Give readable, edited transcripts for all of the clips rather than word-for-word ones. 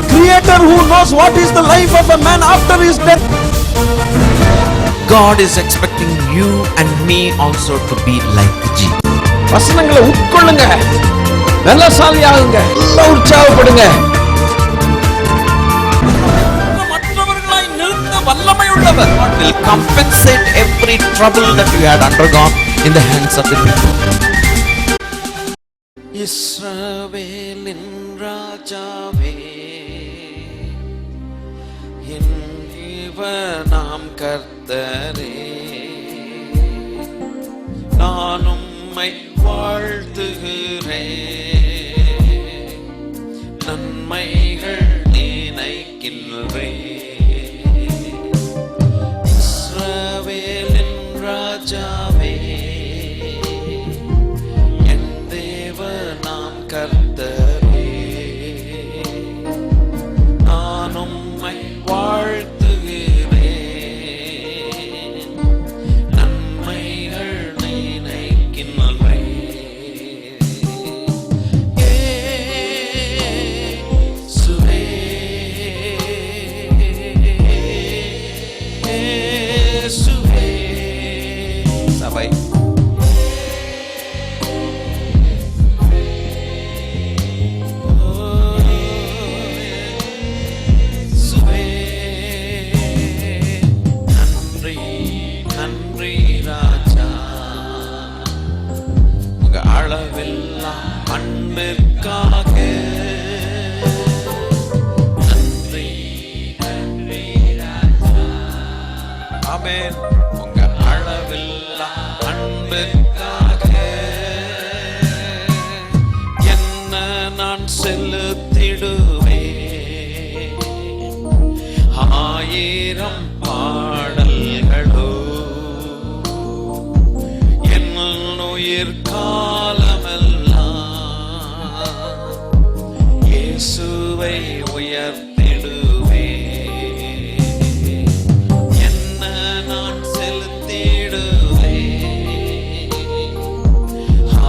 only creator who knows what is the life of a man after his death. God is expecting you and me also to be like Jesus. வசனங்களை உட்கொள்ளுங்க, பலசாலியாகுங்க, எல்லாம் உற்சாகப்படுங்க. மற்றவர்களாய் நிறுத்த வல்லமை உள்ளவர். God will compensate every trouble that you had undergone in the hands of the people. இஸ்ரவேலின் ராஜாவே, என் தேவனாம் கர்த்தரே, நான் உம்மை வாழ்த்துகிறேன், நன்மைகள் நினைக்கின்றேன். இஸ்ரவேலின் ராஜாவே, என் தேவனாம் கர்த்தரே, நான் உம்மை வாழ்த்துகிறேன், நன்மைகள் நினைக்கின்றேன். இயேசுவே, இயேசுவே. சபை அன்பிற்காக நன்றி, நன்றி ராஜா. ஆமென். உங்க அளவில்லா அன்பிற்காக என்ன நான் செலுத்திடுவேன், ஆயிரம் பாடல்களோ என் உயிர் இயேசுவை உயர்த்திடுவேன், என்ன நான் செலுத்திடுவேன்,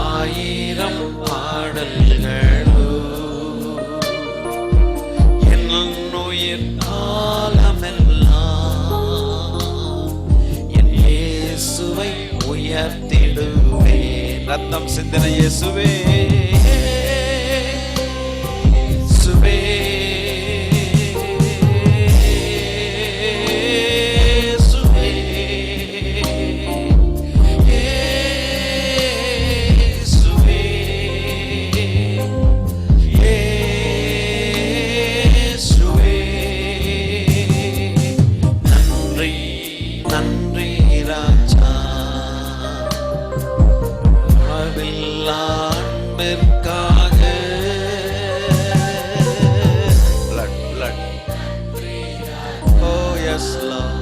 ஆயிரம் பாடல்களோ என் உயிர் காலமெல்லாம் என் இயேசுவை உயர்த்திடுவேன். ரத்தம் சிந்தின இயேசுவே, நன்றி ராஜா. அன்பிற்காக blood, blood. Oh yes Lord,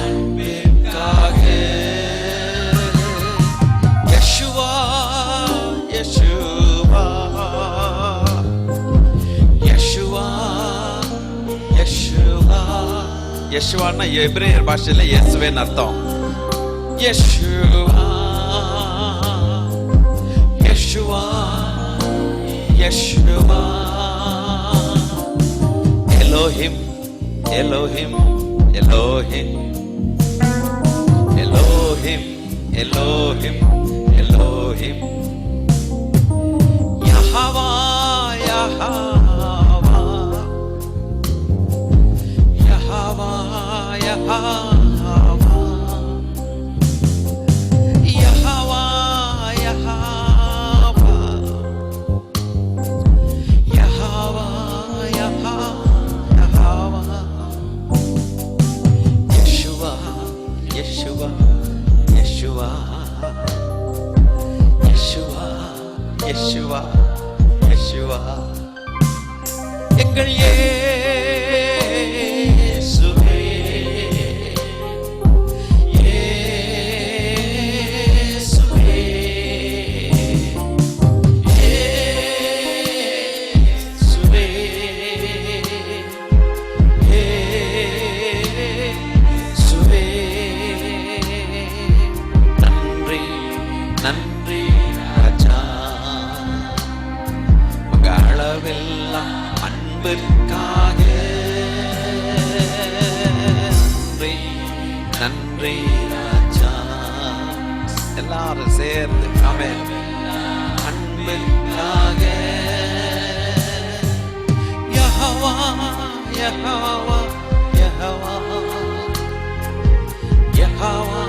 அன்பிற்காக யெஷுவா, யெஷுவா, யெஷுவா, யெஷுவா. யெஷுவான்னா எபிரேயர் பாஷையில இயேசுவேன்னு அர்த்தம். Yeshua, Yeshua, Yeshua. Elohim, Elohim, Elohim, Elohim, Elohim, Elohim. Jehovah, Jehovah, Jehovah, Jehovah. Yeshua, Yeshua, எங்கள் இயேசுவே, இயேசுவே, இயேசுவே, இயேசுவே. நன்றி, நன்றி ராஜா. ராஜா. எல்லாரும் சேர்ந்து ஆமென். அன்புக்காக Jehovah Jehovah Jehovah Jehovah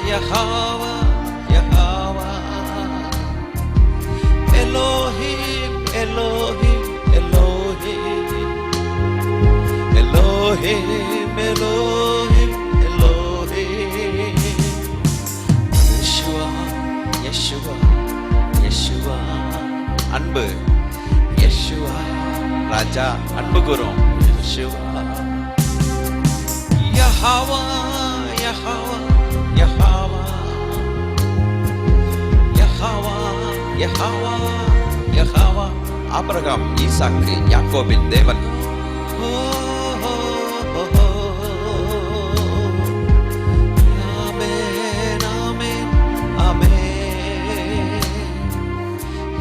Jehovah Jehovah Elohim Elohim Elohim Elohim Elohim Elohim Yeshua Yeshua Yeshua. அன்பு யெஷுவா ராஜா அன்பு கூறும் Yeshua. Jehovah Jehovah Jehovah Jehovah Jehovah Jehovah. ஆபிரகாம் ஈசாக்கு யாக்கோபின் தேவன். Amen amen amen.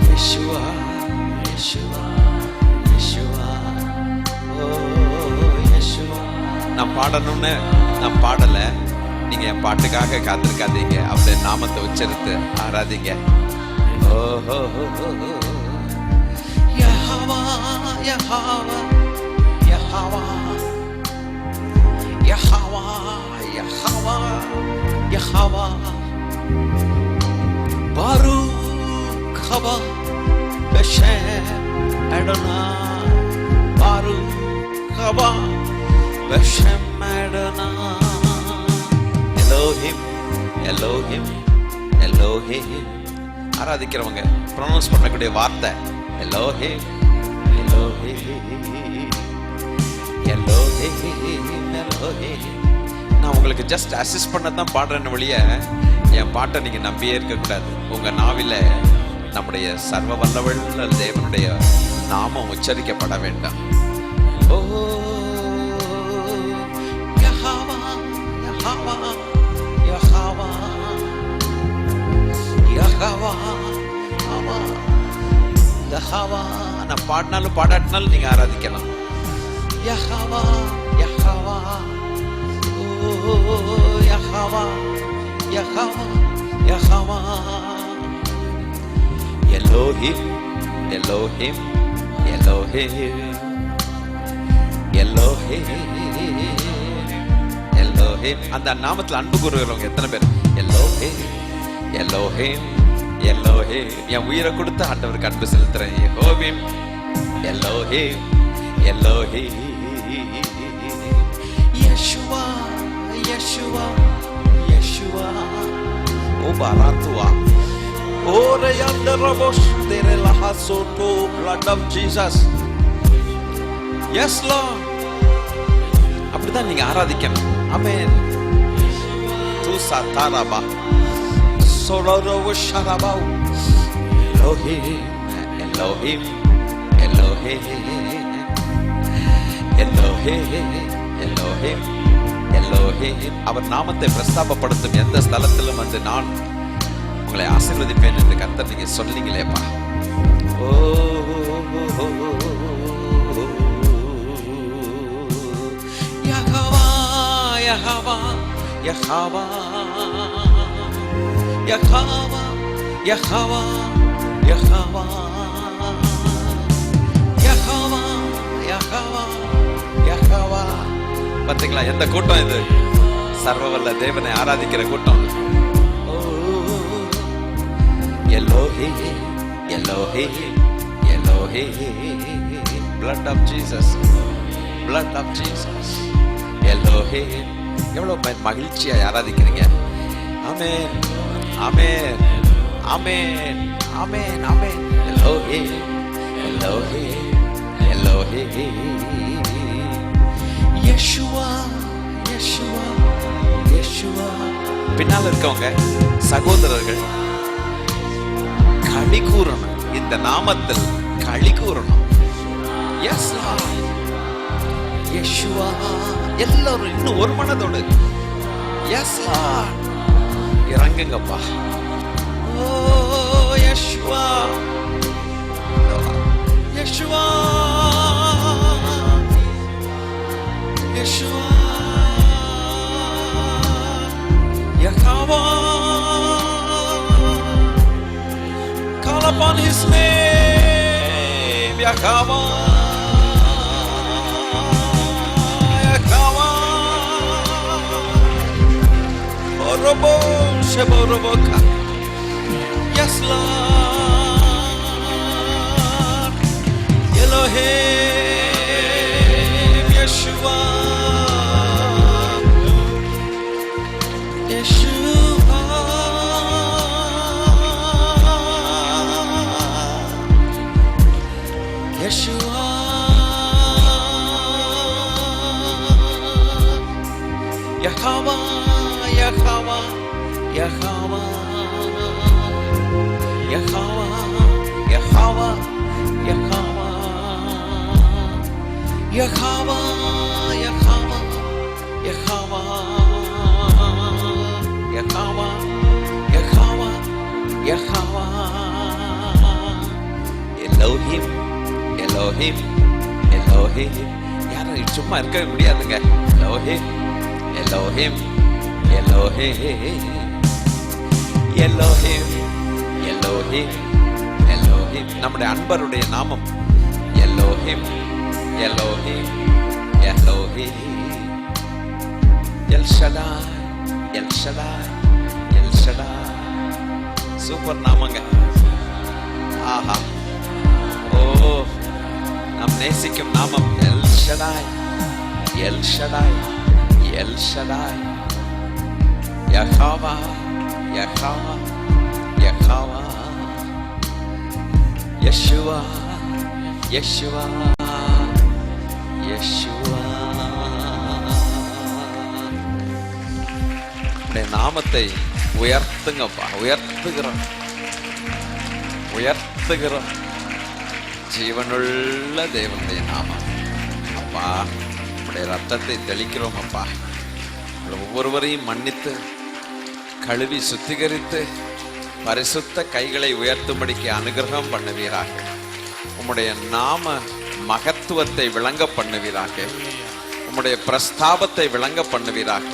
Yeshua Yeshua Yeshua. ஓ யெஷுவா. நான் பாடணும்னு நான் பாடல. நீங்க என் பாட்டுக்காக காத்திருக்காதீங்க. அவருடைய நாமத்தை உச்சரித்து ஆராதிங்க. ஓஹோ Jehovah Jehovah Jehovah Jehovah Jehovah Jehovah. Farooq ஹவா பெஷம் அடோனாய். பாருக் ஹவா பெஷம் அடோனாய். Elohim Elohim Elohim. ஆராதிக்கிறவங்க ப்ரொனவுன்ஸ் பண்ணக்கூடிய வார்த்தை எலோஹிம் எலோஹிம் எலோஹிம் எலோஹிம். நான் உங்களுக்கு ஜஸ்ட் அசிஸ்ட் பண்ண தான் பாடுறேன்னு வழிய என் பாட்டை நீங்க நம்பியே இருக்கக்கூடாது. உங்க நாவில நம்முடைய சர்வ வல்லவள்ள தேவனுடைய நாமம் உச்சரிக்கப்பட வேண்டாம். ஓ Jehovah Jehovah Jehovah Jehovah Jehovah. நான் பாடினாலும் பாடாட்டினாலும் நீங்க ஆராதிக்கலாம். யெகோவா யெகோவா ஓ Jehovah Jehovah Jehovah. Elohim Elohim Elohim Elohim Elohim. அந்த நாமத்துல அன்பு கூறுகிறவங்க எத்தனை பேர்? Elohim Elohim Elohim. என் உயிரை கொடுத்து ஆண்டவருக்கு அன்பு செலுத்துறேன். யெகோவிம் Elohim Elohim. Yeshua Yeshua Yeshua. ஓ பாராத்துவா ஓ ரயந்தரபோஸ் தெரே லஹசோட்டோ. blood of Jesus. Yes Lord. அப்படிதான் நீங்க ஆராதிக்கணும். ஆமென். துசா தாராபா சோலரோ ஷராபாவ். Elohim Elohim Elohim Elohim Elohim Elohim. அவர் நாமத்தை பிரஸ்தாபப்படுத்தும் எந்த ஸ்தலத்திலும் வந்து நான் உங்களை ஆசீர்வதிப்பேன் என்று கர்த்தர் நீங்க சொன்னீங்களேப்பா. ஓ Jehovah Jehovah Jehovah Jehovah Jehovah Jehovah Jehovah Jehovah Jehovah. பாத்தீங்களா எந்த கூட்டம் இது? சர்வவல்ல தேவனை ஆராதிக்கிற கூட்டம். Elohim Elohim Elohim. blood of Jesus blood of Jesus. Elohim. எவ்வளவு மகிழ்ச்சியா ஆராதிக்கிறீங்க. Amen amen amen amen amen. Elohim Elohim Elohim. Yeshua Yeshua Yeshua. பின்னால் இருக்கவங்க சகோதரர்கள் களி கூறணும். இந்த நாமத்தில் களி கூறணும். S Yeshua. எல்லாரும் இன்னும் ஒரு மனதோடு எஸ் இறங்குங்கப்பா. ஓ Yeshua Yeshua Yeshua Yahweh. Call upon his name, Yahweh. Yahweh. Orobo sheboroboka. Yes, Lord. Elohim, Yeshua. Yeshua. Yeshua. Yahweh, Yahweh, Yahweh. Yahweh, Yahweh, Yahweh. Yahweh, Yahweh, Yahweh. Yahweh, Yahweh, Yahweh. Elohim, Elohim, Elohim. யாரும் சும்மா இருக்க முடியாதுங்க. Elohim, Elohim, Elohim, Elohim, Elohim, Elohim. நம்முடைய அன்பருடைய நாமம் Elohim, Elohim, Elohim. El Shaddai, El Shaddai, El Shaddai. Super நாமங்க. ஆஹா, ஓ, நாம் நேசிக்கும் நாமம் El Shaddai, El Shaddai, El Shaddai. Yahweh, Yahweh, Yahweh. Yeshua, Yeshua, Yeshua. நாமத்தை உயர்த்துங்கப்பா, உயர்த்துகிறோம், உயர்த்துகிறோம். ஜீவனுள்ள தேவனுடைய நாமம் அப்பா, உடைய ரத்தத்தை தெளிக்கிறோம் அப்பா. ஒவ்வொருவரையும் மன்னித்து கழுவி சுத்திகரித்து பரிசுத்த கைகளை உயர்த்தும்படிக்கு அனுகிரகம் பண்ணுவீராக. உம்முடைய நாம மகத்துவத்தை விளங்க பண்ணுவீராக. உம்முடைய பிரஸ்தாபத்தை விளங்க பண்ணுவீராக.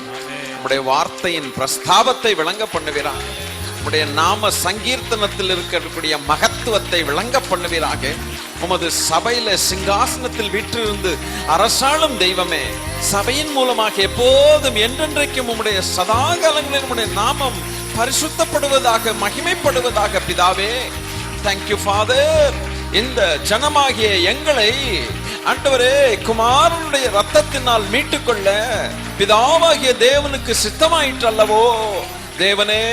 உம்முடைய வார்த்தையின் பிரஸ்தாபத்தை விளங்க பண்ணுவீராக. உம்முடைய நாம சங்கீர்த்தனத்தில் இருக்கக்கூடிய மகத்துவத்தை விளங்க பண்ணுவீராக. உமது சபையில சிங்காசனத்தில் வீற்றிருந்து அரசாளும் தெய்வமே, சபையின் மூலமாக எப்போதும் என்றென்றைக்கும் உம்முடைய சதாகாலங்களில் உம்முடைய நாமம் பரிசுத்தப்படுவதாக, மகிமைப்படுவதாக பிதாவே. Thank you father. இந்த ஜனமாகிய எங்களை ஆண்டவரே குமாரனுடைய ரத்தத்தினால் மீட்டுக்கொள்ள பிதாவாகிய தேவனுக்கு சித்தமாயிற்று அல்லவோ. தேவனே,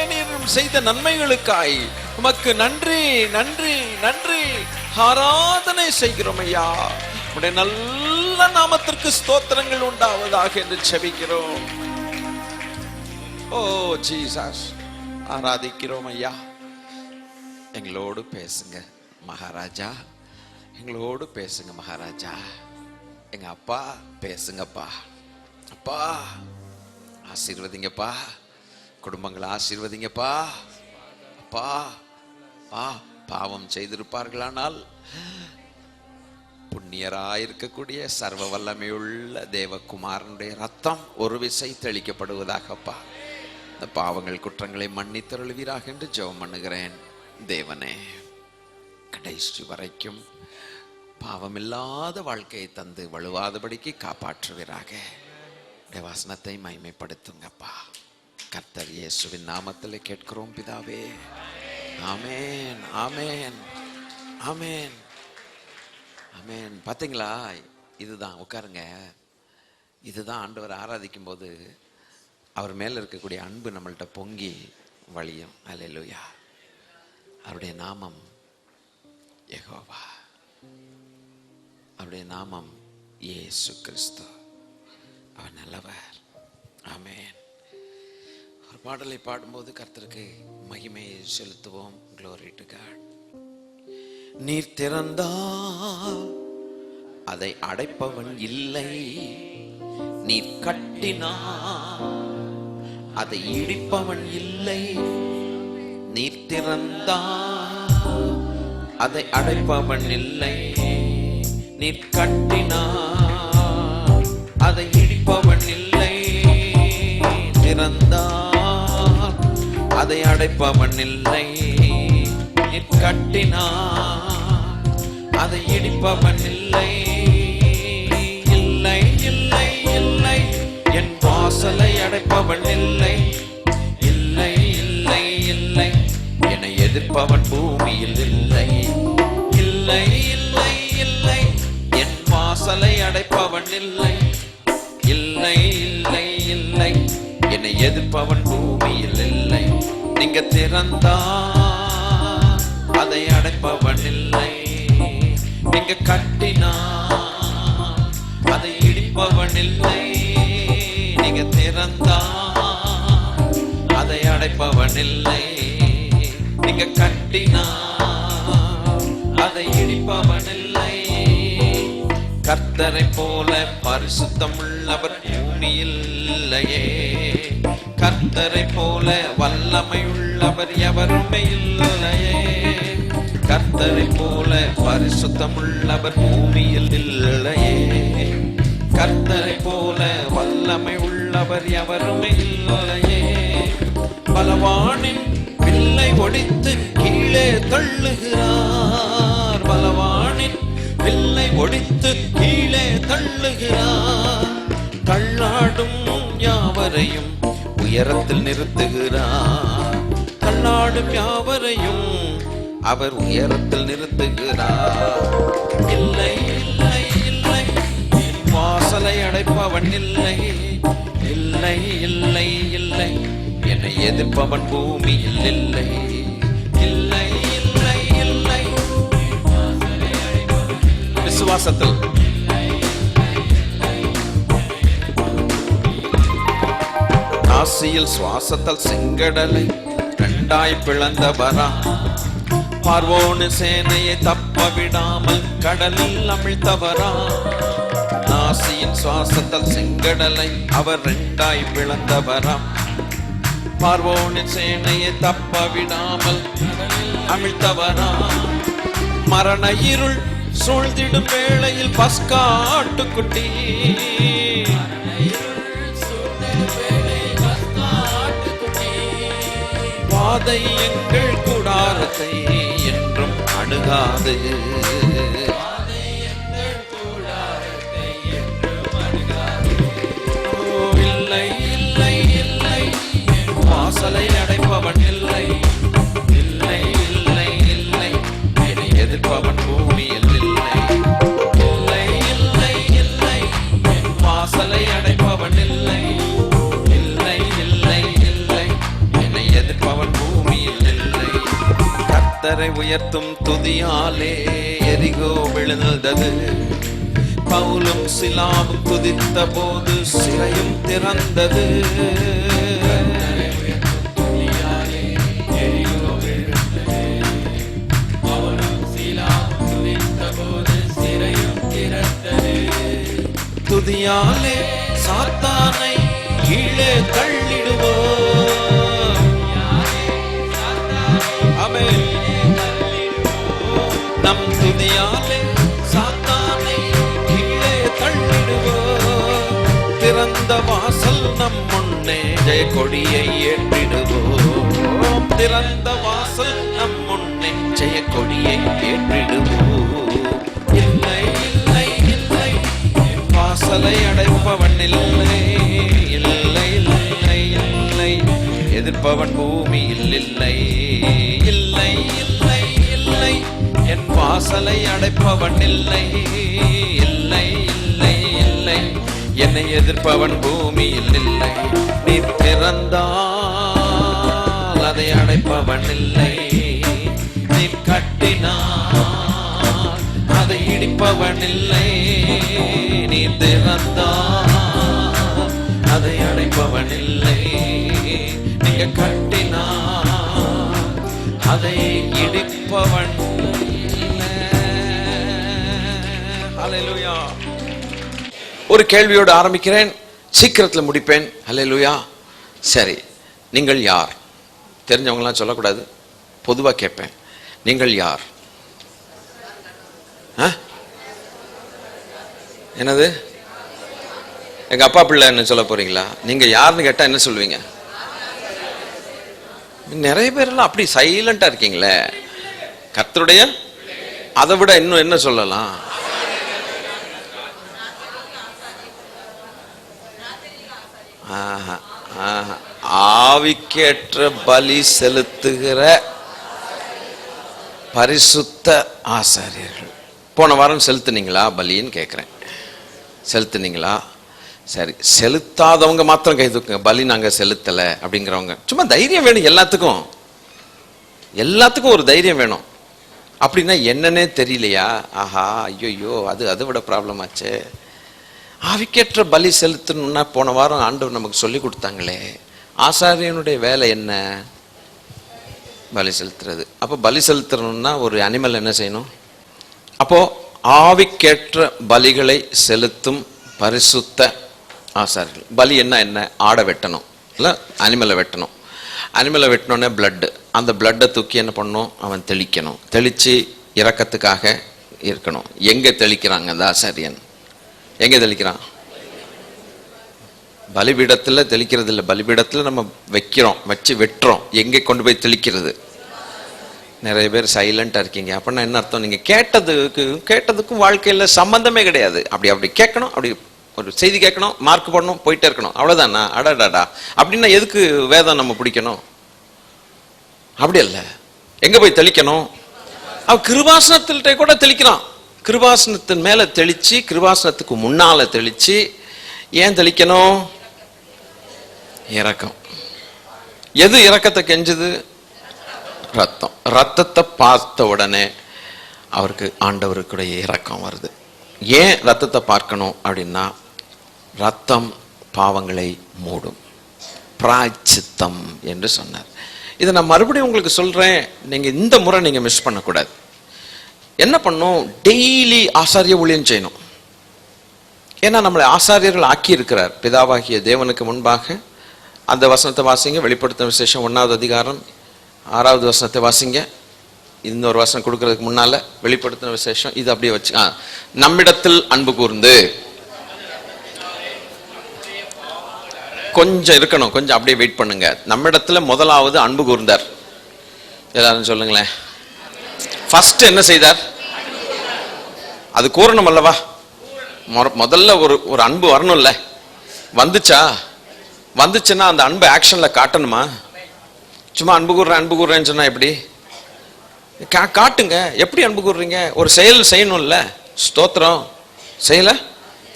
நீர் செய்த நன்மைகளுக்காய் உமக்கு நன்றி, நன்றி, நன்றி. ஆராதனை செய்கிறோம் ஐயா. உடைய நல்ல நாமத்திற்கு ஸ்தோத்திரங்கள் உண்டாவதாக என்று செபிக்கிறோம். ஓ ஜீசஸ், ஆராதிக்கிறோம் ஐயா. எங்களோடு பேசுங்க மகாராஜா, எங்களோடு பேசுங்க மகாராஜா. எங்க அப்பா பேசுங்கப்பா. அப்பா ஆசீர்வதிங்கப்பா, குடும்பங்களை ஆசீர்வதிங்கப்பா. அப்பா பாவம் செய்திருப்பார்களானால் புண்ணியராயிருக்கக்கூடிய சர்வ வல்லமையுள்ள தேவகுமாரனுடைய ரத்தம் ஒரு விசை தெளிக்கப்படுவதாகப்பா. இந்த பாவங்கள் குற்றங்களை மன்னித்தருள்வீராக என்று ஜெபம் பண்ணுகிறேன். தேவனே, கடைசி வரைக்கும் பாவமில்லாத வாழ்க்கையை தந்து வழுவாதபடிக்கு காப்பாற்றுவீராக. வசனத்தை மகிமைப்படுத்துங்கப்பா. கர்த்தர் இயேசுவின் நாமத்தில் கேட்கிறோம் பிதாவே. ஆமென், ஆமென், ஆமென், ஆமென். பாத்தீங்களா, இதுதான் உட்காருங்க. இதுதான் ஆண்டவர் ஆராதிக்கும் போது அவர் மேல இருக்கக்கூடிய அன்பு நம்மள்கிட்ட பொங்கி வழியும். அல்லேலூயா. அவருடைய நாமம் யெகோவா, அவருடைய நாமம் இயேசு கிறிஸ்து. அவர் நல்லவர். ஆமென். ஒரு பாடலை பாடும்போது கர்த்தருக்கு மகிமையை செலுத்துவோம். Glory to God. நீர் திறந்தால் அதை அடைப்பவன் இல்லை, நீர் கட்டினால் அதை இடிப்பவன் இல்லை. நீர் திறந்தால் அதை அடைப்பவன் இல்லை, நீர் கட்டினால் அதை இடிப்பவன் இல்லை. திறந்தால் அதை அடைப்பவன் இல்லை. நீர் கட்டினார் அதை இடிப்பவன் இல்லை. இல்லை இல்லை இல்லை என் வாசலை அடைப்பவன் இல்லை. இல்லை இல்லை இல்லை என்னை எதிர்ப்பவன் பூமியில் இல்லை. இல்லை இல்லை இல்லை என் வாசலை அடைப்பவன் இல்லை. இல்லை இல்லை இல்லை என்னை எதிர்ப்பவன் பூமியில் இல்லை. நீங்க திறந்தா அதை அடைப்பவன் இல்லை. நீங்க கட்டினா அதை இடிப்பவன் இல்லை. நீங்க திறந்தா அதை அடைப்பவன் இல்லை. நீங்க கட்டினா அதை இடிப்பவன் இல்லை. கர்த்தரை போல பரிசுத்தம் உள்ளவர் பூமியில் இல்லையே. கர்த்தரை போல வல்லமை உள்ளவர் எவருமே இல்லையே. கர்த்தரை போல பரிசுத்தம் உள்ளவர் பூமியில் இல்லையே. கர்த்தரை போல வல்லமை உள்ளவர் எவருமே இல்லையே. பலவானின் வில்லை ஒடித்து கீழே தள்ளுகிறார். பலவானின் வில்லை ஒடித்து கீழே தள்ளுகிறார். தள்ளாடும் யாவரையும் உயரத்தில் நிறுத்துகிறார். தள்ளாடும் யாவரையும் அவர் உயரத்தில் நிறுத்துகிறார். இல்லை இல்லை இல்லை வாசலை அடைப்பவன் இல்லை. இல்லை இல்லை இல்லை என்னை எதிர்ப்பவன் பூமியில் இல்லை. இல்லை இல்லை இல்லை விசுவாசத்தில் நாசியில் சுவாசத்தால் செங்கடலை இரண்டாய் பிளந்தவரா. பார்வோனு சேனையை தப்ப விடாமல் கடலில் அமிழ்த்தவரா. நாசியின் சுவாசத்தால் செங்கடலை அவர் இரண்டாய் பிளந்தவரா. பார்வோனின் சேனையை தப்ப விடாமல் அமிழ்த்தவரா. மரண இருள் சூழ்ந்திடும் வேளையில் பஸ்கா ஆட்டுக்குட்டி. வாதை எங்கள் கூடாரத்தை என்றும் அணுகாது. இல்லை இல்லை இல்லை வாசலை அடைப்பவன் இல்லை. இல்லை இல்லை இல்லை என்னை எதிர்ப்பவன் பூமியில் இல்லை. இல்லை இல்லை இல்லை வாசலை அடைப்பவன் இல்லை. இல்லை இல்லை இல்லை என்னை எதிர்ப்பவன் பூமியில் இல்லை. கர்த்தரை உயர்த்தும் துதியாலே எரிகோ விழுந்தது. பவுலும் சிலாவும் துதித்த போது சிறையும் திறந்தது. துதியாலே சாத்தானை கீழே தள்ளிடுவோம். ஆமென். நம் துதியாலே சாத்தானை கீழே தள்ளிடுவோம். திறந்த வாசல் நம் முன்னே ஜெய கொடியை ஏற்றிடுவோம். திறந்த வாசல் நம் முன்னே ஜெய கொடியை ஏற்றிடுவோம். இல்லை இல்லை இல்லை வாசலை அடைப்பவன் இல்லை. இல்லை இல்லை இல்லை எதிர்ப்பவன் பூமியில் இல்லை. இல்லை இல்லை இல்லை என் வாசலை அடைப்பவன் இல்லை. இல்லை இல்லை இல்லை என்னை எதிர்ப்பவன் பூமியில் இல்லை. நீ திறந்தால் அதை அடைப்பவன் இல்லை. நீ கட்டினால் அதை இடிப்பவன் இல்லை. நீ திறந்தால் அதை அடைப்பவன் இல்லை. நீங்க கட்டினால் அதை இடிப்பவன் இல்லை. ஹல்லேலூயா. ஒரு கேள்வியோடு ஆரம்பிக்கிறேன், சீக்கிரத்தில் முடிப்பேன். ஹல்லேலூயா. சரி, நீங்கள் யார்? தெரிஞ்சவங்களாம் சொல்லக்கூடாது, பொதுவாக கேட்பேன். நீங்கள் யார்? என்னது? எங்க அப்பா பிள்ளை என்ன சொல்ல போறீங்களா? நீங்க யாருன்னு கேட்டா என்ன சொல்லுவீங்க? நிறைய பேரெல்லாம் அப்படி சைலண்டா இருக்கீங்களே. கர்த்தருடைய அதை விட இன்னும் என்ன சொல்லலாம்? ஆவிக்கேற்ற பலி செலுத்துகிற பரிசுத்த ஆசாரியர்கள். போன வாரம் செலுத்துனீங்களா பலின்னு கேட்குறேன். செலுத்துனீங்களா? சரி, செலுத்தாதவங்க மாத்திரம் கை தூக்குங்க. பலி நாங்கள் செலுத்தலை அப்படிங்கிறவங்க. சும்மா தைரியம் வேணும் எல்லாத்துக்கும். எல்லாத்துக்கும் ஒரு தைரியம் வேணும். அப்படின்னா என்னன்னே தெரியலையா? ஆஹா, ஐயோ, அதை விட ப்ராப்ளம் ஆச்சு. ஆவிக்கேற்ற பலி செலுத்தணும்னா போன வாரம் ஆண்டவர் நமக்கு சொல்லி கொடுத்தாங்களே, ஆசாரியனுடைய வேலை என்ன? பலி செலுத்துறது. அப்போ பலி செலுத்தணும்னா ஒரு அனிமல் என்ன செய்யணும்? அப்போ ஆவிக்கேற்ற பலிகளை செலுத்தும் பரிசுத்த ஆசாரியர்கள். பலி என்ன? ஆடை வெட்டணும், இல்லை அனிமலை வெட்டணும். அனிமலை வெட்டணுன்னே பிளட்டு, அந்த பிளட்டை தூக்கி என்ன பண்ணணும்? அவன் தெளிக்கணும். தெளித்து இரக்கத்துக்காக இருக்கணும். எங்கே தெளிக்கிறாங்க அந்த ஆசாரியன்? எங்கே தெளிக்கிறான்? பலிபீடத்தில் தெளிக்கிறது இல்லை. பலிபீடத்தில் நம்ம வைக்கிறோம், வச்சு வெட்டுறோம். எங்கே கொண்டு போய் தெளிக்கிறது? நிறைய பேர் சைலண்டாக இருக்கீங்க. அப்படின்னா என்ன அர்த்தம்? நீங்கள் கேட்டதுக்கும் வாழ்க்கையில் சம்பந்தமே கிடையாது. அப்படி கேட்கணும், அப்படி ஒரு செய்தி கேட்கணும், மார்க் பண்ணணும், போயிட்டே இருக்கணும், அவ்வளோதானா? அடாடாடா, அப்படின்னா எதுக்கு வேதம் நம்ம பிடிக்கணும்? அப்படி இல்லை. எங்கே போய் தெளிக்கணும்? அவன் கிருபாசனத்தில்ட்டே கூட தெளிக்கிறான். கிருபாசனத்தின் மேலே தெளித்து, கிருபாசனத்துக்கு முன்னால் தெளித்து. ஏன் தெளிக்கணும்? இரக்கம். எது இரக்கத்தை கெஞ்சுது? ரத்தம். ரத்தத்தை பார்த்த உடனே அவருக்கு ஆண்டவருக்குடைய இரக்கம் வருது. ஏன் ரத்தத்தை பார்க்கணும் அப்படின்னா, ரத்தம் பாவங்களை மூடும், பிராயச்சித்தம் என்று சொன்னார். இதை நான் மறுபடியும் உங்களுக்கு சொல்றேன். நீங்க இந்த முறை நீங்க மிஸ் பண்ணக்கூடாது. என்ன பண்ணும்? டெய்லி ஆசாரிய ஊழியம் செய்யணும். ஏன்னா நம்மளை ஆசாரியர்கள் ஆக்கி இருக்கிறார் பிதாவாகிய தேவனுக்கு முன்பாக. அந்த வசனத்தை வாசிங்க. வெளிப்படுத்தின விசேஷம் 1வது அதிகாரம் 6வது வசனத்தை வாசிங்க. இன்னொரு வசனம் கொடுக்கறதுக்கு முன்னால வெளிப்படுத்தின விசேஷம் இது அப்படியே வச்சு, நம்மிடத்தில் அன்பு கூர்ந்து, கொஞ்சம் இருக்கணும், கொஞ்சம் அப்படியே வெயிட் பண்ணுங்க. நம்மிடத்துல முதலாவது அன்பு கூர்ந்தார். எல்லாரும் சொல்லுங்களேன். ஃபர்ஸ்ட் என்ன செய்தார்? அது கூறணும் அல்லவா? முதல்ல ஒரு அன்பு வரணும்ல. வந்துச்சுன்னா அந்த அன்பு ஆக்ஷன்ல காட்டணுமா? சும்மா அன்பு கூறுறேன்னு சொன்னா எப்படி? காட்டுங்க. எப்படி அன்பு கூறுறீங்க? ஒரு செயல் செய்யணும்ல. ஸ்தோத்திரம் செயலை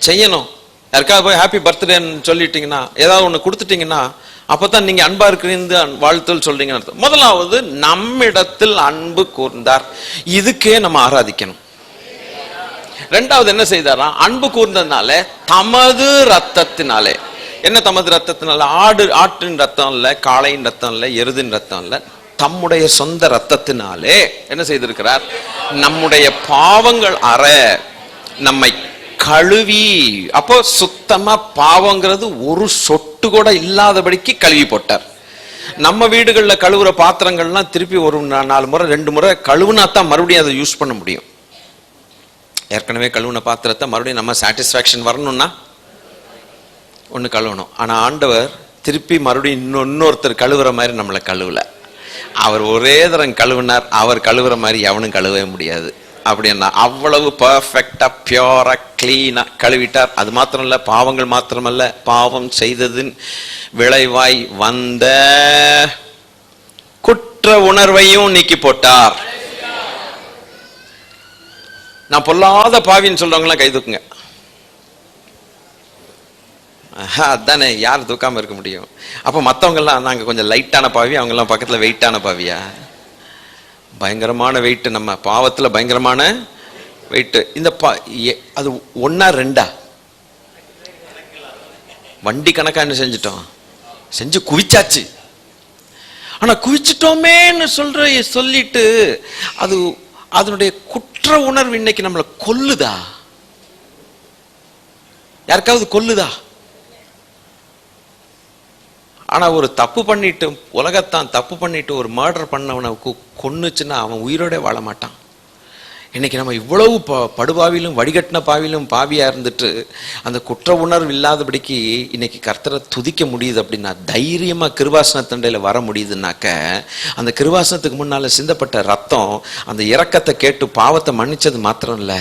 செய்யணும். யாருக்காவது போய் ஹாப்பி பர்த்டேன்னு சொல்லிட்டீங்கன்னா, ஏதாவது ஒன்று கொடுத்துட்டீங்கன்னா, அப்பதான் நீங்க அன்பா இருக்கிறீங்க வாழ்த்துல் சொல்றீங்கன்னு அர்த்தம். முதலாவது நம்மிடத்தில் அன்பு கூர்ந்தார். இதுக்கே நம்ம ஆராதிக்கணும். ரெண்டாவது என்ன செய்தாராம்? அன்பு கூர்ந்ததுனால தமது ரத்தத்தினாலே. என்ன தமது ரத்தத்தினால? ஆட்டின் ரத்தம் இல்ல, காளையின் ரத்தம் இல்ல, எருதின் ரத்தம் இல்ல, தம்முடைய சொந்த ரத்தத்தினாலே என்ன செய்திருக்கிறார்? நம்முடைய பாவங்கள் அற நம்மை கழுவி. அப்போ சுத்தமா பாவங்கிறது ஒரு சொட்டு கூட இல்லாதபடிக்கு கழுவி போட்டார். நம்ம வீடுகளில் கழுவுற பாத்திரங்கள்லாம் திருப்பி ஒரு 4 முறை 2 முறை கழுவுனா தான் மறுபடியும் அதை யூஸ் பண்ண முடியும். ஏற்கனவே கழுவுன பாத்திரத்தை மறுபடியும் நம்ம சாட்டிஸ்ஃபேக்ஷன் வரணும்னா ஒன்று கழுவணும். ஆனா ஆண்டவர் திருப்பி மறுபடியும் இன்னொருத்தர் கழுவுற மாதிரி நம்மளை கழுவல. அவர் ஒரே தரம் கழுவினார். அவர் கழுவுற மாதிரி எவனும் கழுவவே முடியாது. அப்படின்னா அவ்வளவு பர்ஃபெக்டா பியூரா கிளீனா கழுவிட்டார். அது மாத்திரம் இல்ல, பாவங்கள் மாத்திரமல்ல, பாவம் செய்ததின் விளைவாய் வந்த குற்ற உணர்வையும் நீக்கி போட்டார். நான் பொல்லாத பாவின்னு சொல்றவங்களாம் கை தூக்குங்க. அதானே, யார் தூக்காம இருக்க முடியும்? அப்ப மத்தவங்க எல்லாம் நாங்க கொஞ்சம் லைட்டான பாவி, அவங்க எல்லாம் பக்கத்துல வெயிட்டான பாவியா? பயங்கரமான வெயிட். நம்ம பாவத்துல பயங்கரமான வெயிட். இந்த அது 1 2 வண்டி கணக்கா என்ன செஞ்சிட்டோம்? செஞ்சு குவிச்சாச்சு. ஆனா குவிச்சிட்டோமேன்னு சொல்லிட்டு அது அதனுடைய குற்ற உணர்வு இன்னைக்கு நம்மளை கொல்லுதா? யாருக்காவது கொல்லுதா? ஆனா ஒரு தப்பு பண்ணிட்டு, உலகத்தான் தப்பு பண்ணிட்டு ஒரு மர்டர் பண்ணவனை கொன்னுச்சுன்னா அவன் உயிரோட வாழ மாட்டான். இன்னைக்கு நம்ம இவ்வளவு படுபாவிலும் வடிகட்டின பாவிலும் பாவியா இருந்துட்டு அந்த குற்ற உணர்வு இல்லாதபடிக்கு இன்னைக்கு கர்த்தரை துதிக்க முடியுது அப்படின்னா, தைரியமா கிருபாசன தண்டையில வர முடியுதுன்னாக்க, அந்த கிருபாசனத்துக்கு முன்னால சிந்தப்பட்ட ரத்தம் அந்த இரக்கத்தை கேட்டு பாவத்தை மன்னிச்சது மாத்திரம் இல்ல,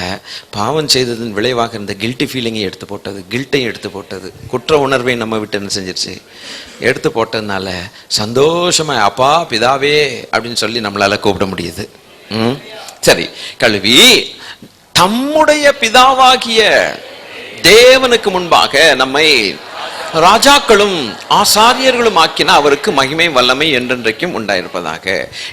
பாவம் செய்ததன் விளைவாக இருந்த கில்ட்டி ஃபீலிங்கை எடுத்து போட்டது, கில்ட்டையும் எடுத்து போட்டது, குற்ற உணர்வை நம்ம விட்டு என்ன செஞ்சிருச்சு, எடுத்து போட்டதுனால சந்தோஷமா அப்பா பிதாவே அப்படின்னு சொல்லி நம்மளால கூப்பிட முடியுது. சரி, கழுவி தம்முடைய பிதாவாகிய தேவனுக்கு முன்பாக நம்மை ராஜாக்களும் ஆசாரியர்களும் ஆக்கினா அவருக்கு மகிமை வல்லமை என்றென்றைக்கும் உண்டாயிருப்பதாக.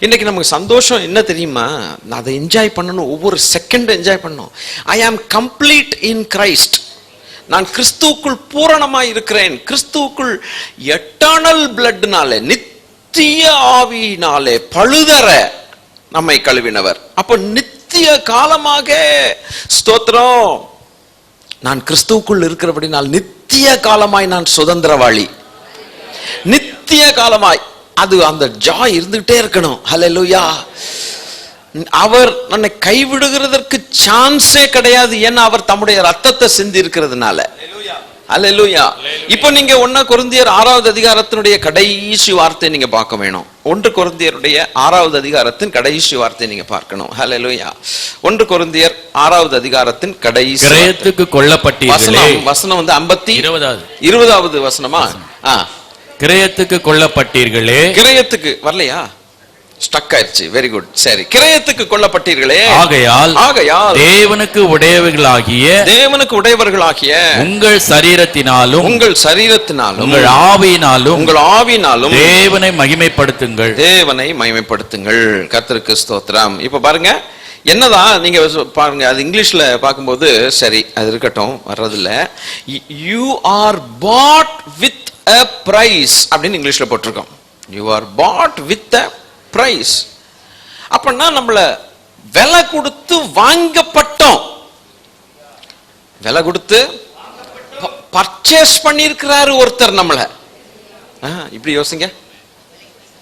இன்னைக்கு நமக்கு சந்தோஷம் என்ன தெரியுமா? நான் அதை என்ஜாய் பண்ணணும், ஒவ்வொரு செகண்ட் என்ஜாய் பண்ணணும். ஐ ஆம் கம்ப்ளீட் இன் கிரைஸ்ட். நான் கிறிஸ்துவுக்குள் பூரணமாய் இருக்கிறேன். கிறிஸ்துவுக்குள் எட்டர்னல் பிளட்னாலே, நித்திய ஆவியினாலே பழுதற நம்மை கழுவினவர். அப்ப நித்திய காலமாக ஸ்தோத்திரம், நான் கிறிஸ்துவுக்குள் இருக்கிறபடினால் நித்திய காலமாய் நான் சுதந்திரவாளி. நித்திய காலமாய் அது அந்த ஜாய் இருந்துகிட்டே இருக்கணும். ஹல்லேலூயா. அவர் என்னை கைவிடுகிறதற்கு சான்ஸே கிடையாது. ஏன்னா அவர் தம்முடைய ரத்தத்தை சிந்தி இருக்கிறதுனால. அல்லேலூயா. இப்போ நீங்க 1 கொரிந்தியர் 6வது அதிகாரத்தினுடைய கடைசி வார்த்தை நீங்க பார்க்க வேணும். 1 கொரிந்தியருடைய 6வது அதிகாரத்தின் கடைசி வார்த்தை நீங்க பார்க்கணும். அல்லேலூயா. 1 கொரிந்தியர் 6வது அதிகாரத்தின் கடைசி, கிரயத்துக்கு கொல்லப்பட்டீர்களே, வசனம் வந்து 20வது வசனமா? கிரயத்துக்கு கொல்லப்பட்டீர்களே. கிரயத்துக்கு வரலையா? ஸ்டக் ஆயிடுச்சு. Very good. சரி, கிரயத்துக்கு கொல்லப்பட்டீர்களே, ஆகையால் தேவனுக்கு உடையவர்களாகிய உங்கள் சரீரத்தினாலும் உங்கள் ஆவியினாலும் தேவனை மகிமைப்படுத்துங்கள். கர்த்தருக்கு ஸ்தோத்திரம். இப்ப பாருங்க, என்னதான் நீங்க பாருங்க, அது இங்கிலீஷ்ல பார்க்கும்போது சரி அது இருக்கட்டும், வர்றதில்ல. You are bought with a price அப்படின்னு இங்கிலீஷ்ல போட்டிருக்கோம். You are bought with a price. அப்படின்னா நம்மள விலை கொடுத்து வாங்கப்பட்டோம். விலை கொடுத்து பர்ச்சேஸ் பண்ணியிருக்கிறாரு ஒருத்தர் நம்மள. இப்படி யோசிங்க,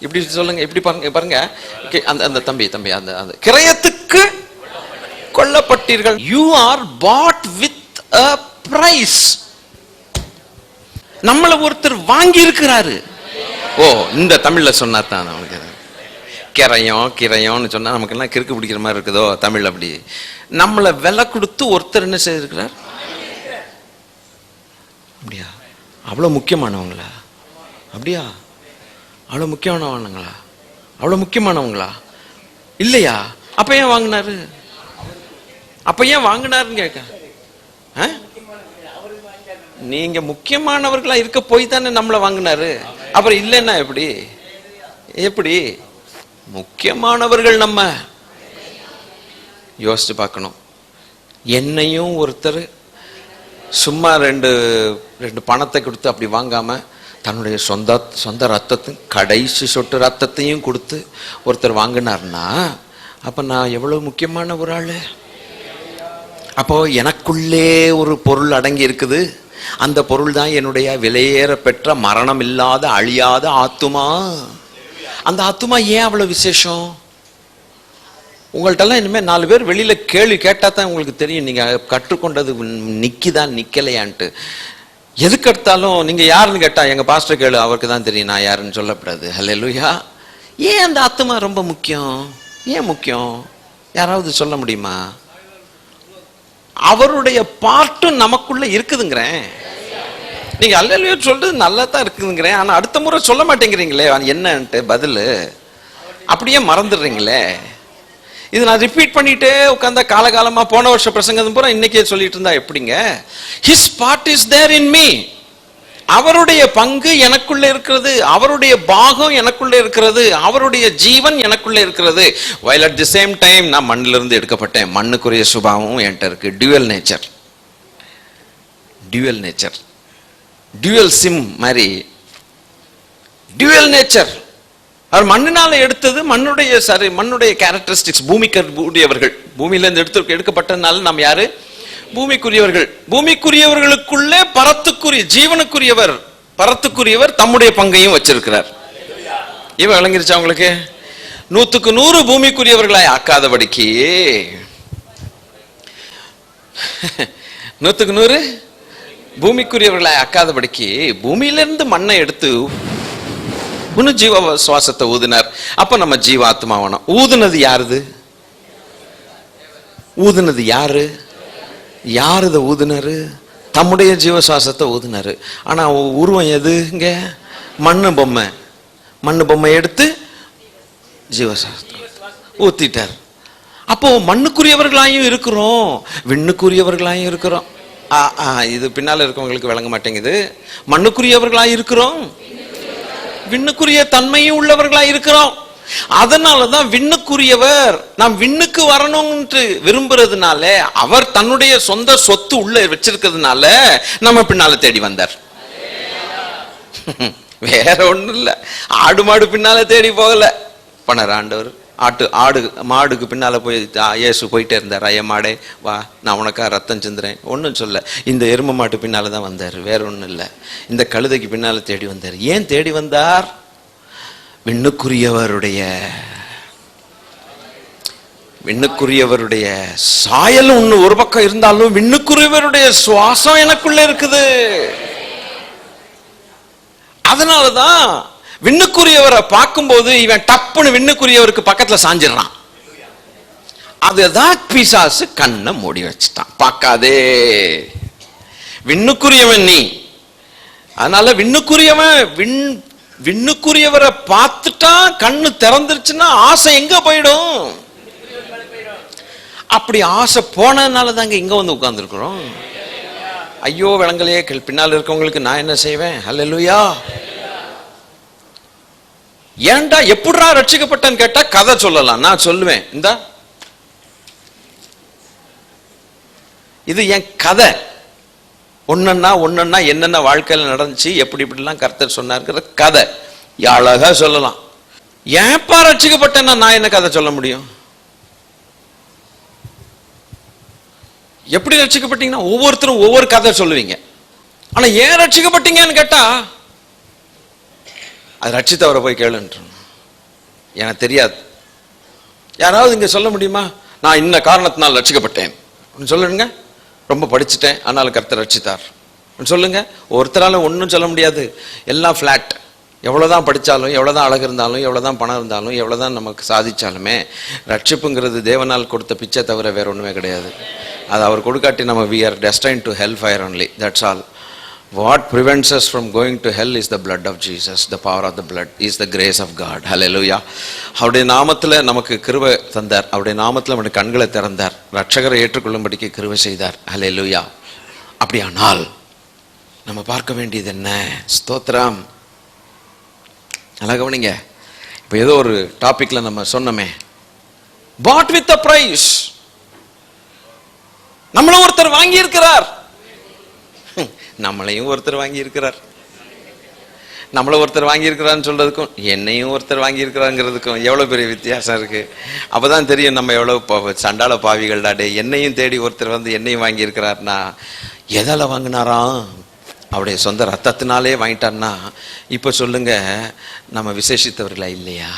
இப்படி சொல்லுங்க, இப்படி பாருங்க. அந்த தம்பி அந்த கிரயத்துக்கு கொல்லப்பட்டீர்கள். You are bought with a price. நம்மள ஒருத்தர் வாங்கி இருக்கிறாரு. ஓ, இந்த தமிழ்ல சொன்னா தான் அவனுக்கு கிரயம்னு சொன்னா நமக்கு எல்லாம் கிறுக்கு பிடிக்கிற மாதிரி இருக்குதோ தமிழ். அப்படி நம்மளை விலை கொடுத்து ஒருத்தர் என்ன செய்திருக்கிறார்? அப்படியா? அவ்வளவு முக்கியமானவங்களா? அப்படியா? அவ்வளவு முக்கியமானவங்களா? அவ்வளவு முக்கியமானவங்களா இல்லையா? அப்ப ஏன் வாங்கினாருன்னு கேட்க, நீங்க முக்கியமானவர்களா இருக்க போய் தானே நம்மளை வாங்கினாரு. அப்புறம் இல்லைன்னா எப்படி முக்கியமானவர்கள் நம்ம யோசிச்சு பார்க்கணும். என்னையும் ஒருத்தர் சும்மா ரெண்டு பணத்தை கொடுத்து அப்படி வாங்காம தன்னுடைய சொந்த ரத்தத்தின் கடைசி சொட்டு ரத்தத்தையும் கொடுத்து ஒருத்தர் வாங்கினார்னா அப்ப நான் எவ்வளவு முக்கியமான ஒரு ஆளு. அப்போ எனக்குள்ளே ஒரு பொருள் அடங்கி இருக்குது. அந்த பொருள் தான் என்னுடைய விலையேற பெற்ற மரணம் இல்லாத அழியாத ஆத்துமா. அந்த ஆத்துமா ஏன் அவ்வளவு விசேஷம்? உங்கள்கிட்ட இனிமே 4 பேர் வெளியில கேள்வி கேட்டா தான் உங்களுக்கு தெரியும் நீங்க கற்றுக்கொண்டது நிக்கிதான் நிக்கலையான்ட்டு. எதுக்கு எடுத்தாலும் நீங்க யாருன்னு கேட்டா எங்க பாஸ்டர் கேளு, அவருக்கு தான் தெரியும் நான் யாருன்னு சொல்லக்கூடாது. ஹல்லேலூயா. ஏன் அந்த ஆத்துமா ரொம்ப முக்கியம்? ஏன் முக்கியம்? யாராவது சொல்ல முடியுமா? அவருடைய பாட்டும் நமக்குள்ள இருக்குதுங்கிறேன். நீங்க அல்லேலூயா சொல்றது நல்லா தான் இருக்குதுங்கிறேன். ஆனா அடுத்த முறை சொல்ல மாட்டேங்கிறீங்களே என்னன்ட்டு பதில். அப்படியே மறந்துடுறீங்களே. இது நான் ரிப்பீட் பண்ணிட்டே உட்கார்ந்த காலகாலமா போன வருஷம் பிரசங்கம் பூரா இன்னைக்கே சொல்லிட்டு இருந்தா எப்படிங்க? His part is there in me. அவருடைய பங்கு எனக்குள்ள இருக்கிறது, அவருடைய பாகம் எனக்குள்ள இருக்கிறது, அவருடைய ஜீவன் எனக்குள்ள இருக்கிறது. while at the same time நான் மண்ணிலிருந்து எடுக்கப்பட்டேன். மண்ணுக்குரிய சுபாவமும் என்கிட்ட இருக்கு. டியூவல் நேச்சர், டியூவல் சிம் மாதிரி டியூவல் நேச்சர். அவர் மண்ணினால எடுத்தது மண்ணுடைய கேரக்டரிஸ்டிக்ஸ். பூமிக்குரியவர்கள், பூமியிலிருந்து எடுக்கப்பட்டதுனால நாம் யாரு? பூமிக்குரியவர்கள். பூமிக்குரியவர்களுக்குள்ளே பரத்துக்குரியவர் தம்முடைய பங்கையும் வச்சிருக்கிறார். இவன் விளங்கிருச்சா உங்களுக்கு? 100க்கு 100 பூமிக்குரியவர்களாய் ஆக்காதபடிக்கு 100க்கு 100 பூமிக்குரியவர்களை ஆக்காதபடிக்கு பூமியிலிருந்து மண்ணை எடுத்து இன்னும் ஜீவ சுவாசத்தை ஊதினார். அப்ப நம்ம ஜீவாத்மாவனம். ஊதுனது யாருது? ஊதுனது யாரு? யாருத ஊதுனாரு? தம்முடைய ஜீவ சுவாசத்தை ஊதுனாரு. ஆனா உருவம் எது? இங்க மண்ணு பொம்மை. மண்ணு பொம்மை எடுத்து ஜீவ சுவாசத்தை ஊத்திட்டார். அப்போ மண்ணுக்குரியவர்களாயும் இருக்கிறோம், விண்ணுக்குரியவர்களாயும் இருக்கிறோம். இது பின்னால இருக்கவங்களுக்கு விளங்க மாட்டேங்குது. மண்ணுக்குரியவர்களாய் இருக்கிறோம், விண்ணுக்குரிய தன்மையும் உள்ளவர்களாய் இருக்கிறோம். அதனாலதான் விண்ணுக்குரியவர் நாம் விண்ணுக்கு வரணும்னு விரும்புறதுனால, அவர் தன்னுடைய சொந்த சொத்து உள்ள வச்சிருக்கிறதுனால நம்ம பின்னால தேடி வந்தார். வேற ஒண்ணும் இல்ல. ஆடு மாடு பின்னால தேடி போகல. பண்ணார் ஆண்டவர். ஆடு மாடுக்கு பின்னால போய் இயேசு போயிட்டே இருந்தார். ஐய மாடே வா, நான் உனக்கா ரத்தம் சிந்துறேன் ஒன்றும் சொல்ல. இந்த எரும மாட்டு பின்னால தான் வந்தார், வேற ஒன்றும் இல்லை. இந்த கழுதைக்கு பின்னால தேடி வந்தார். ஏன் தேடி வந்தார்? விண்ணுக்குரியவருடைய சாயல் ஒண்ணு ஒரு பக்கம் இருந்தாலும் விண்ணுக்குரியவருடைய சுவாசம் எனக்குள்ள இருக்குது. அதனாலதான் விண்ணுக்குரியவரை பார்க்கும்போது இவன் டப்புன்னு விண்ணுக்குரியவருக்கு பக்கத்துல சாஞ்சிடறான். அதுதான் பிசாசு கண்ணை மூடி வச்சுட்டான். பார்க்காதே, விண்ணுக்குரியவன் நீ. அதனால விண்ணுக்குரியவரை பார்த்துட்டா கண்ணு திறந்துருச்சுன்னா ஆசை எங்க போயிடும்? அப்படி ஆசை போனதுனால தாங்க இங்க வந்து உட்கார்ந்து இருக்கிறோம். ஐயோ விளங்கலையே, பின்னால் இருக்கவங்களுக்கு நான் என்ன செய்வேன்? ஹல்லேலூயா. ஏன்டா எப்படிடா ரட்சிக்கப்பட்டேன்னு கேட்டா கதை சொல்லலாம். நான் சொல்லுவேன், இந்த இது என் கதை. ஒன்னொன்னா என்னென்ன வாழ்க்கையில நடந்துச்சு, எப்படி இப்படிலாம் கர்த்தர் சொன்னார்ங்கிற கதை அழகா சொல்லலாம். ஏன்பா ரட்சிக்கப்பட்டேன்னா நான் என்ன கதை சொல்ல முடியும்? எப்படி ரட்சிக்கப்பட்டீங்கன்னா ஒவ்வொருத்தரும் ஒவ்வொரு கதை சொல்லுவீங்க. ஆனா ஏன் ரட்சிக்கப்பட்டீங்கன்னு கேட்டா அது ரட்சித்தவரை போய் கேளுன்ற. எனக்கு தெரியாது. யாராவது இங்க சொல்ல முடியுமா? நான் இன்ன காரணத்தினால் ரட்சிக்கப்பட்டேன் சொல்லுங்க. ரொம்ப படிச்சுட்டேன் ஆனாலும் கர்த்தர் ரட்சித்தார் சொல்லுங்க. ஒருத்தரால ஒன்றும் சொல்ல முடியாது. எல்லாம் பிளாட். எவ்வளவுதான் படிச்சாலும், எவ்வளவுதான் அழகு இருந்தாலும், எவ்வளவுதான் பணம் இருந்தாலும், எவ்வளவுதான் நமக்கு சாதிச்சாலுமே ரட்சிப்புங்கிறது தேவனால் கொடுத்த பிச்சை தவிர வேற ஒண்ணுமே கிடையாது. அது அவர் கொடுக்காட்டி நம்ம we are destined to hell fire only. That's all. What prevents us from going to hell is the blood of Jesus. The power of the blood is the grace of God. Hallelujah. அவருடைய நாமத்துல நமக்கு கிருபை தந்தார். அவருடைய நாமத்துல நம்முடைய கண்களை திறந்தார். ரட்சகரை ஏற்றுக்கொள்ளும்படிக்கு கிருபை செய்தார். ஹல்லேலூயா. அப்படியானால் நம்ம பார்க்க வேண்டியது என்ன? ஸ்தோத்திரம். நல்லா கவனிங்க. இப்போ ஏதோ ஒரு டாபிக்ல நம்ம சொன்னோமே, bought with a price. நம்மளும் ஒருத்தர் வாங்கி இருக்கிறார். நம்மளையும் ஒருத்தர் வாங்கி இருக்கிறார். நம்மள ஒருத்தர் வாங்கி இருக்கிறான்னு சொல்றதுக்கும் என்னையும் ஒருத்தர் வாங்கி இருக்கிறாங்கிறதுக்கும் எவ்வளவு பெரிய வித்தியாசம் இருக்கு. அப்பதான் தெரியும் நம்ம எவ்வளவு சண்டாள பாவிகள்டாடே. என்னையும் தேடி ஒருத்தர் வந்து என்னையும் வாங்கி இருக்கிறார்னா எதால வாங்கினாராம்? அவருடைய சொந்த ரத்தத்தினாலே வாங்கிட்டார்னா இப்ப சொல்லுங்க, நம்ம விசேஷித்தவர்களா இல்லையா?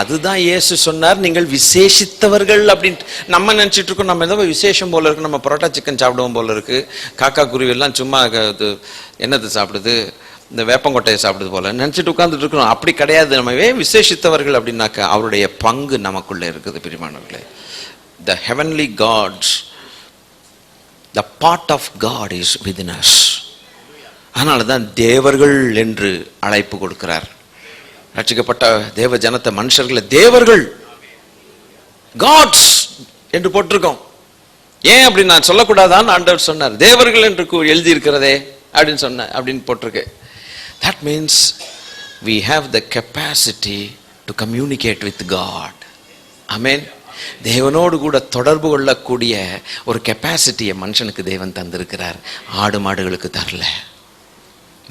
அதுதான் இயேசு சொன்னார், நீங்கள் விசேஷித்தவர்கள் அப்படின்ட்டு. நம்ம நினைச்சிட்டு இருக்கோம் நம்ம ஏதோ விசேஷம் போல இருக்கு, நம்ம பரோட்டா சிக்கன் சாப்பிடுவோம் போல இருக்கு, காக்கா குருவி எல்லாம் சும்மா என்னது சாப்பிடுது, இந்த வேப்பங்கொட்டையை சாப்பிடுது போல நினைச்சிட்டு உட்கார்ந்துட்டு இருக்கணும். அப்படி கிடையாது. நம்ம விசேஷித்தவர்கள் அப்படின்னாக்க அவருடைய பங்கு நமக்குள்ள இருக்குது. பிரியமானவர்களே, the heavenly gods, the part of God is within us. அதனாலதான் தேவர்கள் என்று அழைப்பு கொடுக்கிறார். ரட்சிக்கப்பட்ட தேவ ஜனத்தை, மனுஷர்களை தேவர்கள், காட்ஸ் என்று போட்டிருக்கோம். ஏன் அப்படி நான் சொல்லக்கூடாதான்னு ஆண்டவர் சொன்னார். தேவர்கள் என்று எழுதி இருக்கிறதே அப்படின்னு சொன்ன அப்படின்னு போட்டிருக்கு. That means we have the capacity to communicate with God. Amen. தேவனோடு கூட தொடர்பு கொள்ளக்கூடிய ஒரு கெப்பாசிட்டியை மனுஷனுக்கு தேவன் தந்திருக்கிறார். ஆடு மாடுகளுக்கு தரல,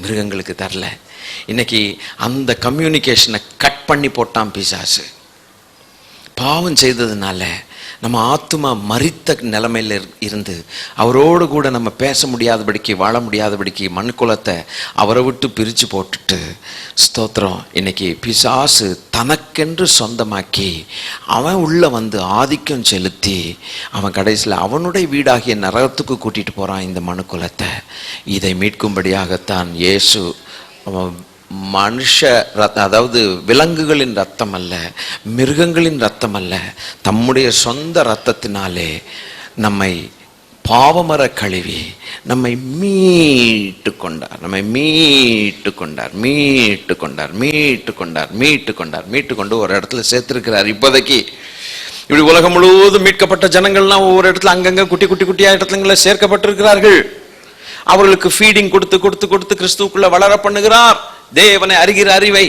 மிருகங்களுக்கு தரல. இன்னைக்கு அந்த கம்யூனிகேஷனை கட் பண்ணி போட்டான் பிசாசு. பாவம் செய்ததுனால நம்ம ஆத்துமா மரித்த நிலைமையில் இருந்து அவரோடு கூட நம்ம பேச முடியாதபடிக்கு வாழ முடியாதபடிக்கு மண் குலத்தை அவரை விட்டு பிரித்து போட்டுட்டு ஸ்தோத்திரம் இன்னைக்கு பிசாசு தனக்கென்று சொந்தமாக்கி அவன் உள்ள வந்து ஆதிக்கம் செலுத்தி அவன் கடைசியில் அவனுடைய வீடாகிய நரகத்துக்கு கூட்டிட்டு போறான் இந்த மண் குலத்தை. இதை மீட்கும்படியாகத்தான் இயேசு மனுஷ ரத்தம், அதாவது விலங்குகளின் ரத்தம் அல்ல, மிருகங்களின் ரத்தம் அல்ல, தம்முடைய சொந்த இரத்தத்தினாலே நம்மை பாவமர கழுவி நம்மை மீட்டு கொண்டார், நம்மை மீட்டு கொண்டார், மீட்டு கொண்டார், மீட்டு கொண்டார், மீட்டு கொண்டார், மீட்டு கொண்டு ஒரு இடத்துல சேர்த்திருக்கிறார். இப்போதைக்கு இப்படி உலகம் முழுவதும் மீட்கப்பட்ட ஜனங்கள்லாம் ஒவ்வொரு இடத்துல அங்கங்க குட்டி குட்டி குட்டியா இடத்துல சேர்க்கப்பட்டிருக்கிறார்கள். அவர்களுக்கு ஃபீடிங் கொடுத்து கொடுத்து கொடுத்து கிறிஸ்துவுக்குள்ள வளர பண்ணுகிறார். தேவனை அறிகிற அறிவை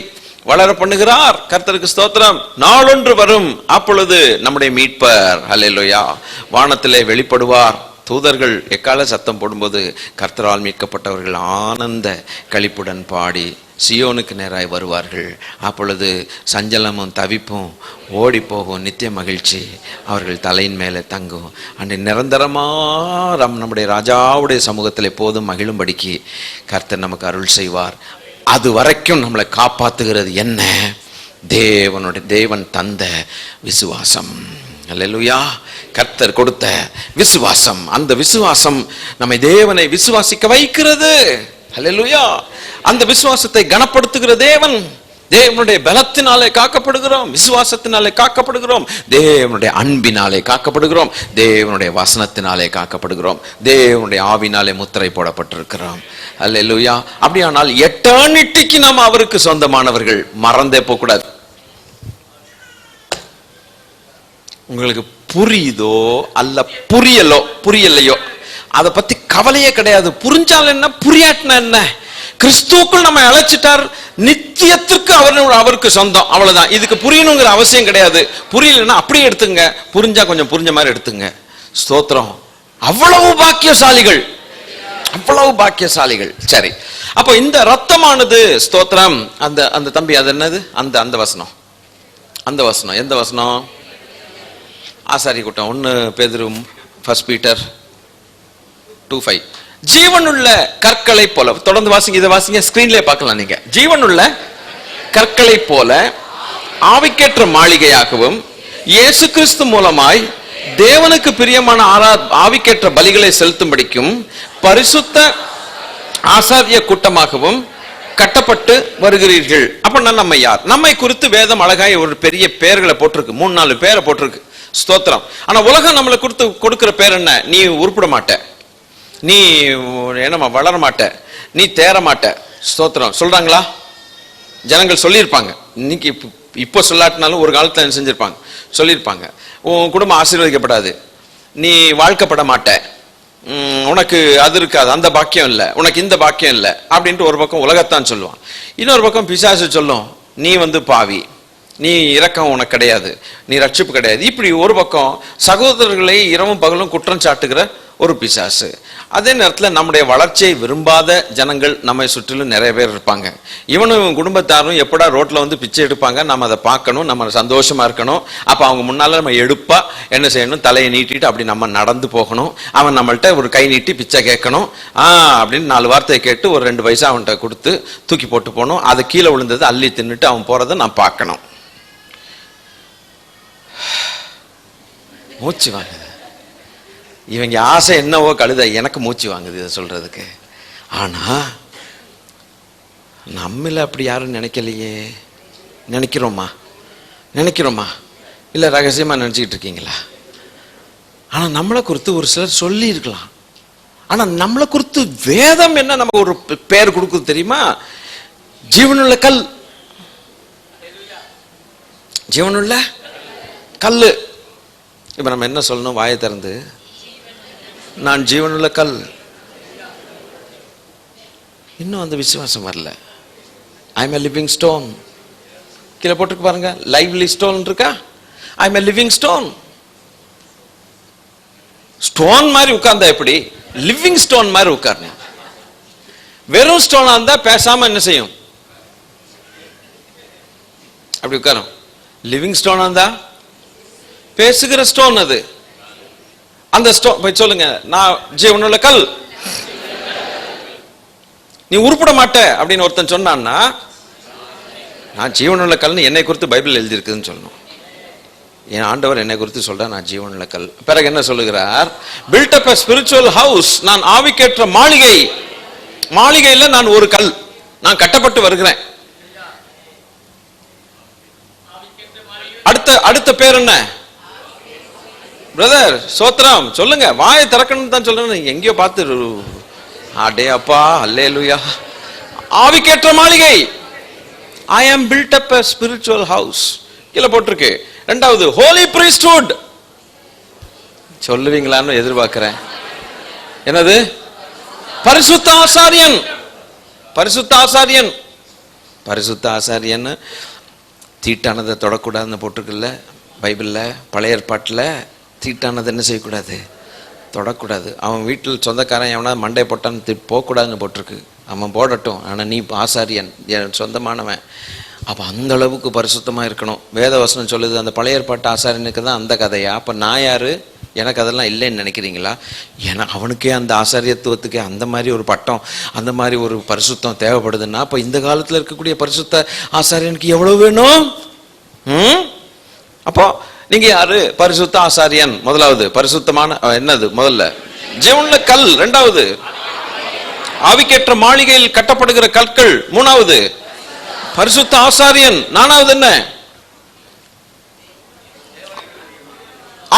வளர பண்ணுகிறார். கர்த்தருக்கு ஸ்தோத்திரம். நாளொன்று வரும், அப்பொழுது நம்முடைய மீட்பர் ஹல்லேலூயா வானத்திலே வெளிப்படுவார். தூதர்கள் எக்கால சத்தம் போடும்போது கர்த்தரால் மீட்கப்பட்டவர்கள் ஆனந்த களிப்புடன் பாடி சியோனுக்கு நேராய் வருவார்கள். அப்பொழுது சஞ்சலமும் தவிப்பும் ஓடி போகும், நித்திய மகிழ்ச்சி அவர்கள் தலையின் மேலே தங்கும். அன்று நிரந்தரமாக நம்முடைய ராஜாவுடைய சமூகத்தில் எப்போதும் மகிழும்படிக்கு கர்த்தர் நமக்கு அருள் செய்வார். அது வரைக்கும் நம்மளை காப்பாற்றுகிறது என்ன? தேவன் தந்த விசுவாசம். அல்லேலூயா. கர்த்தர் கொடுத்த விசுவாசம். அந்த விசுவாசம் நம்மை தேவனை விசுவாசிக்க வைக்கிறது. அல்லேலூயா. அந்த விசுவாசத்தை கனப்படுத்துகிற தேவன். தேவனுடைய பலத்தினாலே காக்கப்படுகிறோம், விசுவாசத்தினாலே காக்கப்படுகிறோம், தேவனுடைய அன்பினாலே காக்கப்படுகிறோம், தேவனுடைய வசனத்தினாலே காக்கப்படுகிறோம், தேவனுடைய ஆவினாலே முத்திரை போடப்பட்டிருக்கிறோம். அல்லேலூயா. அப்படியானால் எட்டர்னிட்டிக்கு நாம் அவருக்கு சொந்தமானவர்கள். மறந்தே போக கூடாது. உங்களுக்கு புரியுதோ அல்ல புரியலையோ அதை பத்தி கவலையே கிடையாது. புரிஞ்சால் என்ன, புரியாட்டினா என்ன? கிறிஸ்துவுக்குள் நம்ம அழைச்சிட்டார், நித்தியத்துக்கு அவருக்கு சொந்தம், அவ்வளவுதான். இதுக்கு புரியணுங்கிற அவசியம் கிடையாது. புரியலன்னா அப்படியே எடுத்துங்க, புரிஞ்சா கொஞ்சம் புரிஞ்ச மாதிரி எடுத்துங்க. ஸ்தோத்திரம். அவ்வளவு பாக்கியசாலிகள், அவ்வளவு பாக்கியசாலிகள். சரி, அப்போ இந்த ரத்தமானது ஸ்தோத்திரம். அந்த அந்த தம்பி அது என்னது? அந்த அந்த வசனம், அந்த வசனம் எந்த வசனம்? ஆசாரி கூட்டம் 1 பேதுரு 1 பீட்டர் 2:5. ஜீவனுள்ள கற்களை போல, தொடர்ந்து வாசிங்க, இதை வாசிங்க, ஸ்கிரீன்ல பார்க்கலாம் நீங்க. ஜீவனுள்ள கற்களை போல ஆவிக்கேற்ற மாளிகையாகவும் இயேசு கிறிஸ்து மூலமாய் தேவனுக்கு பிரியமான ஆவிக்கேற்ற பலிகளை செலுத்தும்படிக்கும் பரிசுத்த ஆசாரிய கூட்டமாகவும் கட்டப்பட்டு வருகிறீர்கள். அப்படின்னா நம்ம யார்? நம்மை குறித்து வேதம் அழகாய் ஒரு பெரிய பெயர்களை போட்டிருக்கு, 3-4 பேரை போட்டிருக்கு. ஸ்தோத்திரம். ஆனா உலகம் நம்மளை குறித்து கொடுக்கிற பேர் என்ன? நீ உருப்பிட மாட்ட, நீ என்னமா வளர மாட்ட, நீ தேர மாட்ட. ஸ்தோத்திரம் சொல்றாங்களா? ஜனங்கள் சொல்லியிருப்பாங்க. இன்னைக்கு இப்போ சொல்லாட்டினாலும் ஒரு காலத்துல என்ன செஞ்சிருப்பாங்க, சொல்லியிருப்பாங்க. உன் குடும்பம் ஆசீர்வதிக்கப்படாது, நீ வாழ்க்கப்பட மாட்ட, உனக்கு அது இருக்காது, அந்த பாக்கியம் இல்லை, உனக்கு இந்த பாக்கியம் இல்லை அப்படின்ட்டு ஒரு பக்கம் உலகத்தான் சொல்லுவான். இன்னொரு பக்கம் பிசாசு சொல்லும், நீ பாவி, நீ இரக்கம் உனக்கு கிடையாது, நீ ரட்சிப்பு கிடையாது. இப்படி ஒரு பக்கம் சகோதரர்களை இரவும் பகலும் குற்றம் சாட்டுகிற ஒரு பிசாசு. அதே நேரத்தில் நம்முடைய வளர்ச்சியை விரும்பாத ஜனங்கள் நம்மை சுற்றிலும் நிறைய பேர் இருப்பாங்க. இவனும் குடும்பத்தாரும் எப்படா ரோட்ல பிச்சை எடுப்பாங்க, நம்ம அதை பார்க்கணும், நம்ம சந்தோஷமா இருக்கணும். அப்ப அவங்க முன்னால நம்ம எடுப்பா என்ன செய்யணும், தலையை நீட்டிட்டு அப்படி நம்ம நடந்து போகணும். அவன் நம்மள்ட்ட ஒரு கை நீட்டி பிச்சை கேட்கணும். அப்படின்னு 4 வார்த்தையை கேட்டு ஒரு 2 பைசா அவன்கிட்ட கொடுத்து தூக்கி போட்டு போகணும். அதை கீழே விழுந்தது அள்ளி தின்னுட்டு அவன் போறதை நான் பார்க்கணும். மூச்சு வாங்குது. இவங்க ஆசை என்னவோ கழுத, எனக்கு மூச்சு வாங்குது இதை சொல்றதுக்கு. ஆனா நம்மள அப்படி யாரும் நினைக்கலையே. நினைக்கிறோமா இல்ல ரகசியமா நினைச்சுக்கிட்டு இருக்கீங்களா? ஆனா நம்மளை குறித்து ஒரு சிலர் சொல்லி இருக்கலாம். ஆனா நம்மளை குறித்து வேதம் என்ன நமக்கு ஒரு பெயர் கொடுக்குது தெரியுமா? ஜீவனுள்ள கல், ஜீவனுள்ள கல்லு. இப்ப நம்ம என்ன சொல்லணும்? வாயை திறந்து, நான் ஜீவனுள்ள கல். இன்னும் அந்த விசுவாசம் வரல. I am a living stone. கீழே போட்டுருக்கு பாருங்க, லைவ்லி ஸ்டோன் இருக்கா? I am a living stone. Stone மாதிரி உட்கார்ந்தா எப்படி? லிவிங் ஸ்டோன் மாதிரி உட்கார்ந்து. வெறும் ஸ்டோனா இருந்தா பேசாம என்ன செய்யும்? அப்படி உட்காரும். லிவிங் ஸ்டோனா இருந்தா பேசுகிற ஸ்டோன் அது. அந்த ஸ்டோன் போய் சொல்லுங்க, நான் ஜீவனுள்ள கல், நீ உருப்பட மாட்ட அப்படின்னு ஒருத்தன் சொன்னான்னா, நான் ஜீவனுள்ள கல்னு என்னை குறித்து பைபிள் எழுதி இருக்குதுன்னு சொல்லணும். என் ஆண்டவர் என்னை குறித்து சொல்ற, நான் ஜீவனுள்ள கல். பிறகு என்ன சொல்லுகிறார்? built up a spiritual house, நான் ஆவிக்கேற்ற மாளிகை, மாளிகையில நான் ஒரு கல், நான் கட்டப்பட்டு வருகிறேன். அடுத்த பேர் என்ன பிரதர்? சோத்ரம் சொல்லுங்க, வாயை திறக்கணும்னு தான் சொல்றேன். நீங்க எங்கேயோ பார்த்து அடே அப்பா, அல்லேலூயா. ஆவிக்கேற்ற மாளிகை, I am built up a spiritual house, கீழே போட்டிருக்கு. இரண்டாவது holy priesthood, சொல்லுவீங்களான்னு எதிர்பார்க்கிறேன். என்னது? பரிசுத்த ஆசாரியன். பரிசுத்த ஆசாரியன், பரிசுத்த ஆசாரியன். தீட்டானதை தொடக்கூடாதுன்னு போட்டிருக்குல்ல பைபிள்ல. பழைய ஏற்பாட்டில் தீட்டானது என்ன செய்யக்கூடாது? தொடக்கூடாது. அவன் வீட்டில் சொந்தக்காரன் எவனா மண்டை போட்டான்னு போகக்கூடாதுன்னு போட்டிருக்கு. அவன் போடட்டும், ஆனால் நீ ஆசாரியன், என் சொந்தமானவன். அப்போ அந்த அளவுக்கு பரிசுத்தமாக இருக்கணும். வேத வசனம் சொல்லுது. அந்த பழைய ஏற்பாட்டு ஆசாரியனுக்கு தான் அந்த கதையா? அப்போ நான் யாரு? எனக்கு அதெல்லாம் இல்லைன்னு நினைக்கிறீங்களா? ஏன்னா அவனுக்கே அந்த ஆசாரியத்துவத்துக்கே அந்த மாதிரி ஒரு பட்டம், அந்த மாதிரி ஒரு பரிசுத்தம் தேவைப்படுதுன்னா, அப்போ இந்த காலத்தில் இருக்கக்கூடிய பரிசுத்த ஆசாரியனுக்கு எவ்வளவு வேணும்? அப்போ நீங்க யாரு? பரிசுத்த ஆசாரியன். முதலாவது பரிசுத்தமான என்னது? முதல்ல ஜீவனுள்ள கல். இரண்டாவது ஆவிக்கேற்ற மாளிகையில் கட்டப்படுகிற கற்கள். மூணாவது பரிசுத்த ஆசாரியன். நாலாவது என்ன?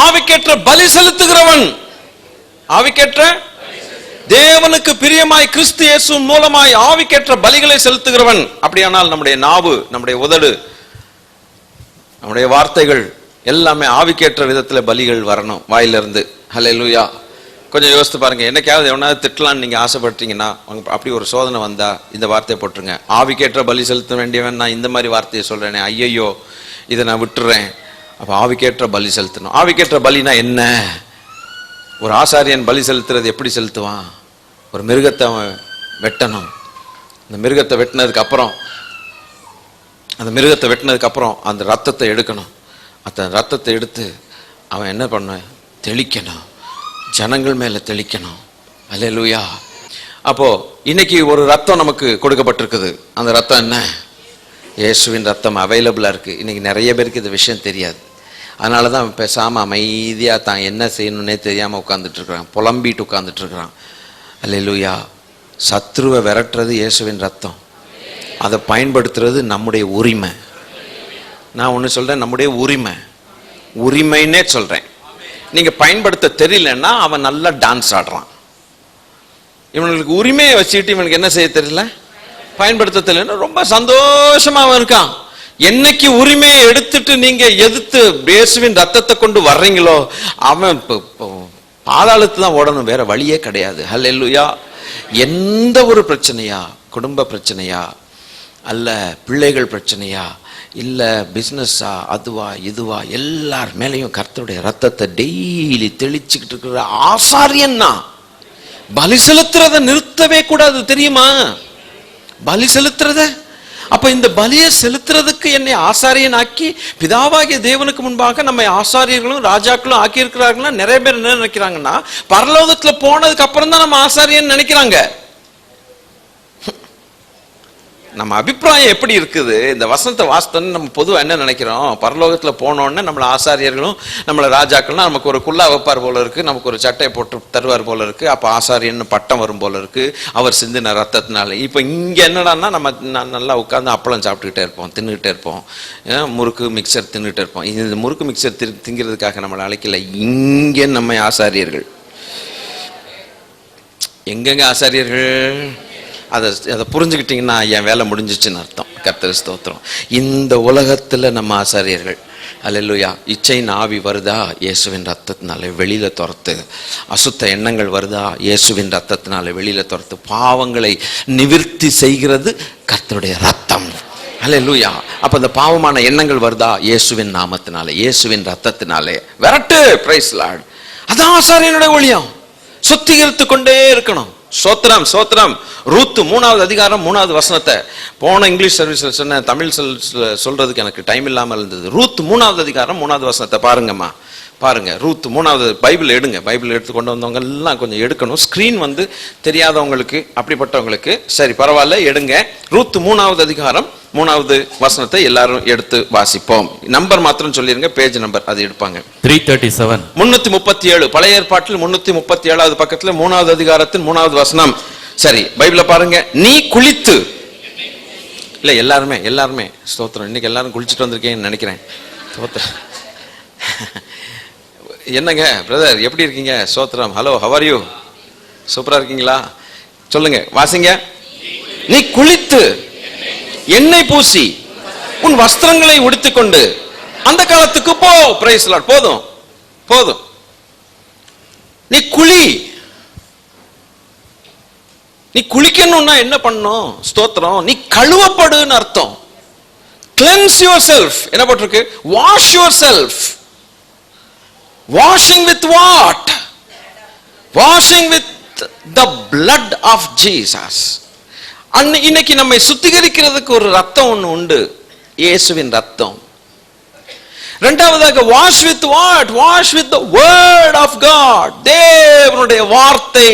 ஆவிக்கேற்ற பலி செலுத்துகிறவன். ஆவிக்கேற்ற தேவனுக்கு பிரியமாய் கிறிஸ்து இயேசு மூலமாய் ஆவிக்கேற்ற பலிகளை செலுத்துகிறவன். அப்படியானால் நம்முடைய நாவு, நம்முடைய உதடு, நம்முடைய வார்த்தைகள் எல்லாமே ஆவிக்கேற்ற விதத்துல பலிகள் வரணும் வாயிலிருந்து. ஹல்லேலூயா. கொஞ்சம் யோசித்து பாருங்க. என்னைக்காவது எவனாவது திட்டலான்னு நீங்க ஆசைப்பட்டீங்கன்னா, அப்படி ஒரு சோதனை வந்தா இந்த வார்த்தையை போட்டுருங்க, ஆவிக்கேற்ற பலி செலுத்த வேண்டியவன் நான் இந்த மாதிரி வார்த்தையை சொல்றேனே, ஐயையோ இதை நான் விட்டுறேன். அப்ப ஆவிக்கேற்ற பலி செலுத்தணும். ஆவிக்கேற்ற பலினா என்ன? ஒரு ஆசாரியன் பலி செலுத்துறது எப்படி செலுத்துவான்? ஒரு மிருகத்தை அவன் வெட்டணும். அந்த மிருகத்தை வெட்டினதுக்கு அப்புறம் அந்த ரத்தத்தை எடுக்கணும். அந்த ரத்தத்தை எடுத்து அவன் என்ன பண்ண? தெளிக்கணும், ஜனங்கள் மேல தெளிக்கணும். அல்லேலூயா. அப்போ இன்னைக்கு ஒரு ரத்தம் நமக்கு கொடுக்கப்பட்டிருக்குது. அந்த ரத்தம் என்ன? இயேசுவின் ரத்தம் அவைலபிளா இருக்கு. இன்னைக்கு நிறைய பேருக்கு இந்த விஷயம் தெரியாது. அதனால தான் பேசாம அமைதியா தான் என்ன செய்யணும்னே தெரியாம உட்கார்ந்துட்டு இருக்கிறான், புலம்பிட்டு உட்கார்ந்துட்டு இருக்கிறான். அல்லேலூயா. சத்ருவை விரட்டுறது இயேசுவின் ரத்தம். அதை பயன்படுத்துறது நம்முடைய உரிமை. நான் ஒன்று சொல்றேன், நம்முடைய உரிமைன்னே சொல்றேன். நீங்க பயன்படுத்த தெரியலன்னா அவன் நல்லா டான்ஸ் ஆடுறான். இவனுக்கு உரிமையை வச்சுக்கிட்டு இவனுக்கு என்ன செய்ய தெரியல, பயன்படுத்த தெரியலன்னா ரொம்ப சந்தோஷமா அவன் இருக்கான். என்னைக்கு உரிமையை எடுத்துட்டு நீங்க எதிர்த்து இயேசுவின் ரத்தத்தை கொண்டு வர்றீங்களோ, அவன் பாதாளத்து தான் ஓடணும், வேற வழியே கிடையாது. ஹல்லேலூயா. எந்த ஒரு பிரச்சனையா, குடும்ப பிரச்சனையா, அல்ல பிள்ளைகள் பிரச்சனையா, இல்ல பிசினஸா, அதுவா இதுவா, எல்லார் மேலையும் கர்த்தருடைய ரத்தத்தை டெய்லி தெளிச்சுக்கிட்டு இருக்கிற ஆசாரியன்னா பலி செலுத்துறத நிறுத்தவே கூடாது. தெரியுமா? பலி செலுத்துறத. அப்ப இந்த பலியை செலுத்துறதுக்கு என்னை ஆசாரியன் ஆக்கி பிதாவாகிய தேவனுக்கு முன்பாக நம்ம ஆசாரியர்களும் ராஜாக்களும் ஆக்கி இருக்கிறாங்கன்னா, நிறைய பேர் என்ன நினைக்கிறாங்கன்னா, பரலோகத்துல போனதுக்கு அப்புறம் தான் நம்ம ஆசாரியன் நினைக்கிறாங்க. நம்ம அபிப்பிராயம் எப்படி இருக்குது? இந்த வசனத்தை வாசத்தன்னு நம்ம பொதுவாக என்ன நினைக்கிறோம்? பரலோகத்தில் போனோன்னு நம்மளை ஆசாரியர்களும் நம்மளை ராஜாக்கள்னா நமக்கு ஒரு குல்லா வைப்பார் போல இருக்கு, நமக்கு ஒரு சட்டையை போட்டு தருவார் போல இருக்கு, அப்போ ஆசாரியன்னு பட்டம் வரும் போல இருக்கு அவர் சிந்தின ரத்தத்தினால. இப்போ இங்கே என்னடான்னா நம்ம நல்லா உட்காந்து அப்பளம் சாப்பிட்டுக்கிட்டே இருப்போம், தின்னுக்கிட்டே இருப்போம், முறுக்கு மிக்சர் தின்னுகிட்டே இருப்போம். இந்த முறுக்கு மிக்சர் திங்கிறதுக்காக நம்மளை அழைக்கல. இங்கே நம்ம ஆசாரியர்கள். எங்கெங்க ஆசாரியர்கள்? அதை புரிஞ்சுக்கிட்டீங்கன்னா என் வேலை முடிஞ்சிச்சுன்னு அர்த்தம். கர்த்தர் ஸ்தோத்திரம். இந்த உலகத்துல நம்ம ஆசாரியர்கள். அல்லேலூயா. இச்சையின் ஆவி வருதா? இயேசுவின் ரத்தத்தினால வெளியில துரத்து. அசுத்த எண்ணங்கள் வருதா? இயேசுவின் ரத்தத்தினால வெளியில துரத்து. பாவங்களை நிவிர்த்தி செய்கிறது கர்த்தருடைய ரத்தம். அல்லேலூயா. அப்ப இந்த பாவமான எண்ணங்கள் வருதா? இயேசுவின் நாமத்தினால, இயேசுவின் ரத்தத்தினாலே விரட்டு. Praise lord. அதான் ஆசாரியனுடைய ஊழியம். சுத்திகரித்து கொண்டே இருக்கணும். சோத்திரம் சோத்திரம். ரூத் 3வது அதிகாரம் 3வது வசனத்தை போன இங்கிலீஷ் சர்வீஸ்ல சொன்ன, தமிழ் சொல்றதுக்கு எனக்கு டைம் இல்லாமல் இருந்தது. ரூத் 3வது அதிகாரம் 3வது வசனத்தை பாருங்கம்மா, பாருங்க. ரூத் 3வது பைபிள் எடுங்க. பைபிள் எடுத்து கொண்டு வந்தவங்க எல்லாம் கொஞ்சம் எடுக்கணும். ஸ்கிரீன் வந்து தெரியாதவங்களுக்கு, அப்படிப்பட்டவங்களுக்கு சரி பரவாயில்ல எடுங்க. ரூத் 3வது அதிகாரம் 3வது வசனத்தை எல்லாரும் எடுத்து வாசிப்போம். நம்பர் மாத்திரம் சொல்லிருங்க, பேஜ் நம்பர் அது எடுப்பாங்க. 337 337 பழைய ஏற்பாட்டில் 337வது பக்கத்துல 3வது அதிகாரத்தின் 3வது வசனம். சரி பைபிள பாருங்க. நீ குளித்து, இல்ல எல்லாருமே ஸ்தோத்திரம். இன்னைக்கு எல்லாரும் குளிச்சுட்டு வந்திருக்கேன்னு நினைக்கிறேன். ஸ்தோத்திரம். என்னங்க பிரதர் எப்படி இருக்கீங்க? ஸ்தோத்திரம். Hello, how are you? சூப்பரா இருக்கீங்களா? சொல்லுங்க, வாசிங்க. நீ குளித்து எண்ணெய் பூசி உன் வஸ்திரங்களை உடுத்திக்கொண்டு அந்த காலத்துக்கு போ. Praise lord. போதும் போதும். நீ குளி. நீ குளிக்கணும்னா என்ன பண்ணணும்? ஸ்தோத்திரம். நீ கழுவப்படுன்னு அர்த்தம். Cleanse yourself. என்ன போட்டிருக்கு? Wash yourself. Washing with what? Washing with the blood of Jesus. இன்னைக்கு நம்மை சுத்திகரிக்கிறதுக்கு ஒரு ரத்தம் ஒண்ணு உண்டு, இயேசுவின் ரத்தம். இரண்டாவதாக wash with what? Wash with the word of God, தேவனுடைய வார்த்தை.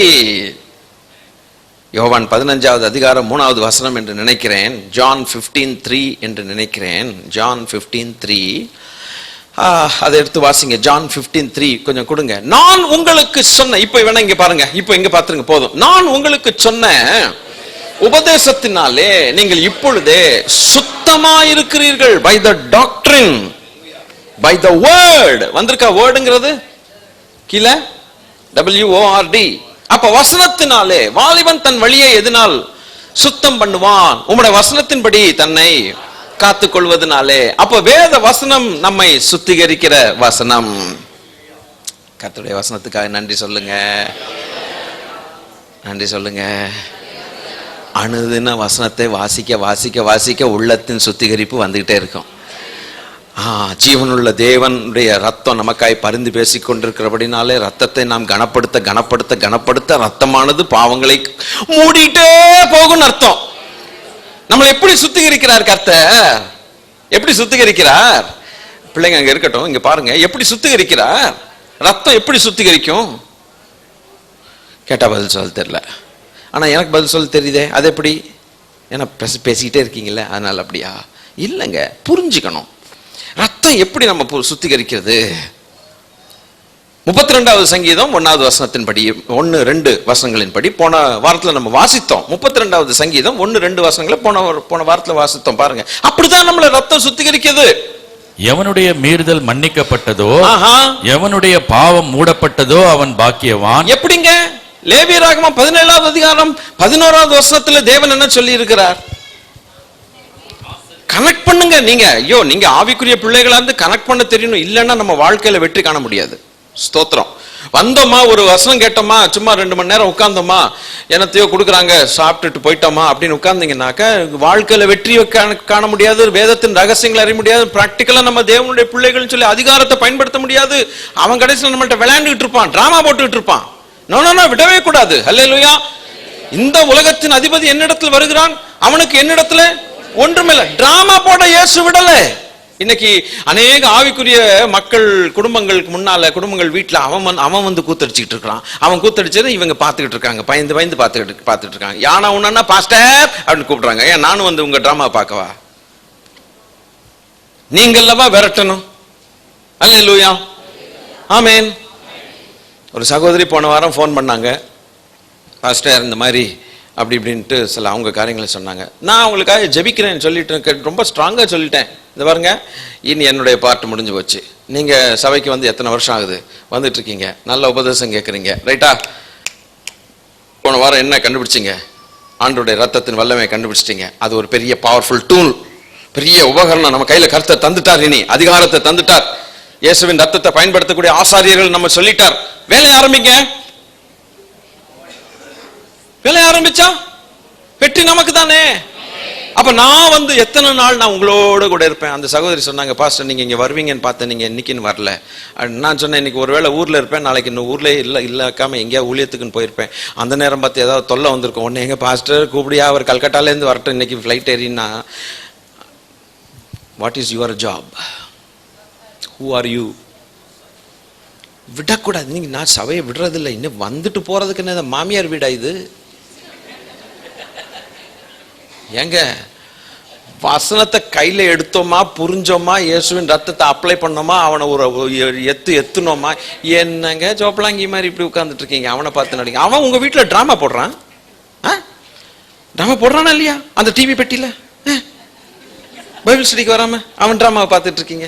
யோவான் 15வது அதிகாரம் 3வது வசனம் என்று நினைக்கிறேன். ஜான் 15:3 என்று நினைக்கிறேன். ஜான் 15:3 அதை எடுத்து வாசிங்க. ஜான் 15:3 கொஞ்சம் கொடுங்க. நான் உங்களுக்கு சொன்ன, இப்ப வேணா இங்க பாருங்க, இப்ப இங்க பாத்துருங்க போதும். நான் உங்களுக்கு சொன்ன உபதேசத்தினாலே நீங்கள் இப்பொழுதே சுத்தமாயிருக்கிறீர்கள். By the doctrine, by the word. வந்திருக்கா வேர்டுங்கிறது கீழே? WORD. அப்ப வசனத்தினாலே. வாலிபன் தன் வழியை எதனால் சுத்தம் பண்ணுவான்? உம்முடைய வசனத்தின்படி தன்னை காத்துக் கொள்வதனாலே. அப்ப வேத வசனம் நம்மை சுத்திகரிக்கிற வசனம். கர்த்தருடைய வசனத்துக்காக நன்றி சொல்லுங்க, நன்றி சொல்லுங்க. அனுதின வசனத்தை வாசிக்க வாசிக்க வாசிக்க உள்ளத்தின் சுத்திகரிப்பு வந்துகிட்டே இருக்கும். ஜீவனுள்ள தேவனுடைய ரத்தம் நமக்காய் பரிந்து பேசிக் கொண்டிருக்கிறபடினாலே ரத்தத்தை நாம் கனப்படுத்த கனப்படுத்த கனப்படுத்த ரத்தமானது பாவங்களை மூடிட்டே போகும் அர்த்தம். நம்மளை எப்படி சுத்திகரிக்கிறார் கர்த்தர்? எப்படி சுத்திகரிக்கிறார்? பிள்ளைங்க அங்க இருக்கட்டும், இங்க பாருங்க. எப்படி சுத்திகரிக்கிறார்? ரத்தம் எப்படி சுத்திகரிக்கும் கேட்டா பதில் சொல்ல தெரியல. ஆனா எனக்கு பதில் சொல்ல தெரியுதே. அது எப்படி? ஏன்னா பேசிக்கிட்டே இருக்கீங்கல்ல, அதனால அப்படியா? இல்லைங்க, புரிஞ்சுக்கணும். ரத்தம் எப்படி நம்ம சுத்திகரிக்கிறது? 32வது சங்கீதம் 1வது வசனத்தின்படி, 1-2 வசனங்களின் படி போன வாரத்துல நம்ம வாசித்தோம். 32வது சங்கீதம் 1-2 வசனங்களை போன வாரத்துல வாசித்தோம். பாருங்க, அப்படிதான் நம்மள ரத்தம் சுத்திகரிக்கிறது. எவனுடைய மீறுதல் மன்னிக்கப்பட்டதோ, எவனுடைய பாவம் மூடப்பட்டதோ அவன் பாக்கியவான். எப்படிங்க? லேவியராகமம் 17வது அதிகாரம் 11வது வசனத்துல தேவன் என்ன சொல்லி இருக்கிறார்? கனெக்ட் பண்ணுங்க. நீங்க ஐயோ, நீங்க ஆவிக்குரிய பிள்ளைகளா இருந்து கனெக்ட் பண்ண தெரியணும். இல்லைன்னா நம்ம வாழ்க்கையில வெற்றி காண முடியாது. ஸ்தோத்திரம். வந்தோமா, ஒரு வசனம் கேட்டோமா, சும்மா 2 மணி நேரம் உட்கார்ந்தோமா, என்னத்தையோ கொடுக்குறாங்க, சாப்பிட்டுட்டு போயிட்டோமா அப்படின்னு உட்கார்ந்தீங்கன்னாக்க வாழ்க்கையில வெற்றியை காண முடியாது. வேதத்தின் ரகசியங்களை அறிய முடியாது. பிராக்டிக்கலா நம்ம தேவனுடைய பிள்ளைகள் சொல்லி அதிகாரத்தை பயன்படுத்த முடியாது. அவன் கடைசியில் நம்மள்ட்ட விளையாண்டுட்டு இருப்பான், டிராமா போட்டுக்கிட்டு இருப்பான். நோ, விடவே கூடாது. ஹல்லேலூயா. இந்த உலகத்தின் அதிபதி என்னிடத்தில் வருகிறான், அவனுக்கு என்னிடத்துல ஒன்றுமில்லை. டிராமா போட இயேசு விடல. இன்னைக்கு அநேக ஆவிக்குரிய மக்கள் குடும்பங்களுக்கு முன்னால, குடும்பங்கள் வீட்டுல அவன் வந்து கூத்தடிச்சுக்கிட்டு இருக்கான். அவன் கூத்தடிச்சது இவங்க பாத்துக்கிட்டு இருக்காங்க, பயந்து பாத்துக்கிட்டு இருக்காங்க. யானா உன்னா பாஸ்டர் அப்படின்னு கூப்பிடுறாங்க. ஏன் நானும் வந்து உங்க டிராமா பார்க்கவா? நீங்கல்லவா விரட்டணும். அல்லேலூயா, ஆமென். ஒரு சகோதரி போன வாரம் ஃபோன் பண்ணாங்க. பாஸ்டர் இந்த மாதிரி அப்படி இப்படின்ட்டு சில அவங்க காரியங்களை சொன்னாங்க. நான் அவங்களுக்காக ஜெபிக்கிறேன்னு சொல்லிட்டு ரொம்ப ஸ்ட்ராங்காக சொல்லிட்டேன். இந்த பாருங்க, இனி என்னுடைய பார்ட் முடிஞ்சு போச்சு. நீங்கள் சபைக்கு வந்து எத்தனை வருஷம் ஆகுது? வந்துட்டு இருக்கீங்க, நல்ல உபதேசம் கேட்குறீங்க, ரைட்டா? போன வாரம் என்ன கண்டுபிடிச்சிங்க? ஆண்டோடைய ரத்தத்தின் வல்லமை கண்டுபிடிச்சிட்டீங்க. அது ஒரு பெரிய பவர்ஃபுல் டூல், பெரிய உபகரணம். நம்ம கையில் கருத்தை தந்துட்டார், இனி அதிகாரத்தை தந்துட்டார். இயேசுவின் ரத்தத்தை பயன்படுத்தக்கூடிய ஆசாரியர்கள் நம்ம சொல்லிட்டார். வேலையை ஆரம்பிங்க. வேலையை ஆரம்பிச்சா வெற்றி நமக்கு தானே. அப்ப நான் வந்து எத்தனை நாள் நான் உங்களோட கூட இருப்பேன். அந்த சகோதரி சொன்னாங்க, பாஸ்டர் நீங்க இங்க வருவீங்கன்னு பார்த்தேன், நீங்க இன்னைக்குன்னு வரல. நான் சொன்னேன், இன்னைக்கு ஒருவேளை ஊர்ல இருப்பேன், நாளைக்கு இன்னும் ஊர்லயே இல்லாக்காம எங்கேயா ஊழியத்துக்குன்னு போயிருப்பேன். அந்த நேரம் பார்த்து ஏதாவது தொல்லை வந்திருக்கும். உடனே எங்க பாஸ்டர் கூப்பிடியா, அவர் கல்கட்டால இருந்து வரட்டும், இன்னைக்கு ஃபிளைட் ஏறினா. What is your job? Who are you? விடக்கூடாது. நீங்க நான் சபையை விடுறதில்லை. இன்னும் வந்துட்டு போறதுக்கு என்ன மாமியார் வீடா இது? ஏங்க, வசனத்தை கையில எடுத்தோமா, புரிஞ்சோமா, இயேசுவின் ரத்தத்தை அப்ளை பண்ணோமா, அவனை ஒரு எத்துனோமா. என்னங்க ஜோப்பலாங்கி மாதிரி இப்படி உட்கார்ந்துட்டு இருக்கீங்க? அவனை பார்த்து நடிங்க. அவன் உங்க வீட்டுல டிராமா போடுறான். டிராமா போடுறானா இல்லையா? அந்த டிவி பெட்டியில பைபிள் ஸ்டடிக்கு வராம அவன் டிராமாவை பார்த்துட்டு இருக்கீங்க.